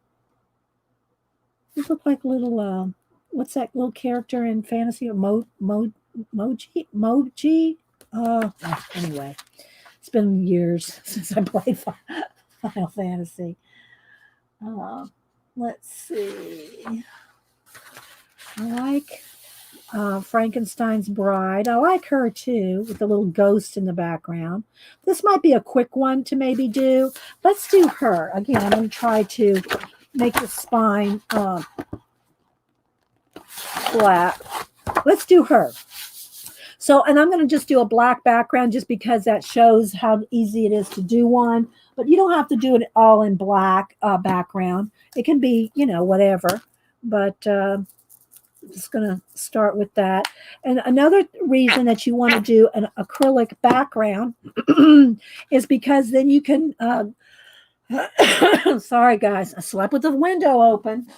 These look like little what's that little character in fantasy? Moji? Anyway, it's been years since I played Final Fantasy. Let's see. I like Frankenstein's Bride. I like her too, with the little ghost in the background. This might be a quick one to maybe do. Let's do her. Again, I'm going to try to make the spine flat. Let's do her. So, and I'm going to just do a black background just because that shows how easy it is to do one. But you don't have to do it all in black background. It can be, whatever. But I'm just going to start with that. And another reason that you want to do an acrylic background is because then you can sorry, guys. I slept with the window open.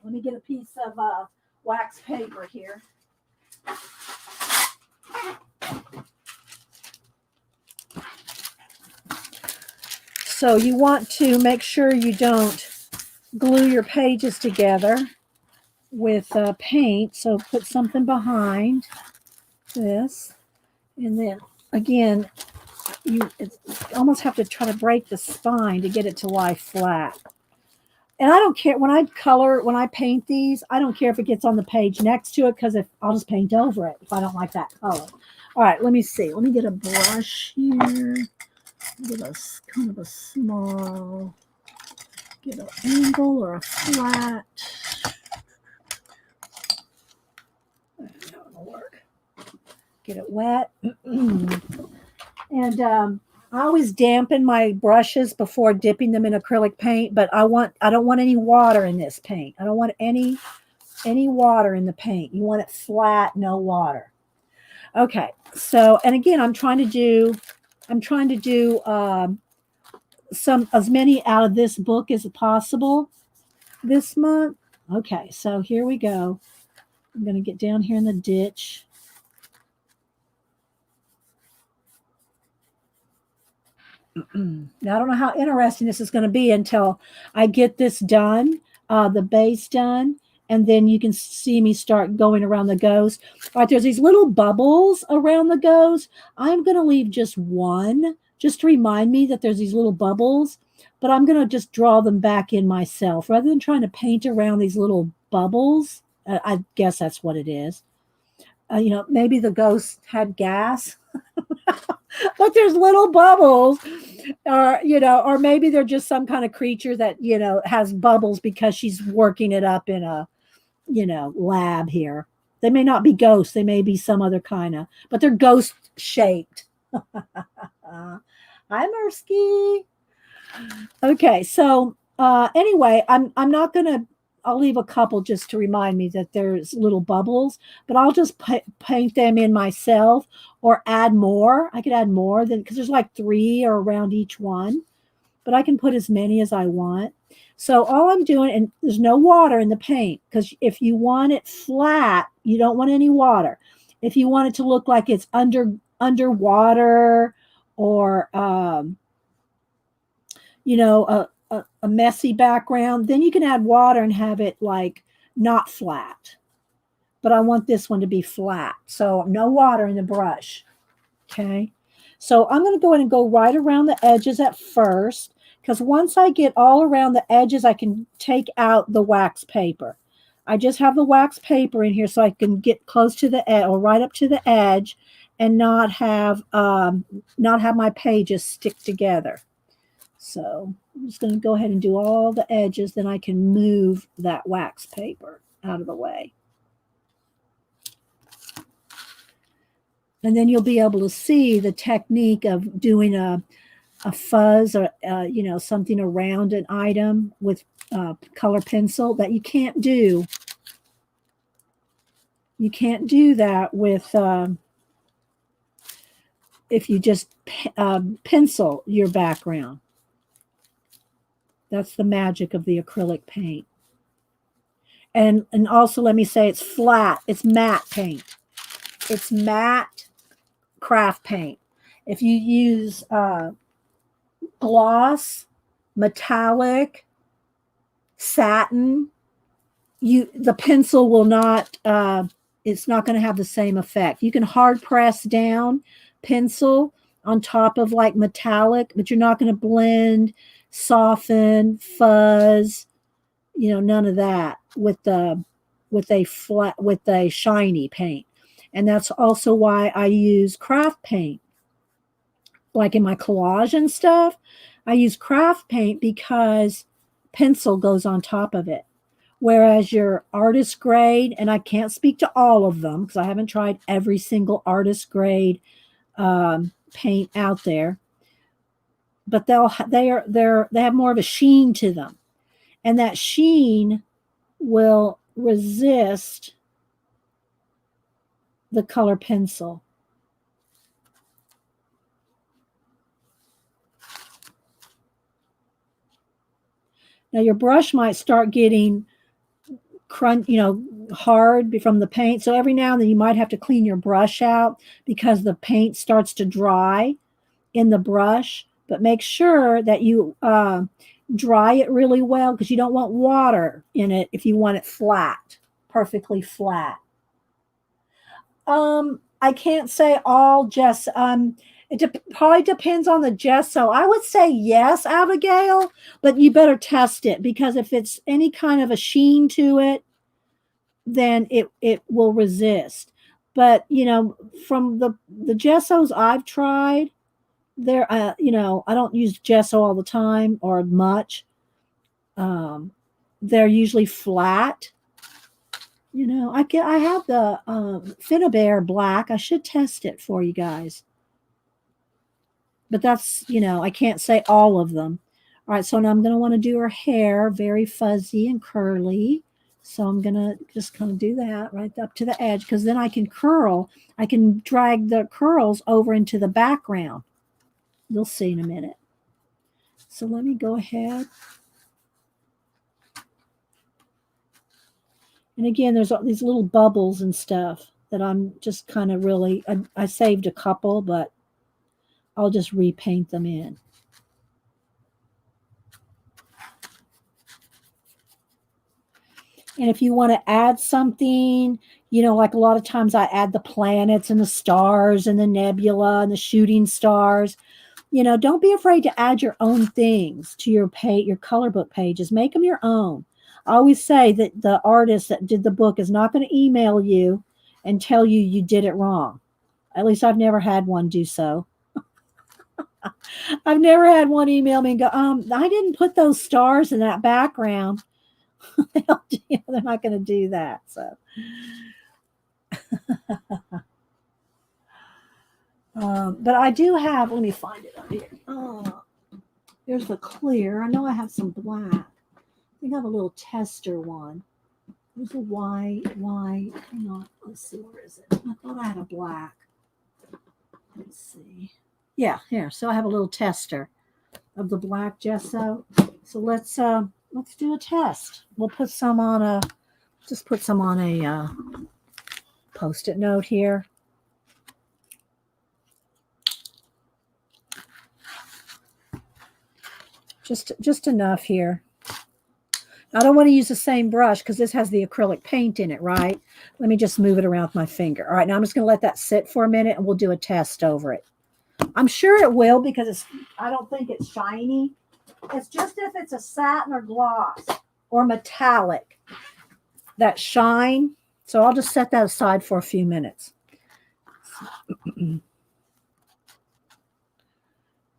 Let me get a piece of wax paper here. So you want to make sure you don't glue your pages together with paint. So put something behind this. And then, again, you almost have to try to break the spine to get it to lie flat. And I don't care when I paint these, I don't care if it gets on the page next to it because I'll just paint over it if I don't like that color. All right, let me see. Let me get a brush here. Get a kind of a small Get an angle or a flat. That'll work. Get it wet. And I always dampen my brushes before dipping them in acrylic paint, but I don't want any water in this paint. I don't want any water in the paint. You want it flat, no water. Okay, so and again, I'm trying to do some as many out of this book as possible this month. Okay, so here we go. I'm going to get down here in the ditch. Now, I don't know how interesting this is going to be until I get this done, the base done, and then you can see me start going around the ghost. All right, there's these little bubbles around the ghost. I'm going to leave just one, just to remind me that there's these little bubbles, but I'm going to just draw them back in myself rather than trying to paint around these little bubbles. I guess that's what it is. Maybe the ghost had gas. But there's little bubbles, or maybe they're just some kind of creature that has bubbles because she's working it up in a lab here. They may not be ghosts, they may be some other kind of, but they're ghost shaped. Hi, Mursky. Okay, so anyway, I'm not gonna. I'll leave a couple just to remind me that there's little bubbles, but I'll just paint them in myself or add more. I could add more because there's like 3 or around each one, but I can put as many as I want. So all I'm doing, and there's no water in the paint because if you want it flat, you don't want any water. If you want it to look like it's underwater or, a messy background, then you can add water and have it like not flat. But I want this one to be flat. So no water in the brush. Okay. So I'm going to go ahead and go right around the edges at first, because once I get all around the edges, I can take out the wax paper. I just have the wax paper in here so I can get close to the edge or right up to the edge and not have my pages stick together. So I'm just going to go ahead and do all the edges. Then I can move that wax paper out of the way. And then you'll be able to see the technique of doing a fuzz or, something around an item with color pencil that you can't do. You can't do that with if you just pencil your background. That's the magic of the acrylic paint. And also let me say it's flat. It's matte paint. It's matte craft paint. If you use gloss, metallic, satin, the pencil will not, it's not going to have the same effect. You can hard press down pencil on top of like metallic, but you're not going to blend, soften, fuzz, none of that with a shiny paint. And that's also why I use craft paint. Like in my collage and stuff, I use craft paint because pencil goes on top of it. Whereas your artist grade, and I can't speak to all of them because I haven't tried every single artist grade paint out there, but they have more of a sheen to them, and that sheen will resist the color pencil. Now your brush might start getting hard from the paint. So every now and then you might have to clean your brush out because the paint starts to dry in the brush. But make sure that you dry it really well because you don't want water in it if you want it flat, perfectly flat. I can't say all gesso. It probably depends on the gesso. I would say yes, Abigail, but you better test it because if it's any kind of a sheen to it, then it will resist. But from the gessos I've tried, I don't use gesso all the time or much, They're usually flat. I have the Finnabair black. I should test it for you guys. But that's, I can't say all of them. All right, so now I'm going to want to do her hair very fuzzy and curly. So I'm going to just kind of do that right up to the edge, because then I can curl. I can drag the curls over into the background. You'll see in a minute. So let me go ahead. And again, there's all these little bubbles and stuff that I'm just kind of really, I saved a couple, but I'll just repaint them in. And if you want to add something, like a lot of times I add the planets and the stars and the nebula and the shooting stars. Don't be afraid to add your own things to your color book pages. Make them your own. I always say that the artist that did the book is not going to email you and tell you you did it wrong. At least I've never had one do so. I've never had one email me and go, I didn't put those stars in that background. They're not going to do that. So, but I do have, let me find it up here. There's the clear. I know I have some black. I think I have a little tester one. There's a white. Hang on. Let's see. Where is it? I thought I had a black. Let's see. Yeah, here. So I have a little tester of the black gesso. So let's do a test. We'll put some on a Post-it note here. Just enough here. I don't want to use the same brush because this has the acrylic paint in it, right? Let me just move it around with my finger. All right, now I'm just going to let that sit for a minute and we'll do a test over it. I'm sure it will because I don't think it's shiny. It's just if it's a satin or gloss or metallic that shine. So I'll just set that aside for a few minutes. If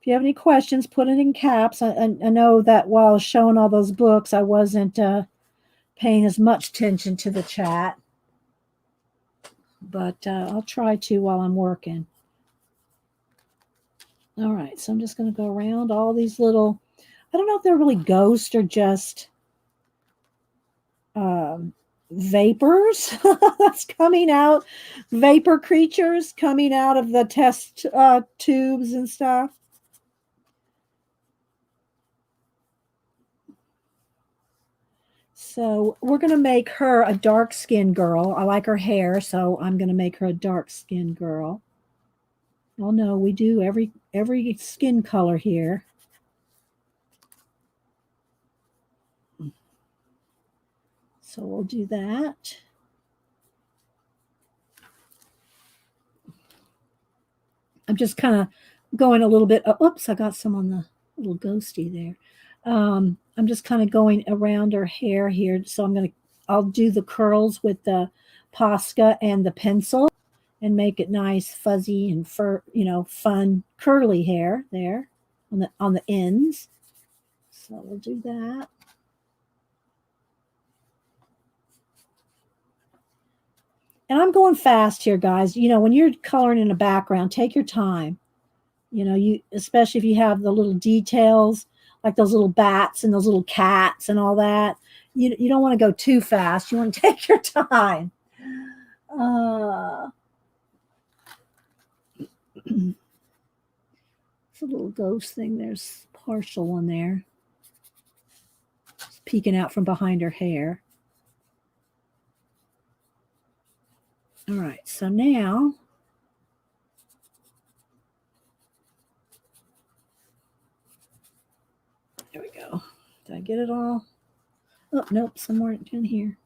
you have any questions, put it in caps. I know that while I was showing all those books, I wasn't paying as much attention to the chat. But I'll try to while I'm working. All right, so I'm just going to go around all these little, I don't know if they're really ghosts or just vapors that's coming out, vapor creatures coming out of the test tubes and stuff. So we're going to make her a dark-skinned girl. I like her hair, so I'm going to make her a dark-skinned girl. Oh no, we do every skin color here. So we'll do that. I'm just kind of going a little bit. Oops, I got some on the little ghosty there. I'm just kind of going around her hair here. So I'll do the curls with the Posca and the pencil and make it nice, fuzzy and fun curly hair there on the ends. So we'll do that. And I'm going fast here, guys. When you're coloring in a background, take your time. Especially if you have the little details, like those little bats and those little cats and all that. You don't want to go too fast. You want to take your time. It's a little ghost thing. There's a partial one there. It's peeking out from behind her hair. All right, so now there we go. Did I get it all? Oh, nope, somewhere in here.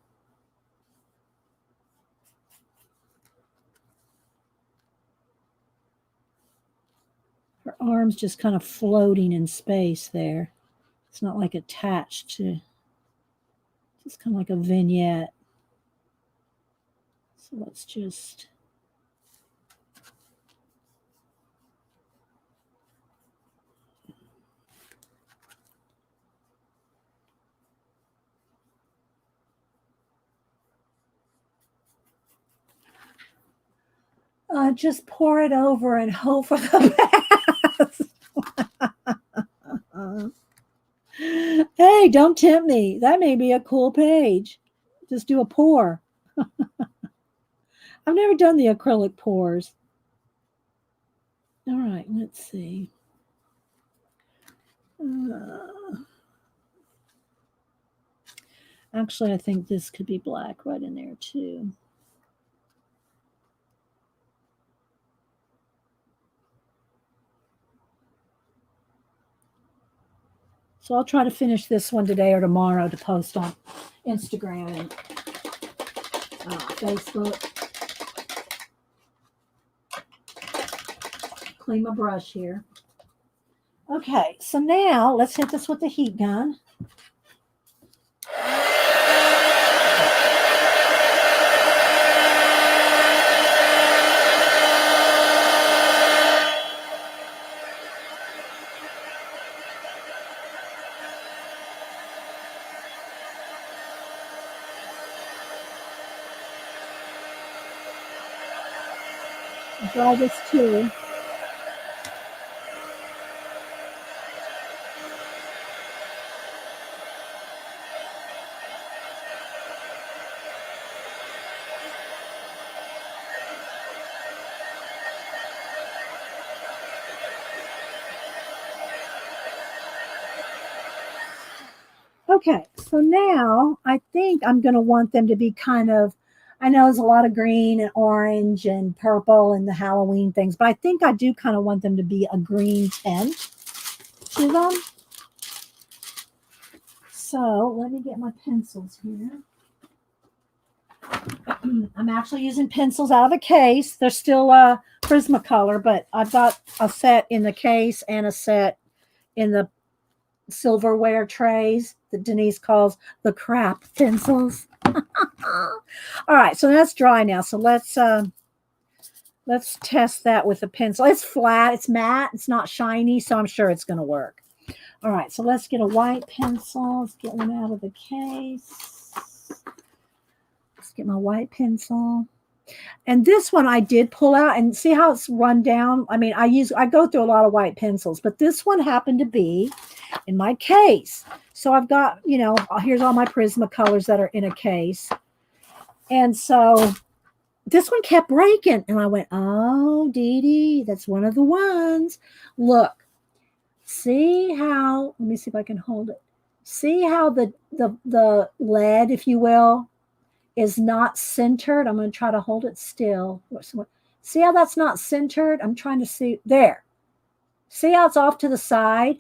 Her arm's just kind of floating in space there. It's not like attached to, just kind of like a vignette. So let's just Just pour it over and hope for the best. Hey, don't tempt me. That may be a cool page. Just do a pour. I've never done the acrylic pours. All right, let's see. Actually, I think this could be black right in there too. So I'll try to finish this one today or tomorrow to post on Instagram and Facebook. Clean my brush here. Okay, so now let's hit this with the heat gun. Dry this too. Okay, so now I think I'm going to want them to be kind of, I know there's a lot of green and orange and purple and the Halloween things, but I think I do kind of want them to be a green tint to them. So let me get my pencils here. I'm actually using pencils out of a case. They're still Prismacolor, but I've got a set in the case and a set in the silverware trays that Denise calls the crap pencils. All right, so that's dry now. So let's test that with a pencil. It's flat, it's matte, it's not shiny, so I'm sure it's going to work. All right, so let's get a white pencil. Let's get one out of the case. Let's get my white pencil. And this one I did pull out and see how it's run down. I mean, I go through a lot of white pencils, but this one happened to be in my case. So I've got, here's all my Prismacolors that are in a case. And so this one kept breaking. And I went, oh, Dee Dee, that's one of the ones. Look, see how, let me see if I can hold it. See how the lead, if you will, is not centered. I'm going to try to hold it still. See how that's not centered? I'm trying to see. There. See how it's off to the side?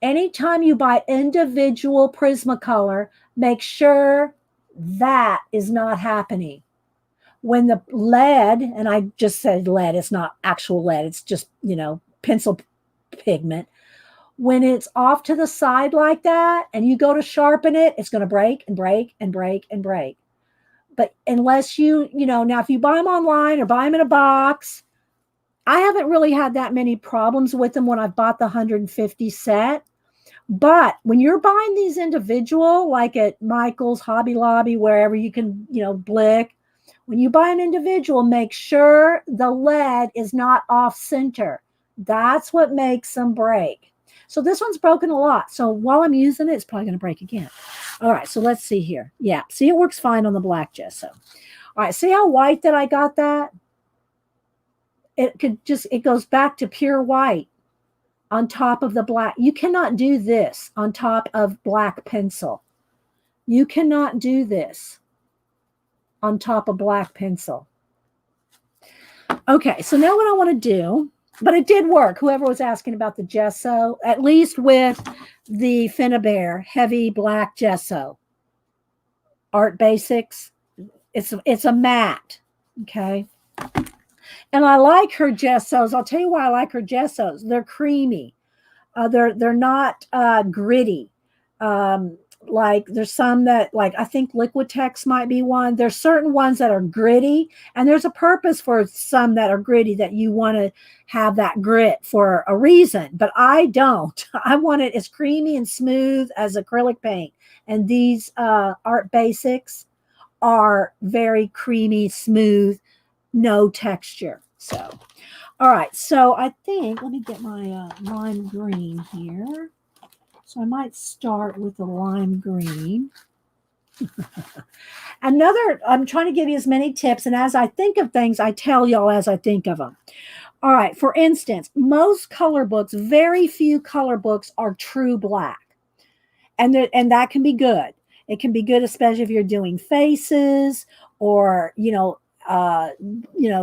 Anytime you buy individual Prismacolor, make sure that is not happening. When the lead, and I just said lead, it's not actual lead, it's just, pencil pigment. When it's off to the side like that and you go to sharpen it, it's going to break and break and break and break. But unless now if you buy them online or buy them in a box, I haven't really had that many problems with them when I've bought the 150 set. But when you're buying these individual, like at Michael's, Hobby Lobby, wherever you can, Blick, when you buy an individual, make sure the lead is not off center. That's what makes them break. So this one's broken a lot. So while I'm using it, it's probably going to break again. All right, so let's see here. Yeah, see, it works fine on the black gesso. All right, see how white that I got that? It goes back to pure white on top of the black. You cannot do this on top of black pencil. You cannot do this on top of black pencil. Okay, so now what I want to do, but it did work. Whoever was asking about the gesso, at least with the Finnabair heavy black gesso, Art Basics, it's a matte, okay? And I like her gessos. I'll tell you why I like her gessos. They're creamy. They're not gritty. Like there's some that, like I think Liquitex might be one. There's certain ones that are gritty, and there's a purpose for some that are gritty, that you want to have that grit for a reason. But I don't. I want it as creamy and smooth as acrylic paint. And these Art Basics are very creamy, smooth, no texture. So, all right. So I think, let me get my lime green here. So I might start with the lime green. I'm trying to give you as many tips, and as I think of things, I tell y'all as I think of them. All right, for instance, most color books, very few color books are true black. And that can be good. It can be good, especially if you're doing faces or,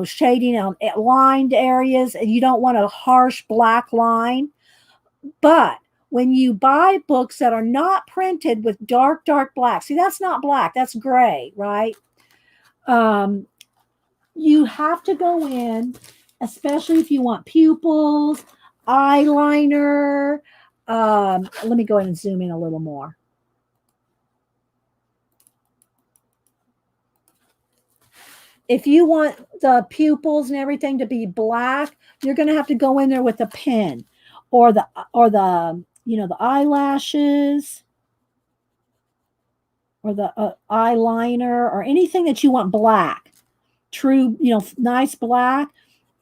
shading on lined areas, and you don't want a harsh black line. But when you buy books that are not printed with dark black, see, that's not black, that's gray, right? Um, you have to go in, especially if you want pupils, eyeliner. Let me go ahead and zoom in a little more. If you want the pupils and everything to be black, you're going to have to go in there with a pen, or the eyelashes, or the eyeliner, or anything that you want black, true, nice black.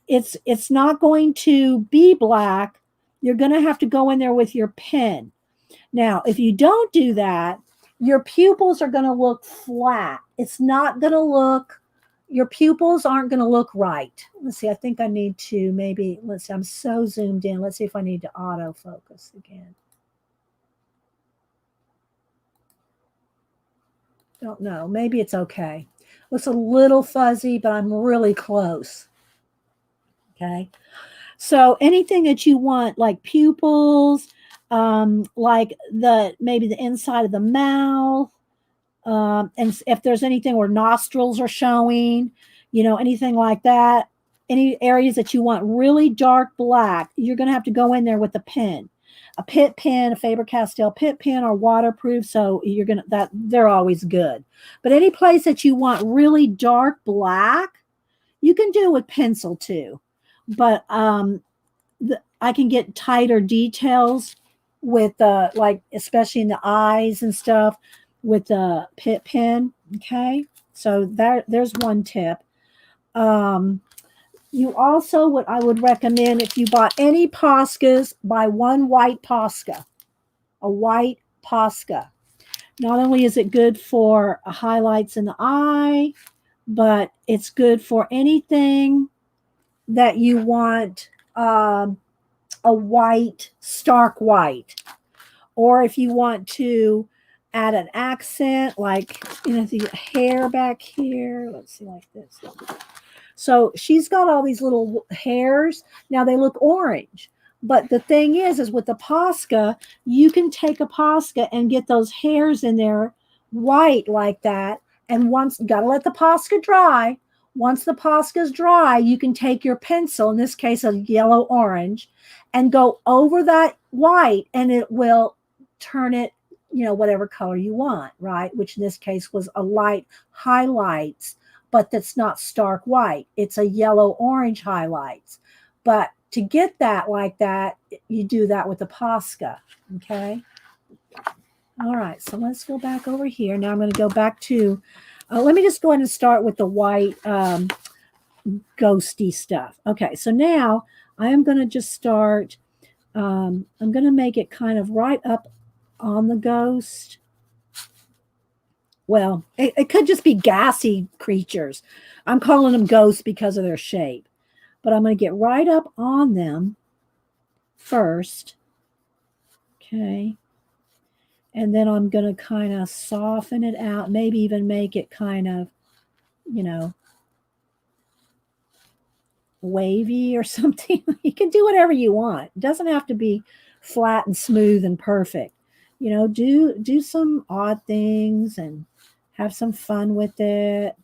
It's not going to be black. You're going to have to go in there with your pen. Now, if you don't do that, your pupils are going to look flat. It's not going to look, your pupils aren't going to look right. Let's see, I think I need to maybe, let's see, I'm so zoomed in. Let's see if I need to autofocus again. Don't know. Maybe it's okay. Looks a little fuzzy, but I'm really close. Okay. So anything that you want, like pupils, like maybe the inside of the mouth, and if there's anything where nostrils are showing, anything like that, any areas that you want really dark black, you're going to have to go in there with a pen, a Pitt pen, a Faber-Castell Pitt pen, are waterproof, so they're always good. But any place that you want really dark black, you can do with pencil too. But I can get tighter details with like, especially in the eyes and stuff, with the Pitt pen. Okay, so there's one tip. You also, what I would recommend, if you bought any Poscas, buy one white Posca, a white Posca. Not only is it good for highlights in the eye, but it's good for anything that you want a white, stark white. Or if you want to add an accent, like, the hair back here. Let's see, like this. So she's got all these little hairs. Now they look orange. But the thing is with the Posca, you can take a Posca and get those hairs in there white like that. And once, got to let the Posca dry. Once the Posca is dry, you can take your pencil, in this case a yellow orange, and go over that white, and it will turn it, whatever color you want, right? Which in this case was a light highlights, but that's not stark white. It's a yellow orange highlights. But to get that like that, you do that with the Posca. Okay. All right. So let's go back over here. Now I'm going to go back to, let me just go ahead and start with the white ghosty stuff. Okay. So now I am going to just start, I'm going to make it kind of right up on the ghost. Well, it could just be gassy creatures. I'm calling them ghosts because of their shape. But I'm going to get right up on them first. Okay. And then I'm going to kind of soften it out, maybe even make it kind of, wavy or something. You can do whatever you want. It doesn't have to be flat and smooth and perfect. Do some odd things and have some fun with it.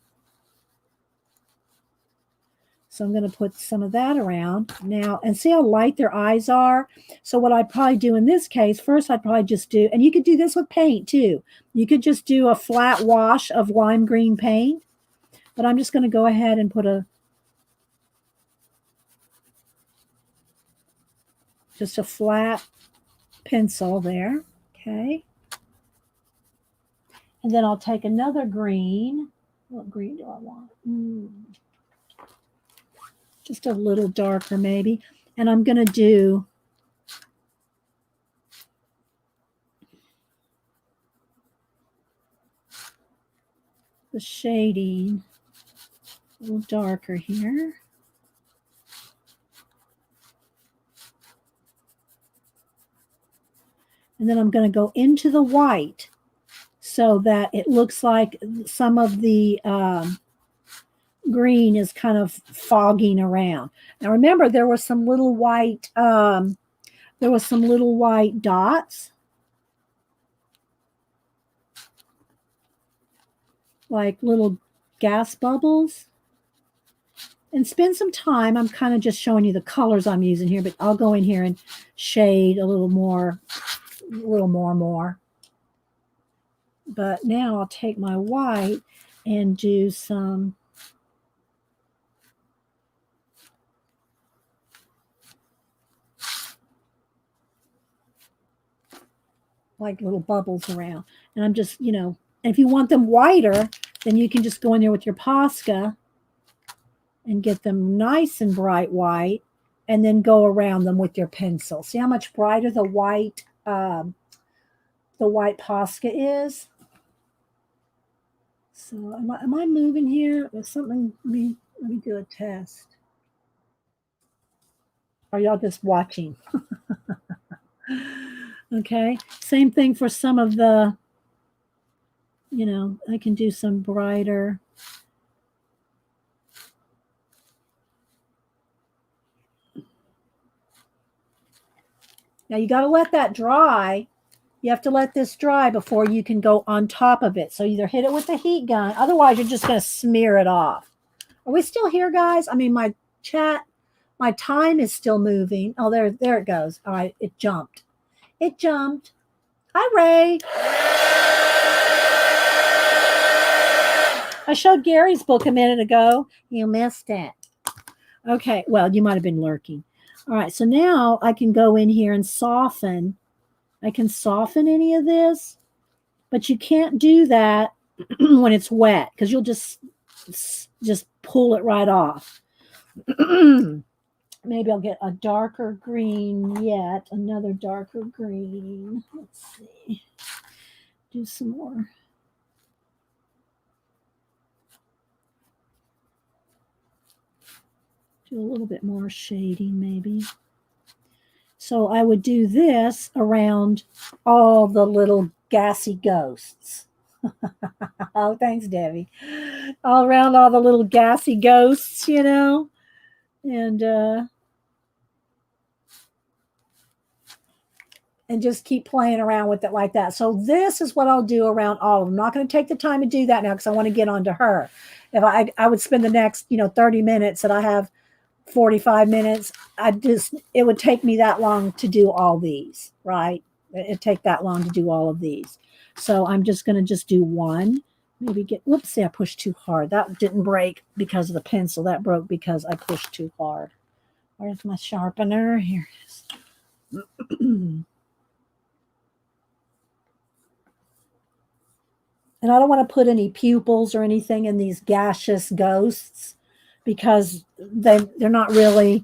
So I'm going to put some of that around now, and see how light their eyes are. So what I'd probably do in this case, first I'd probably just do, and you could do this with paint too. You could just do a flat wash of lime green paint, but I'm just going to go ahead and put just a flat pencil there. Okay. And then I'll take another green. What green do I want? just a little darker maybe. And I'm going to do the shading a little darker here. And then I'm going to go into the white so that it looks like some of the green is kind of fogging around. Now remember, there was some little white dots, like little gas bubbles. And spend some time. I'm kind of just showing you the colors I'm using here, but I'll go in here and shade a little more. But now I'll take my white and do some like little bubbles around. And I'm just, if you want them whiter, then you can just go in there with your Posca and get them nice and bright white, and then go around them with your pencil. See how much brighter the white Posca is? So am I moving here? Or something? Let me do a test. Are y'all just watching? Okay. Same thing for some of the, I can do some brighter. Now you got to let that dry. You have to let this dry before you can go on top of it. So either hit it with the heat gun, otherwise you're just going to smear it off. Are we still here, guys? I mean, my chat, my time is still moving. Oh, there it goes. All right, it jumped. It jumped. Hi, Ray. I showed Gary's book a minute ago. You missed it. Okay, well, you might have been lurking. All right, so now I can go in here and soften. I can soften any of this, but you can't do that when it's wet because you'll just pull it right off. Maybe I'll get a darker green yet, another darker green. Let's see. Do some more. Do a little bit more shading maybe. So I would do this around all the little gassy ghosts. Oh, thanks, Debbie. All around all the little gassy ghosts, and just keep playing around with it like that. So this is what I'll do around all of them. I'm not going to take the time to do that now because I want to get on to her. If I would spend the next, 30 minutes that I have 45 minutes, it would take me that long to do all these, right? It'd take that long to do all of these. So I'm just going to just do one, maybe whoopsie, I pushed too hard. That didn't break because of the pencil. That broke because I pushed too hard. Where's my sharpener? Here it is. And I don't want to put any pupils or anything in these gaseous ghosts because they're not really,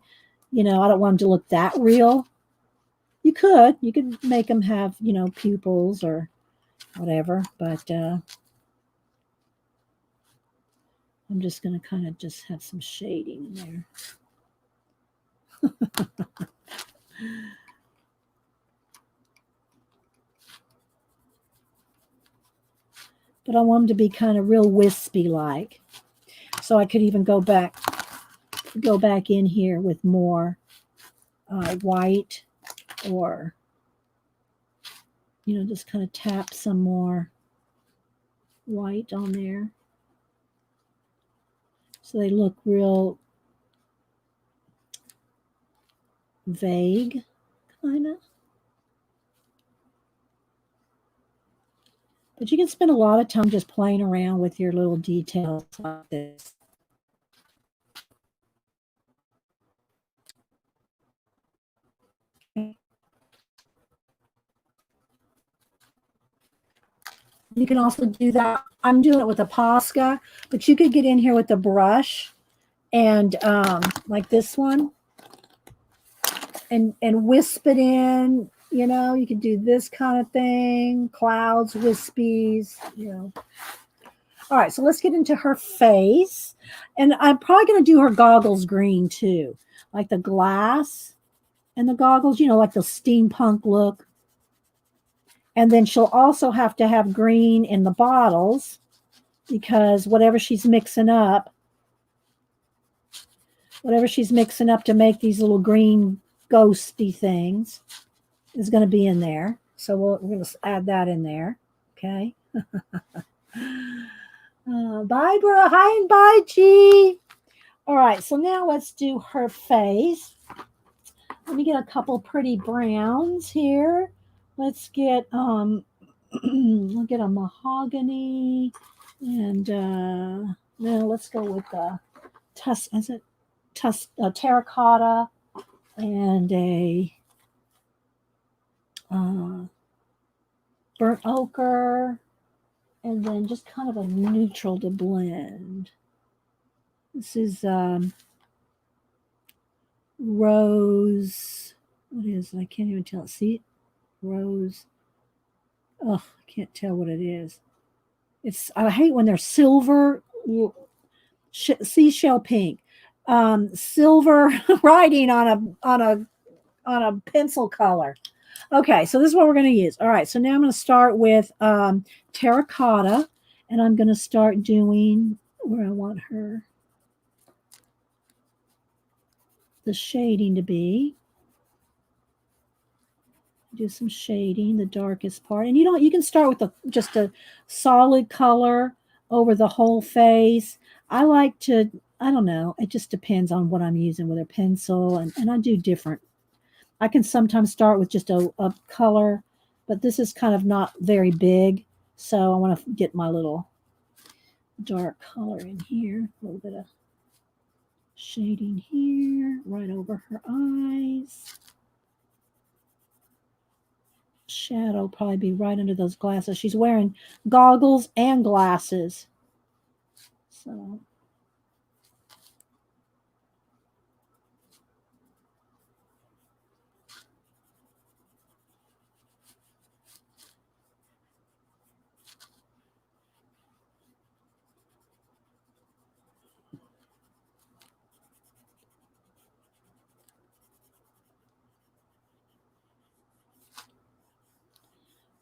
I don't want them to look that real. You could make them have, pupils or whatever, but I'm just going to kind of just have some shading in there. But I want them to be kind of real wispy like. So I could even go back in here with more white, or just kind of tap some more white on there so they look real vague, kind of. But you can spend a lot of time just playing around with your little details like this. You can also do that. I'm doing it with a Posca, but you could get in here with a brush and like this one, and wisp it in. You know, you can do this kind of thing, clouds, wispies, you know. All right, so let's get into her face. And I'm probably going to do her goggles green too, like the glass and the goggles, you know, like the steampunk look. And then she'll also have to have green in the bottles because whatever she's mixing up to make these little green ghosty things is going to be in there. So we're going to add that in there. Okay. Bye, bro. Hi and bye, G. All right. So now let's do her face. Let me get a couple pretty browns here. Let's get we'll get a mahogany, and now let's go with the terracotta and a burnt ochre, and then just kind of a neutral to blend. This is rose. What is it? I can't even tell. See, rose. Oh, I can't tell what it is. I hate when they're silver, seashell pink, silver writing on a pencil color. Okay, so this is what we're going to use. All right, so now I'm going to start with terracotta, and I'm going to start doing where I want the shading to be. Do some shading, the darkest part. And you can start with just a solid color over the whole face. I like to, I don't know, it just depends on what I'm using with a pencil, and I do different. I can sometimes start with just a color, but this is kind of not very big, so I want to get my little dark color in here, a little bit of shading here, right over her eyes. Shadow probably be right under those glasses. She's wearing goggles and glasses. So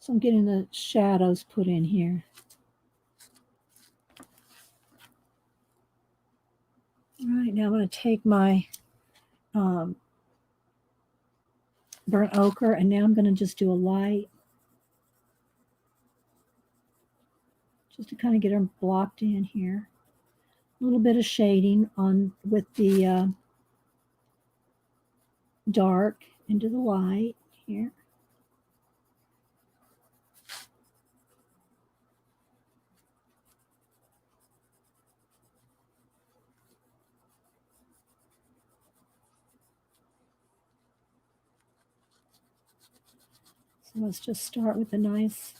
I'm getting the shadows put in here. All right, now I'm going to take my burnt ochre, and now I'm going to just do a light, just to kind of get her blocked in here. A little bit of shading on with the dark into the light here. So let's just start with a nice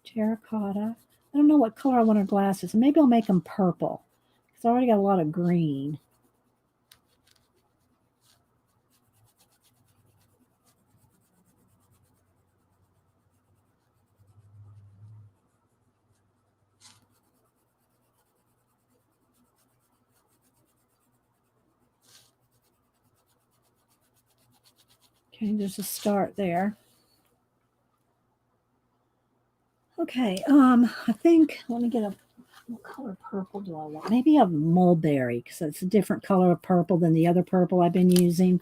terracotta. I don't know what color I want her glasses. Maybe I'll make them purple because I already got a lot of green. Okay, there's a start there. Okay, I think, let me get what color purple do I want? Maybe a mulberry, because it's a different color of purple than the other purple I've been using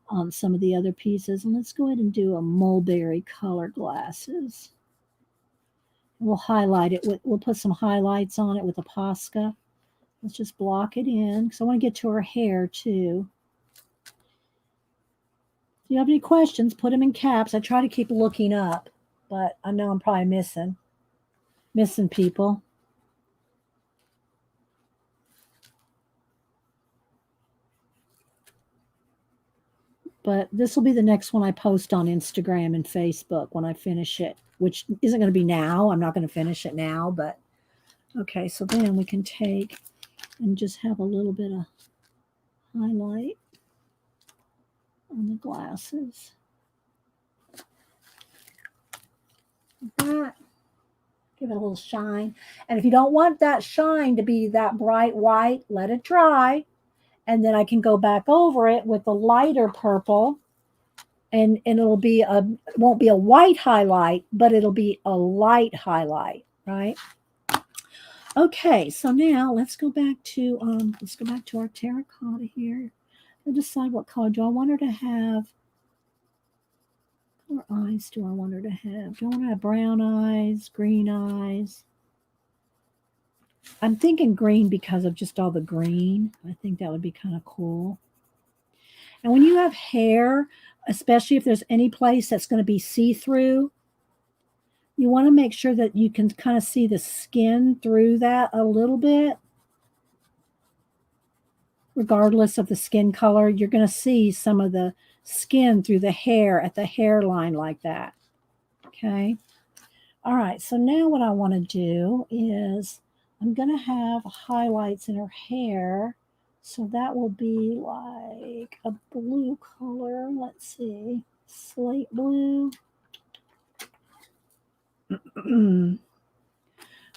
on some of the other pieces. And let's go ahead and do a mulberry color glasses. We'll highlight it. We'll put some highlights on it with a Posca. Let's just block it in, because I want to get to her hair too. If you have any questions, put them in caps. I try to keep looking up, but I know I'm probably missing people. But this will be the next one I post on Instagram and Facebook when I finish it, which isn't going to be now. I'm not going to finish it now, but Okay, so then we can take and just have a little bit of highlight on the glasses. That. Give it a little shine. And if you don't want that shine to be that bright white, let it dry. And then I can go back over it with a lighter purple. And it'll be it won't be a white highlight, but it'll be a light highlight, right? Okay, so now let's go back to our terracotta here and decide what color do I want her to have. What eyes do I want her to have? Do I want to have brown eyes, green eyes? I'm thinking green because of just all the green. I think that would be kind of cool. And when you have hair, especially if there's any place that's going to be see-through, you want to make sure that you can kind of see the skin through that a little bit. Regardless of the skin color, you're going to see some of the skin through the hair at the hairline like that. Okay. All right. So now what I want to do is I'm going to have highlights in her hair. So that will be like a blue color. Let's see. Slate blue.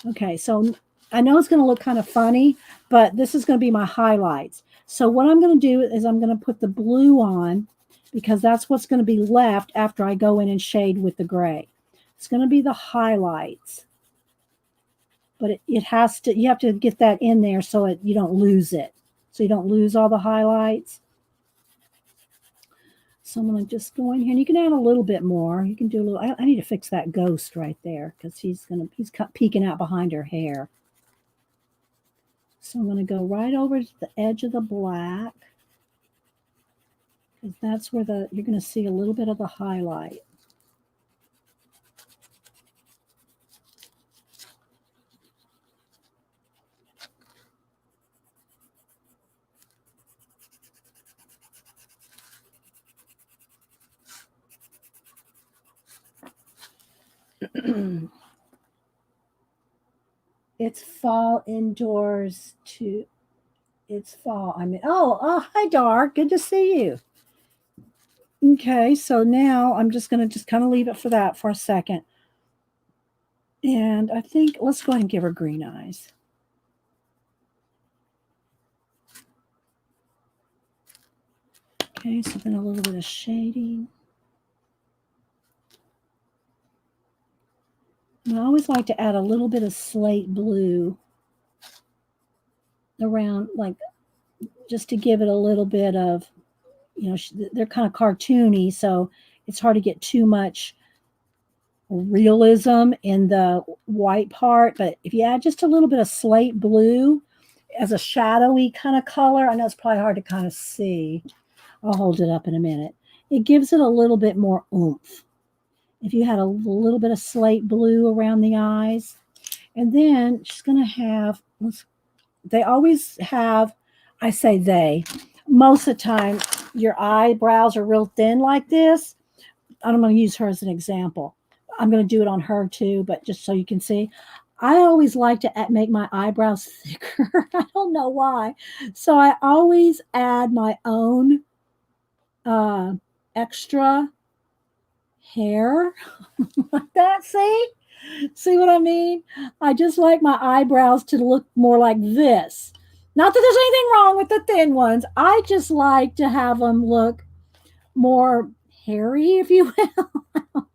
Okay, so I know it's going to look kind of funny, but this is going to be my highlights. So what I'm going to do is I'm going to put the blue on because that's what's going to be left after I go in and shade with the gray. It's going to be the highlights. But it has to, you have to get that in there so you don't lose it. So you don't lose all the highlights. So I'm going to just go in here, and you can add a little bit more. You can do a little. I need to fix that ghost right there because he's peeking out behind her hair. So I'm going to go right over to the edge of the black because that's where you're going to see a little bit of the highlight. It's fall indoors too. It's fall. I mean, oh, hi, Dar. Good to see you. Okay, so now I'm just going to kind of leave it for that for a second. And I think let's go ahead and give her green eyes. Okay, so then a little bit of shading. And I always like to add a little bit of slate blue around, like just to give it a little bit of, they're kind of cartoony, so it's hard to get too much realism in the white part. But if you add just a little bit of slate blue as a shadowy kind of color, I know it's probably hard to kind of see. I'll hold it up in a minute. It gives it a little bit more oomph. If you had a little bit of slate blue around the eyes. And then she's going to have, they always have, I say they, most of the time, your eyebrows are real thin like this. I'm going to use her as an example. I'm going to do it on her too, but just so you can see. I always like to make my eyebrows thicker. I don't know why. So I always add my own extra hair like that. See what I mean? I just like my eyebrows to look more like this. Not that there's anything wrong with the thin ones. I just like to have them look more hairy, if you will.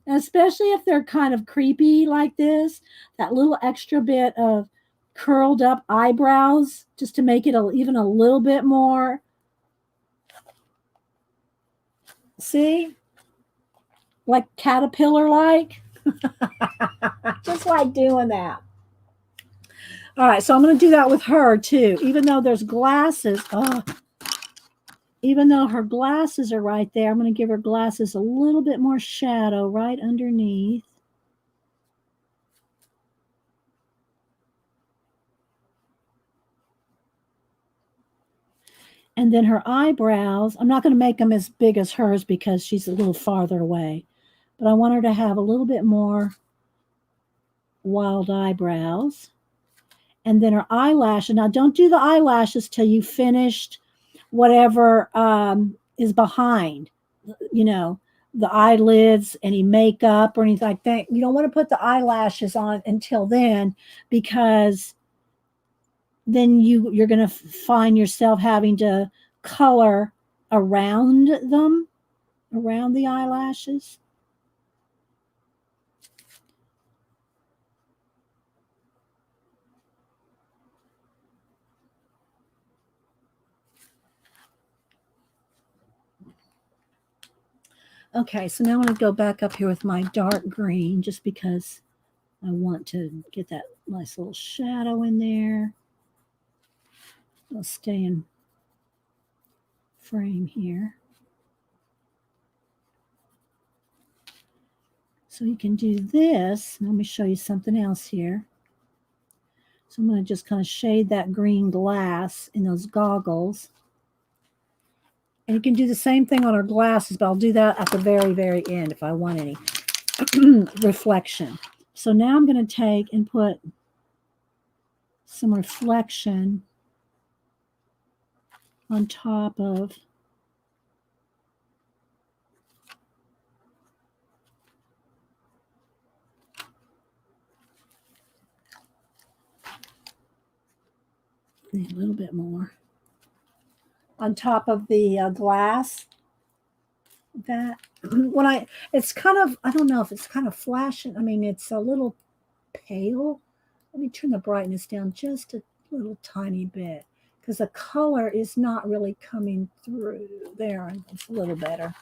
Especially if they're kind of creepy like this. That little extra bit of curled up eyebrows just to make it even a little bit more. See? Like caterpillar-like. Just like doing that. All right, so I'm going to do that with her too. Even though there's glasses, even though her glasses are right there, I'm going to give her glasses a little bit more shadow right underneath. And then her eyebrows, I'm not going to make them as big as hers because she's a little farther away. But I want her to have a little bit more wild eyebrows. And then her eyelashes. Now, don't do the eyelashes till you finished whatever is behind, you know, the eyelids, any makeup or anything like that. You don't want to put the eyelashes on until then, because then you're going to find yourself having to color around them, around the eyelashes. Okay, so now I'm going to go back up here with my dark green, just because I want to get that nice little shadow in there. I'll stay in frame here. So you can do this. Let me show you something else here. So I'm going to just kind of shade that green glass in those goggles. And you can do the same thing on our glasses, but I'll do that at the very, very end if I want any reflection. So now I'm going to take and put some reflection on top of a little bit more on top of the glass. That when it's kind of, I don't know if it's kind of flashing. I mean, it's a little pale. Let me turn the brightness down just a little tiny bit, because the color is not really coming through there. It's a little better.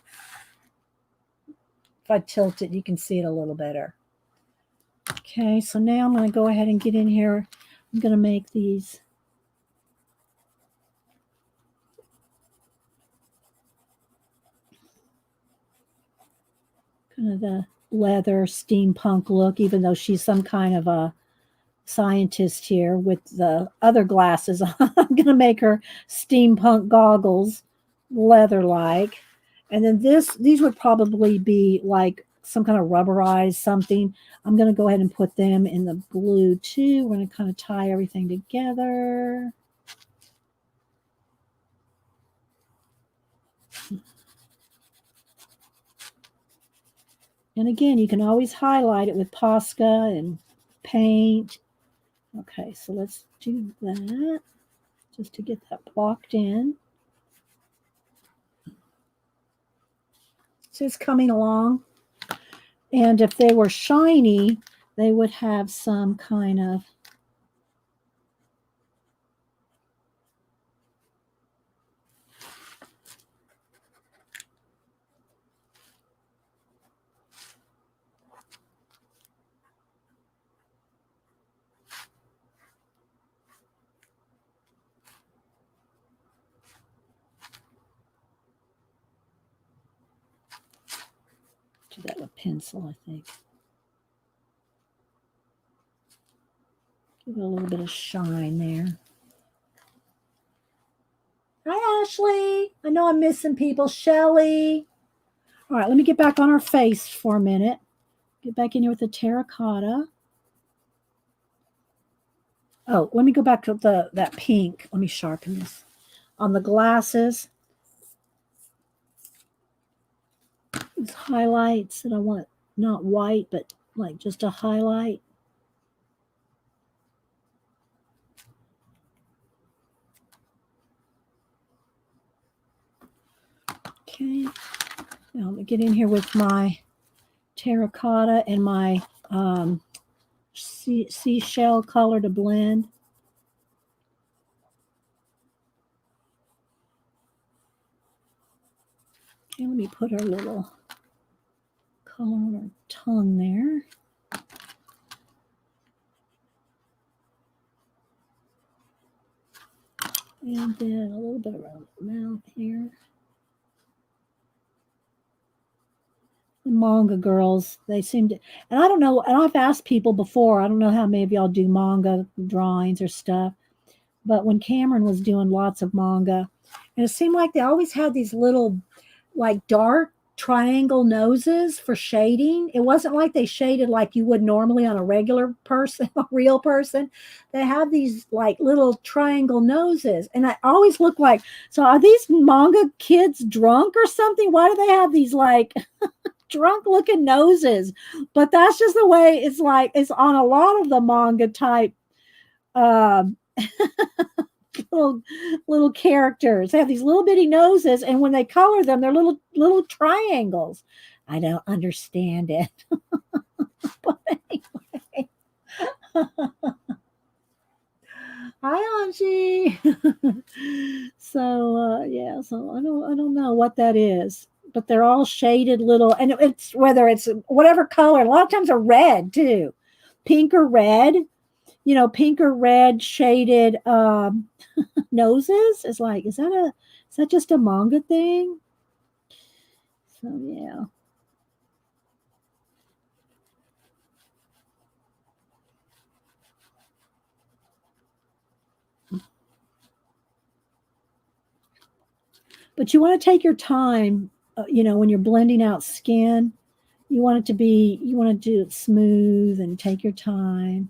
If I tilt it, you can see it a little better. Okay, so now I'm going to go ahead and get in here. I'm going to make these kind of the leather steampunk look, even though she's some kind of a scientist here with the other glasses on. I'm going to make her steampunk goggles, leather-like. And then these would probably be like some kind of rubberized something. I'm going to go ahead and put them in the blue too. We're going to kind of tie everything together. And again, you can always highlight it with Posca and paint. Okay, so let's do that just to get that blocked in. So it's coming along. And if they were shiny, they would have some kind of do that with pencil, I think. Give it a little bit of shine there. Hi, Ashley. I know I'm missing people. Shelly. All right, let me get back on her face for a minute. Get back in here with the terracotta. Oh, let me go back to that pink. Let me sharpen this. On the glasses, these highlights that I want, not white, but like just a highlight. Okay, now let me get in here with my terracotta and my seashell color to blend. Okay, let me put our little color on her tongue there. And then a little bit around the mouth here. The manga girls, they seem to, and I don't know, and I've asked people before, I don't know how many of y'all do manga drawings or stuff, but when Cameron was doing lots of manga, and it seemed like they always had these little, like dark triangle noses for shading. It wasn't like they shaded like you would normally on a regular person, a real person. They have these like little triangle noses. And I always look like, so are these manga kids drunk or something? Why do they have these like drunk looking noses? But that's just the way it's like, it's on a lot of the manga type um little characters. They have these little bitty noses, and when they color them, they're little triangles. I don't understand it. But anyway. Hi, Angie. So yeah, so I don't know what that is, but they're all shaded little, and it's whether it's whatever color. A lot of times are red too, pink or red. Pink or red shaded noses. Is like, is that just a manga thing? So yeah. But you want to take your time, when you're blending out skin. You want to do it smooth and take your time.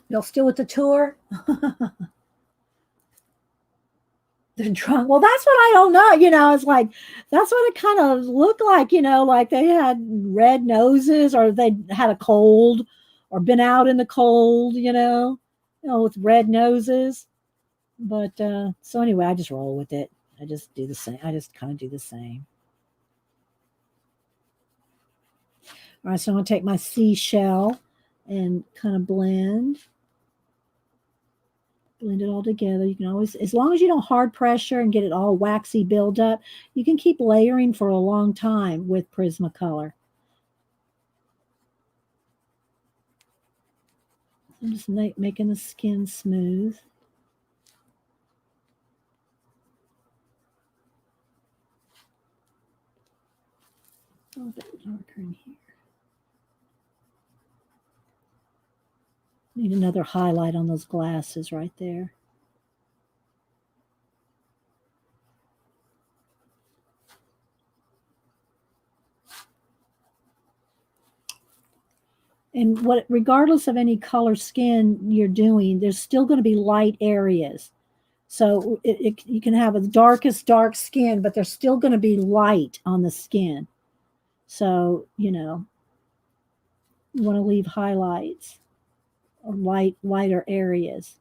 You'll still with the tour? They're drunk. Well, that's what I don't know. It's like, that's what it kind of looked like, like they had red noses or they had a cold or been out in the cold, with red noses. But so anyway, I just roll with it. I just do the same. I just kind of do the same. All right, so I'm going to take my seashell and kind of blend it all together. You can always, as long as you don't hard pressure and get it all waxy buildup, you can keep layering for a long time with Prismacolor. I'm just making the skin smooth. A little bit darker in here. Need another highlight on those glasses right there. And regardless of any color skin you're doing, there's still going to be light areas. So you can have the darkest dark skin, but there's still going to be light on the skin. So, you want to leave highlights or lighter areas.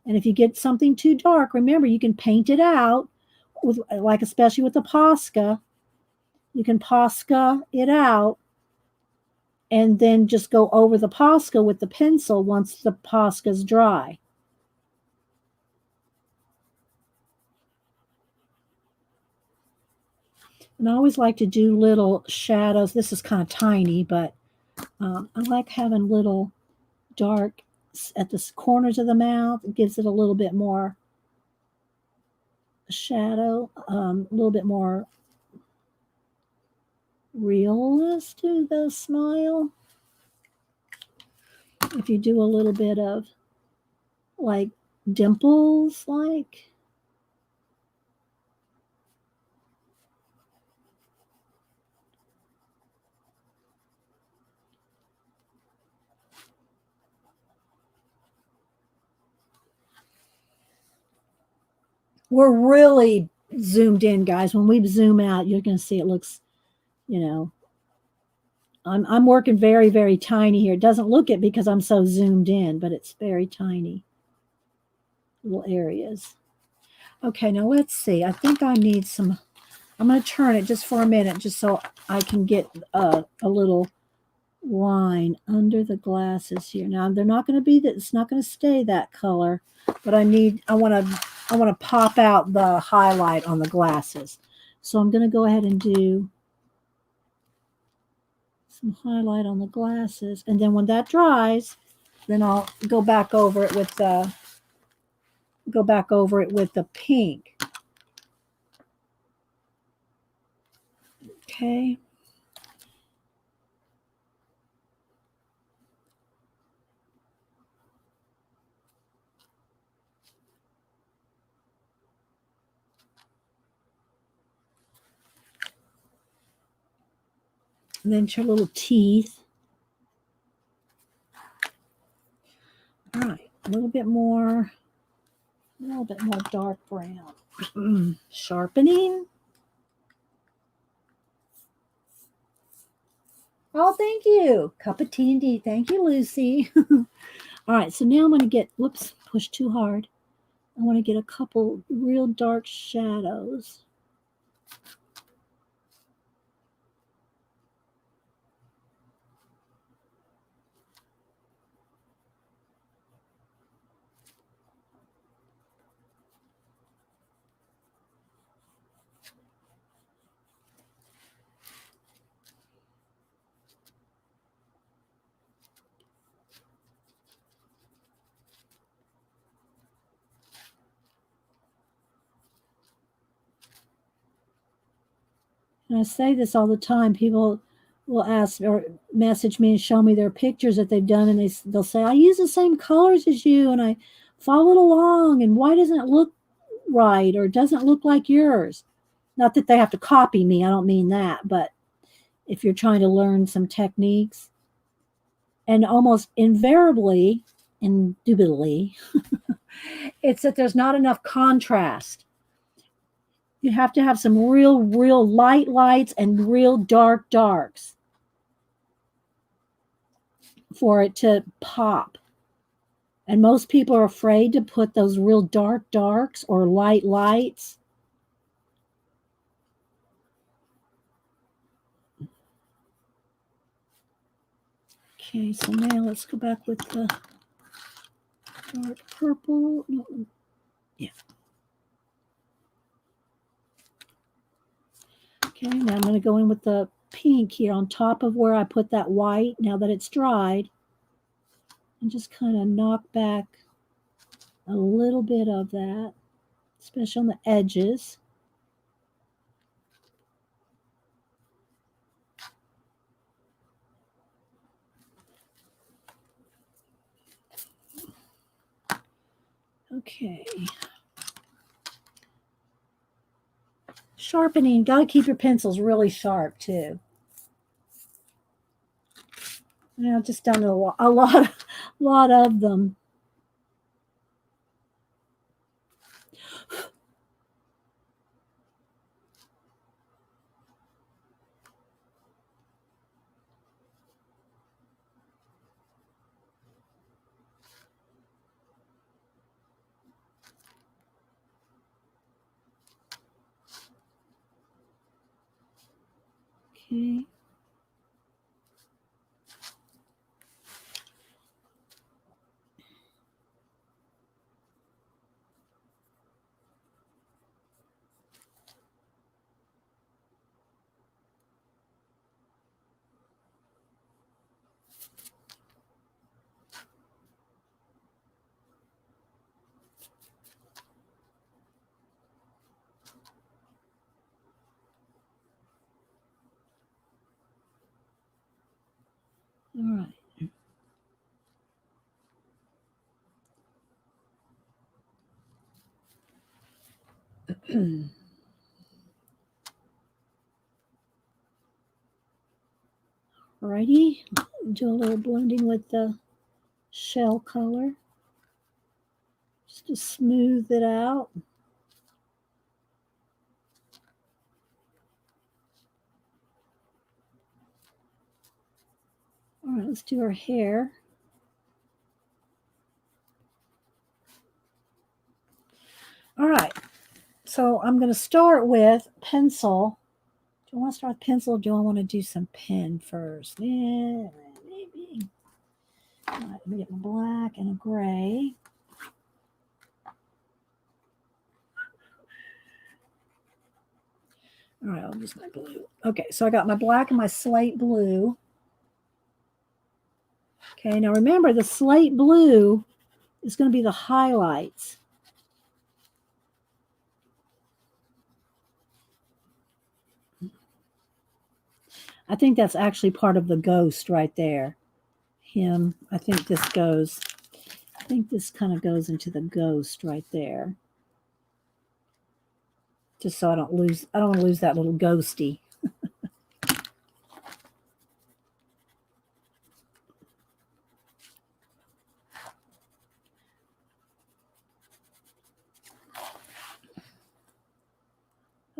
And if you get something too dark, remember, you can paint it out with, like, especially with the Posca. You can Posca it out and then just go over the Posca with the pencil once the Posca's dry. And I always like to do little shadows. This is kind of tiny, but I like having little dark at the corners of the mouth. It gives it a little bit more shadow, a little bit more realness to the smile. If you do a little bit of like dimples, like. We're really zoomed in, guys. When we zoom out, you're going to see it looks, I'm working very, very tiny here. It doesn't look it because I'm so zoomed in, but it's very tiny little areas. Okay, now let's see. I think I need some. I'm going to turn it just for a minute, just so I can get a little line under the glasses here. Now they're not going to be that. It's not going to stay that color, but I want to pop out the highlight on the glasses. So I'm going to go ahead and do some highlight on the glasses. And then when that dries, then I'll go back over it with the pink. Okay. And then your little teeth. All right, a little bit more dark brown. Sharpening. Oh, thank you. Cup of tea indeed. Thank you, Lucy. All right, so now I'm going to get, whoops, push too hard. I want to get a couple real dark shadows. And I say this all the time. People will ask or message me and show me their pictures that they've done, and they'll say, I use the same colors as you, and I followed along, and why doesn't it look right or doesn't look like yours? Not that they have to copy me. I don't mean that, but if you're trying to learn some techniques, and almost invariably, indubitably, it's that there's not enough contrast. You have to have some real lights and real darks for it to pop. And most people are afraid to put those real darks or lights. Okay, so now let's go back with the dark purple. Yeah. Okay, now I'm going to go in with the pink here on top of where I put that white, now that it's dried, and just kind of knock back a little bit of that, especially on the edges. Okay. Sharpening, got to keep your pencils really sharp too. I've just done a lot of them. Okay. All right. Alrighty, do a little blending with the shell color just to smooth it out. All right, let's do her hair. All right, so I'm going to start with pencil. Do I want to start with pencil or do I want to do some pen first? Yeah, maybe. All right, let me get my black and a gray. All right, I'll use my blue. Okay, so I got my black and my slate blue. Okay, now remember the slate blue is going to be the highlights. I think that's actually part of the ghost right there. Him. I think this kind of goes into the ghost right there. Just so I don't want to lose that little ghosty.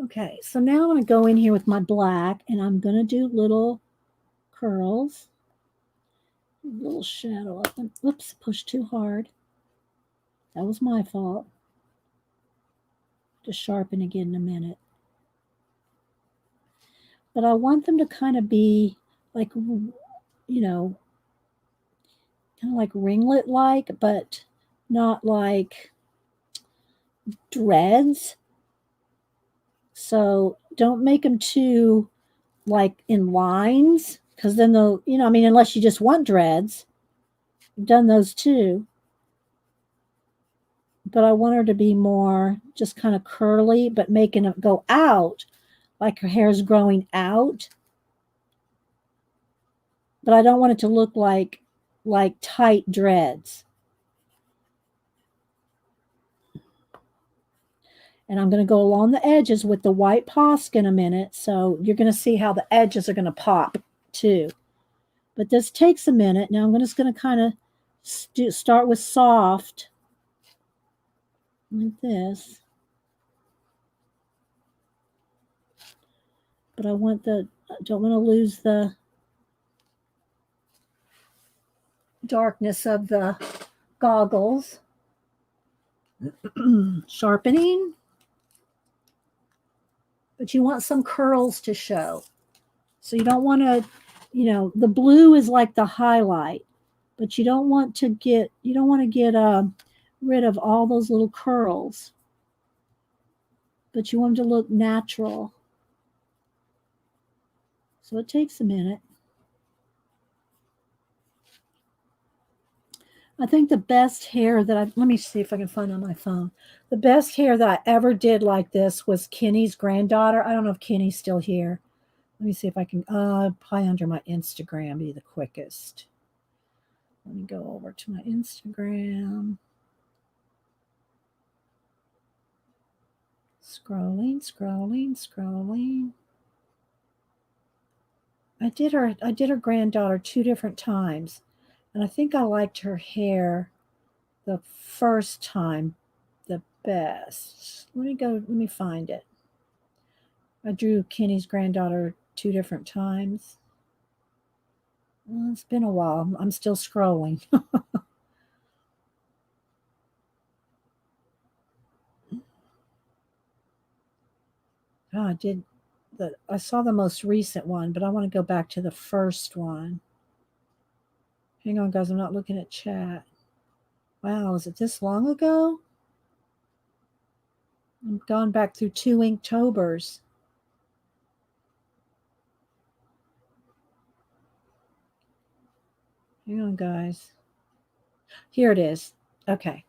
Okay, so now I'm going to go in here with my black and I'm going to do little curls. A little shadow up. And, oops, pushed too hard. That was my fault. To sharpen again in a minute. But I want them to kind of be like, you know, kind of like ringlet-like, but not like dreads. So don't make them too like in lines, because then they'll, unless you just want dreads. I've done those too. But I want her to be more just kind of curly, but making it go out like her hair's growing out. But I don't want it to look like tight dreads. And I'm going to go along the edges with the white Posca in a minute. So you're going to see how the edges are going to pop too. But this takes a minute. Now I'm just going to kind of start with soft like this. But I don't want to lose the darkness of the goggles. Sharpening. But you want some curls to show. So you don't want to, the blue is like the highlight, but you don't want to get rid of all those little curls. But you want them to look natural. So it takes a minute. I think the best hair that let me see if I can find on my phone. The best hair that I ever did like this was Kenny's granddaughter. I don't know if Kenny's still here. Let me see if I can, probably under my Instagram be the quickest. Let me go over to my Instagram. Scrolling. I did her granddaughter 2 different times. And I think I liked her hair the first time the best. Let me find it. I drew Kenny's granddaughter 2 different times. Well, it's been a while. I'm still scrolling. I saw the most recent one, but I want to go back to the first one. Hang on, guys. I'm not looking at chat. Wow, is it this long ago? I've gone back through 2 Inktobers. Hang on, guys. Here it is. Okay.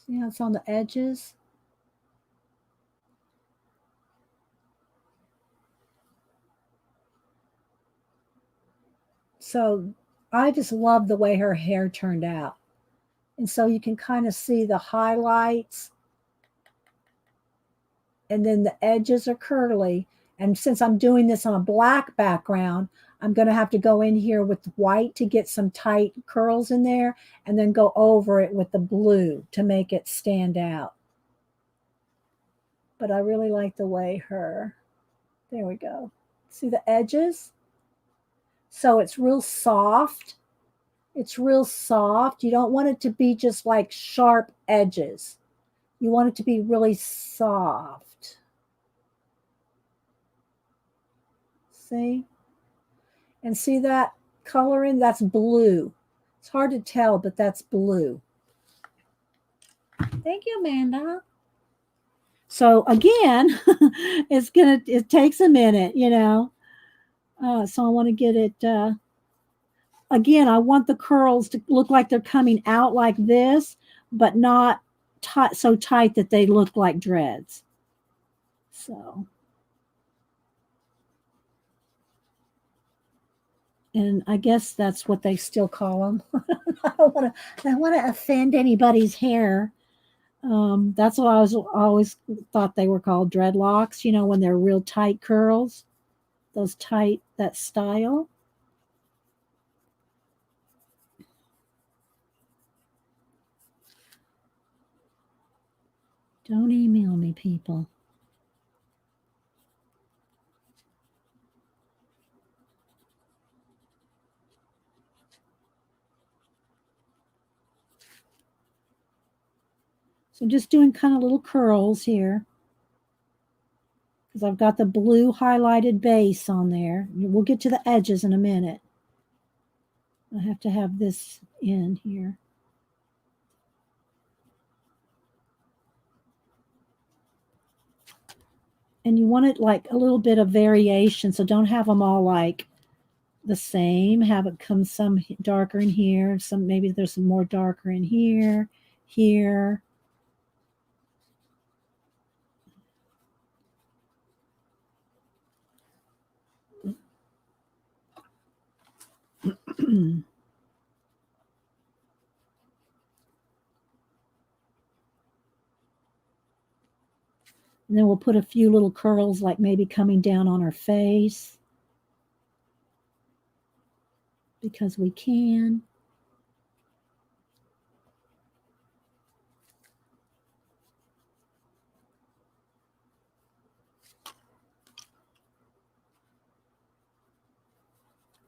See how it's on the edges? So I just love the way her hair turned out. And so you can kind of see the highlights. And then the edges are curly. And since I'm doing this on a black background, I'm going to have to go in here with white to get some tight curls in there and then go over it with the blue to make it stand out. But I really like the way there we go. See the edges? So it's real soft. It's real soft. You don't want it to be just like sharp edges. You want it to be really soft. See? And see that coloring? That's blue. It's hard to tell, but that's blue. Thank you, Amanda. So again, it takes a minute, you know. So I want to get it, again, I want the curls to look like they're coming out like this, but not tight, so tight that they look like dreads. So, and I guess that's what they still call them. I don't want to offend anybody's hair. That's what I always thought they were called, dreadlocks. You know, when they're real tight curls, those tight, that style. Don't email me, people. So I'm just doing kind of little curls here because I've got the blue highlighted base on there. We'll get to the edges in a minute. I have to have this in here. And you want it like a little bit of variation, so don't have them all like the same. Have it come some darker in here, some maybe there's some more darker in here, here. And then we'll put a few little curls like maybe coming down on her face because we can.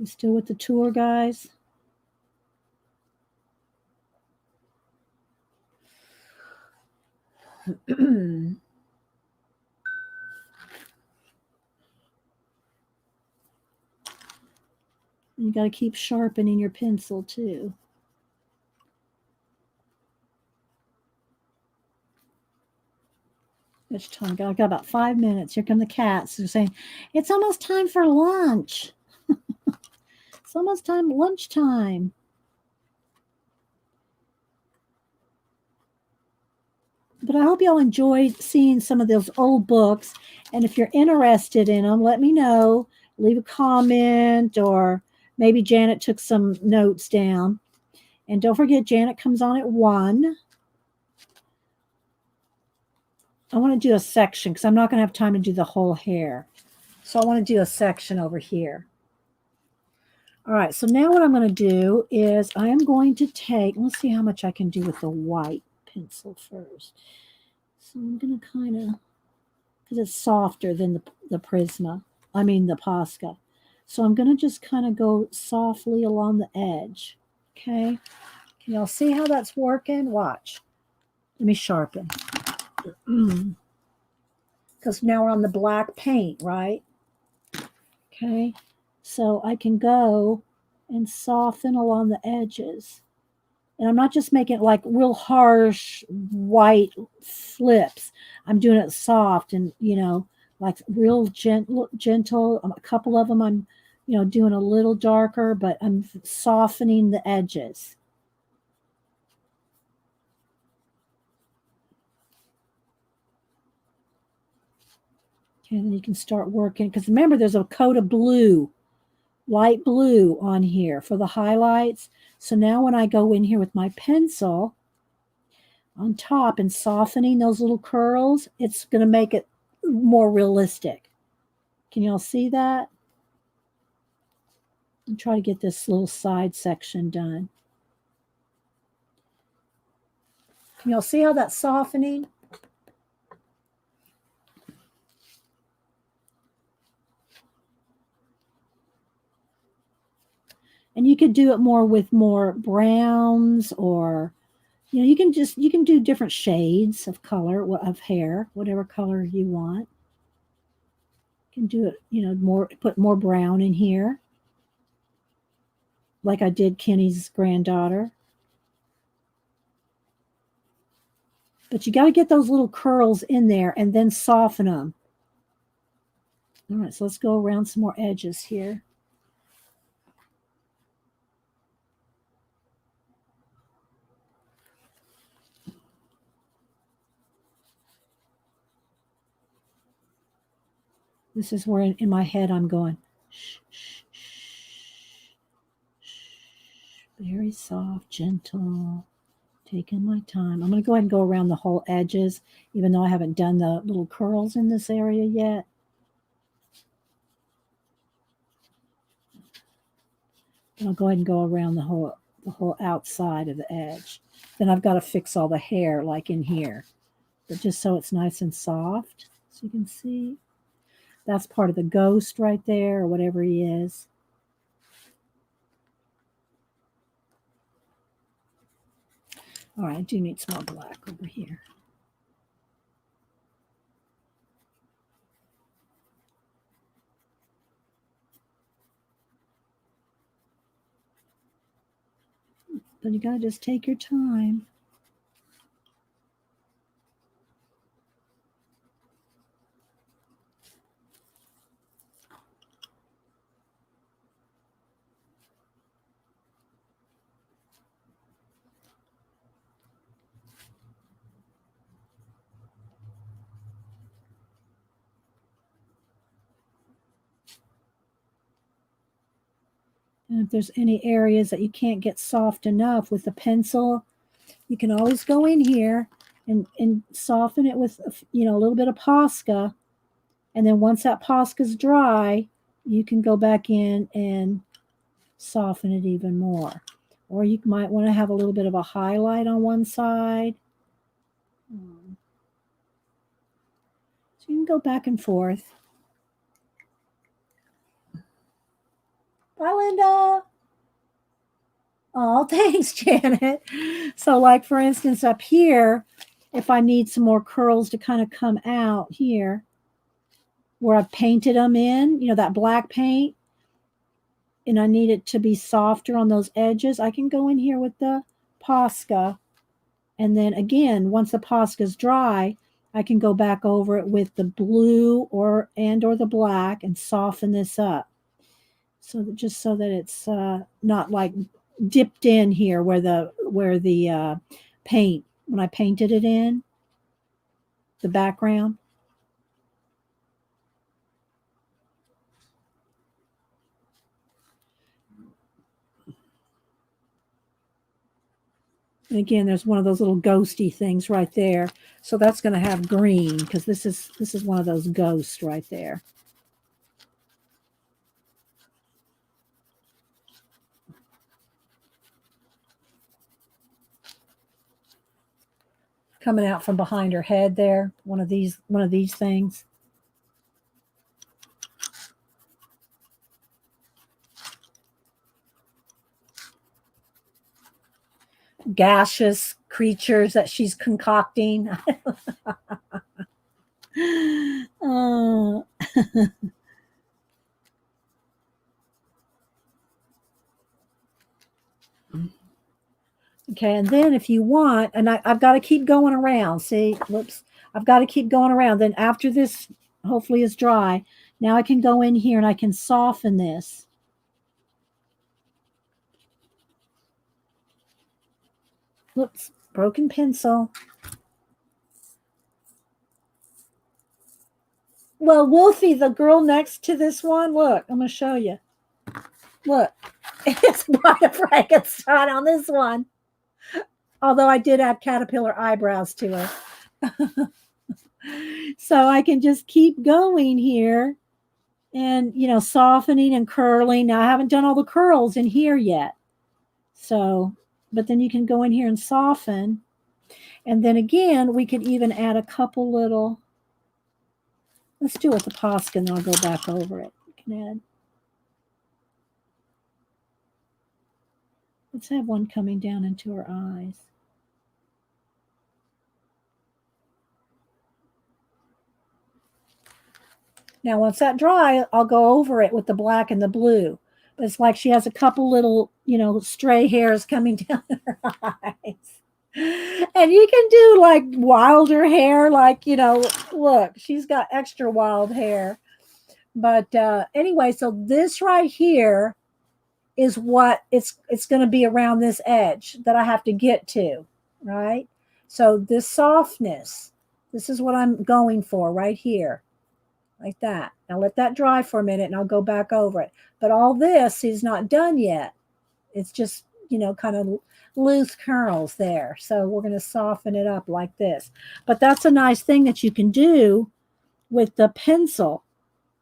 You still with the tour, guys? You got to keep sharpening your pencil too. Which time? I got about 5 minutes. Here come the cats. They're saying, it's almost time for lunch. It's almost time, lunchtime. But I hope y'all enjoyed seeing some of those old books. And if you're interested in them, let me know. Leave a comment, or maybe Janet took some notes down. And don't forget, Janet comes on at 1. I want to do a section because I'm not going to have time to do the whole hair. So I want to do a section over here. All right, so now what I'm going to do is I am going to take, let's see how much I can do with the white pencil first. So I'm going to kind of, because it's softer than the Prisma, I mean the Posca. So I'm going to just kind of go softly along the edge. Okay, can y'all see how that's working? Watch. Let me sharpen. Because now we're on the black paint, right? Okay, so I can go and soften along the edges. And I'm not just making it like real harsh white flips. I'm doing it soft and, you know, like real gentle. A couple of them I'm, you know, doing a little darker, but I'm softening the edges. Okay, then you can start working. Because remember, there's a coat of blue, light blue on here for the highlights. So now when I go in here with my pencil on top and softening those little curls, it's going to make it more realistic. Can y'all see that? And try to get this little side section done. Can y'all see how that's softening? And you could do it more with more browns, or, you know, you can do different shades of color, of hair, whatever color you want. You can do it, you know, put more brown in here, like I did Kenny's granddaughter. But you got to get those little curls in there and then soften them. All right, so let's go around some more edges here. This is where in my head I'm going, shh, shh, shh, shh, very soft, gentle, taking my time. I'm going to go ahead and go around the whole edges, even though I haven't done the little curls in this area yet. I'll go ahead and go around the whole outside of the edge. Then I've got to fix all the hair like in here, but just so it's nice and soft, so you can see. That's part of the ghost right there, or whatever he is. All right, I do need some more black over here. But you gotta just take your time. And if there's any areas that you can't get soft enough with the pencil, you can always go in here and soften it with, a little bit of Posca. And then once that Posca's dry, you can go back in and soften it even more. Or you might want to have a little bit of a highlight on one side. So you can go back and forth. Bye, Linda. Oh, thanks, Janet. So like, for instance, up here, if I need some more curls to kind of come out here, where I've painted them in, that black paint, and I need it to be softer on those edges, I can go in here with the Posca. And then again, once the Posca's dry, I can go back over it with the blue or the black and soften this up. So that, just so that it's not like dipped in here where the paint, when I painted it in, the background. And again, there's one of those little ghosty things right there. So that's going to have green, because this is one of those ghosts right there. Coming out from behind her head there, one of these things. Gaseous creatures that she's concocting. Oh. Okay, and then if you want, and I've got to keep going around. See, whoops, I've got to keep going around. Then after this, hopefully, is dry, now I can go in here and I can soften this. Whoops, broken pencil. Well, Wolfie, the girl next to this one, look, I'm going to show you. Look, it's Bride Frankenstein on this one. Although I did add caterpillar eyebrows to her. So I can just keep going here and, softening and curling. Now, I haven't done all the curls in here yet. So, but then you can go in here and soften. And then again, we could even add a couple little, let's do it with the Posca, and then I'll go back over it. You can add, let's have one coming down into her eyes. Now, once that dry, I'll go over it with the black and the blue. But it's like she has a couple little, stray hairs coming down her eyes. And you can do like wilder hair, like, look, she's got extra wild hair. But anyway, so this right here is what it's going to be around this edge that I have to get to, right? So this softness, this is what I'm going for right here, like that. Now let that dry for a minute and I'll go back over it. But all this is not done yet. It's just, kind of loose curls there. So we're going to soften it up like this. But that's a nice thing that you can do with the pencil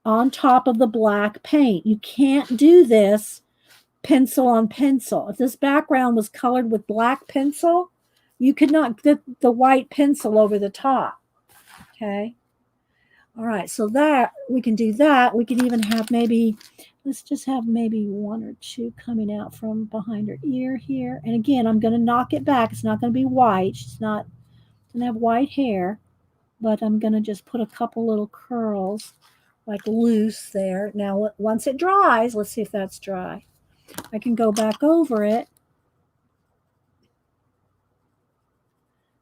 on top of the black paint. You can't do this pencil on pencil. If this background was colored with black pencil, you could not get the white pencil over the top. Okay. All right. So that we can do that. We can even have let's just have maybe one or two coming out from behind her ear here. And again, I'm going to knock it back. It's not going to be white. She's not going to have white hair, but I'm going to just put a couple little curls like loose there. Now, once it dries, let's see if that's dry. I can go back over it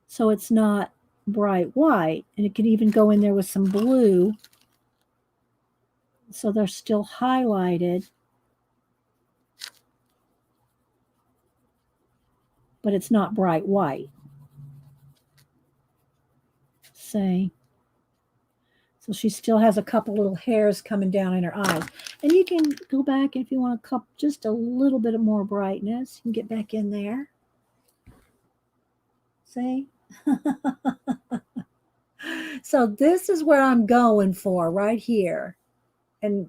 so it's not bright white, and it could even go in there with some blue so they're still highlighted, but it's not bright white. See? So she still has a couple little hairs coming down in her eyes. And you can go back if you want just a little bit of more brightness. You can get back in there. See? So this is where I'm going for right here. And,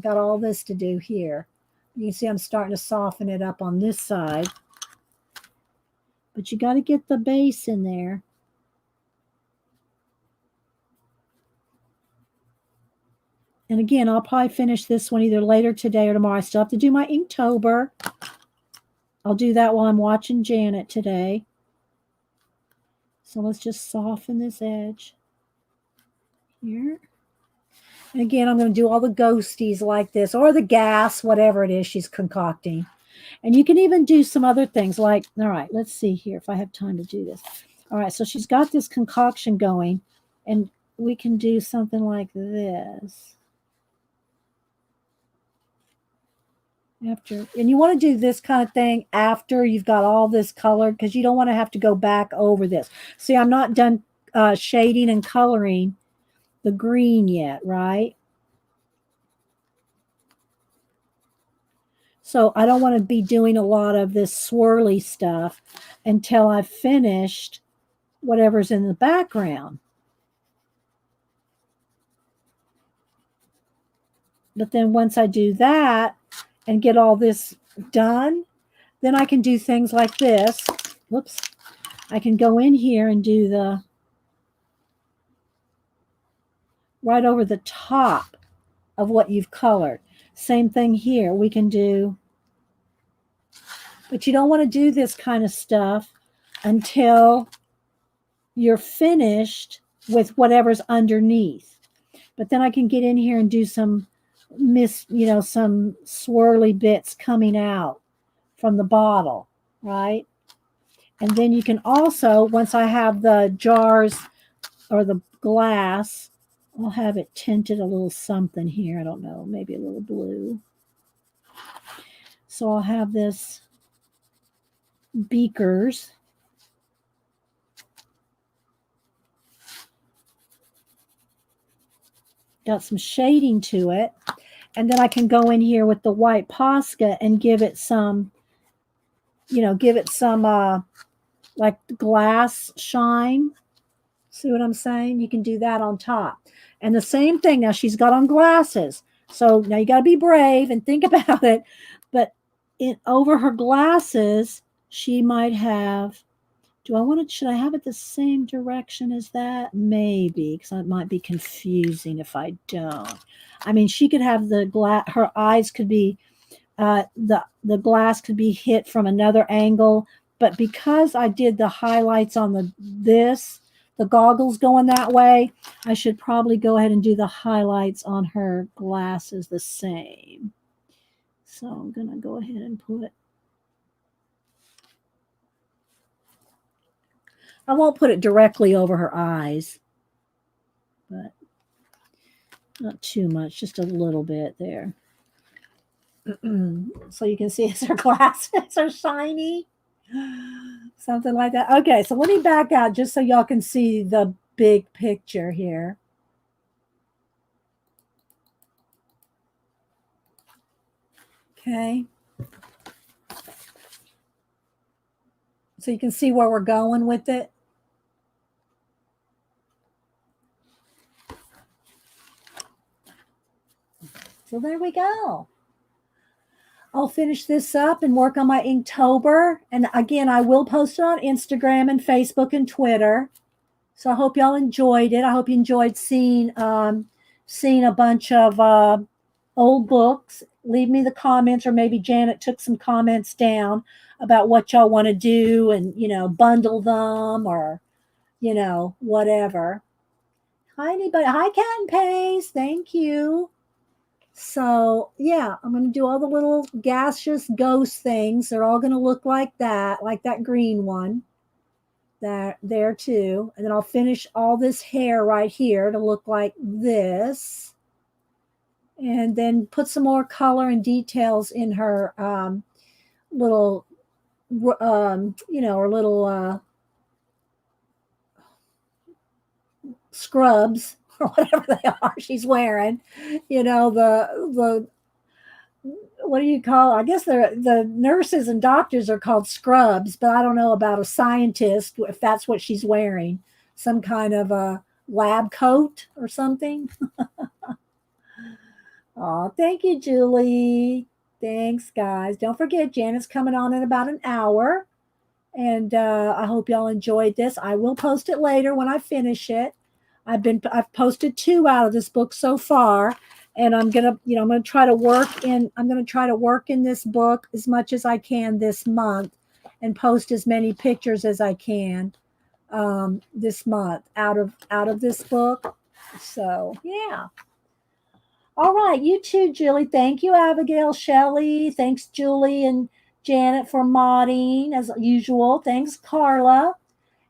got all this to do here. You can see I'm starting to soften it up on this side. But you got to get the base in there. And again, I'll probably finish this one either later today or tomorrow. I still have to do my Inktober. I'll do that while I'm watching Janet today. So let's just soften this edge here. And again, I'm going to do all the ghosties like this, or the gas, whatever it is she's concocting. And you can even do some other things like, all right, let's see here if I have time to do this. All right, so she's got this concoction going, and we can do something like this. And you want to do this kind of thing after you've got all this colored, because you don't want to have to go back over this. See, I'm not done shading and coloring the green yet, right? So I don't want to be doing a lot of this swirly stuff until I've finished whatever's in the background. But then once I do that and get all this done, then I can do things like this. Whoops. I can go in here and do the right over the top of what you've colored. Same thing here. We can do, but you don't want to do this kind of stuff until you're finished with whatever's underneath. But then I can get in here and do some some swirly bits coming out from the bottle, right? And then you can also, once I have the jars or the glass, I'll have it tinted a little something here. I don't know, maybe a little blue. So I'll have this beakers. Got some shading to it. And then I can go in here with the white Posca and give it some, like glass shine. See what I'm saying? You can do that on top. And the same thing. Now she's got on glasses. So now you got to be brave and think about it. But over her glasses, she might have, should I have it the same direction as that? Maybe, because it might be confusing if I don't. I mean, she could have her eyes could be, the glass could be hit from another angle. But because I did the highlights on the goggles going that way, I should probably go ahead and do the highlights on her glasses the same. So I'm going to go ahead and put I won't put it directly over her eyes, but not too much, just a little bit there. So you can see as her glasses are shiny. Something like that. Okay, so let me back out just so y'all can see the big picture here. Okay. So you can see where we're going with it. So there we go. I'll finish this up and work on my Inktober. And again, I will post it on Instagram and Facebook and Twitter. So I hope y'all enjoyed it. I hope you enjoyed seeing a bunch of old books. Leave me the comments, or maybe Janet took some comments down about what y'all want to do, and bundle them, or whatever. Hi, anybody. Hi, Cat and Pace. Thank you. So yeah, I'm going to do all the little gaseous ghost things. They're all going to look like that green one. That there too. And then I'll finish all this hair right here to look like this. And then put some more color and details in her little, her little scrubs or whatever they are she's wearing. The what do you call it? I guess the nurses and doctors are called scrubs, but I don't know about a scientist if that's what she's wearing. Some kind of a lab coat or something. Oh, thank you, Julie. Thanks, guys. Don't forget, Janet's coming on in about an hour. And I hope y'all enjoyed this. I will post it later when I finish it. I've posted 2 out of this book so far, and I'm gonna try to work in this book as much as I can this month, and post as many pictures as I can this month out of this book. So yeah. All right, you too, Julie. Thank you, Abigail, Shelley. Thanks, Julie and Janet, for modding as usual. Thanks, Carla.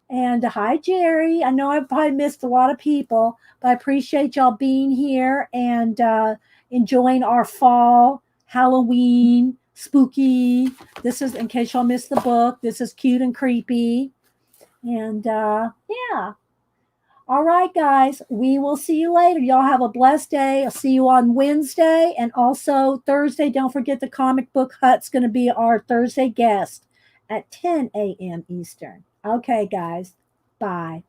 And hi, Jerry. I know I've probably missed a lot of people, but I appreciate y'all being here and enjoying our fall, Halloween, spooky. This is, in case y'all missed the book, this is Cute and Creepy. And yeah. All right, guys, we will see you later. Y'all have a blessed day. I'll see you on Wednesday and also Thursday. Don't forget the Comic Book Hut's going to be our Thursday guest at 10 a.m. Eastern. Okay, guys. Bye.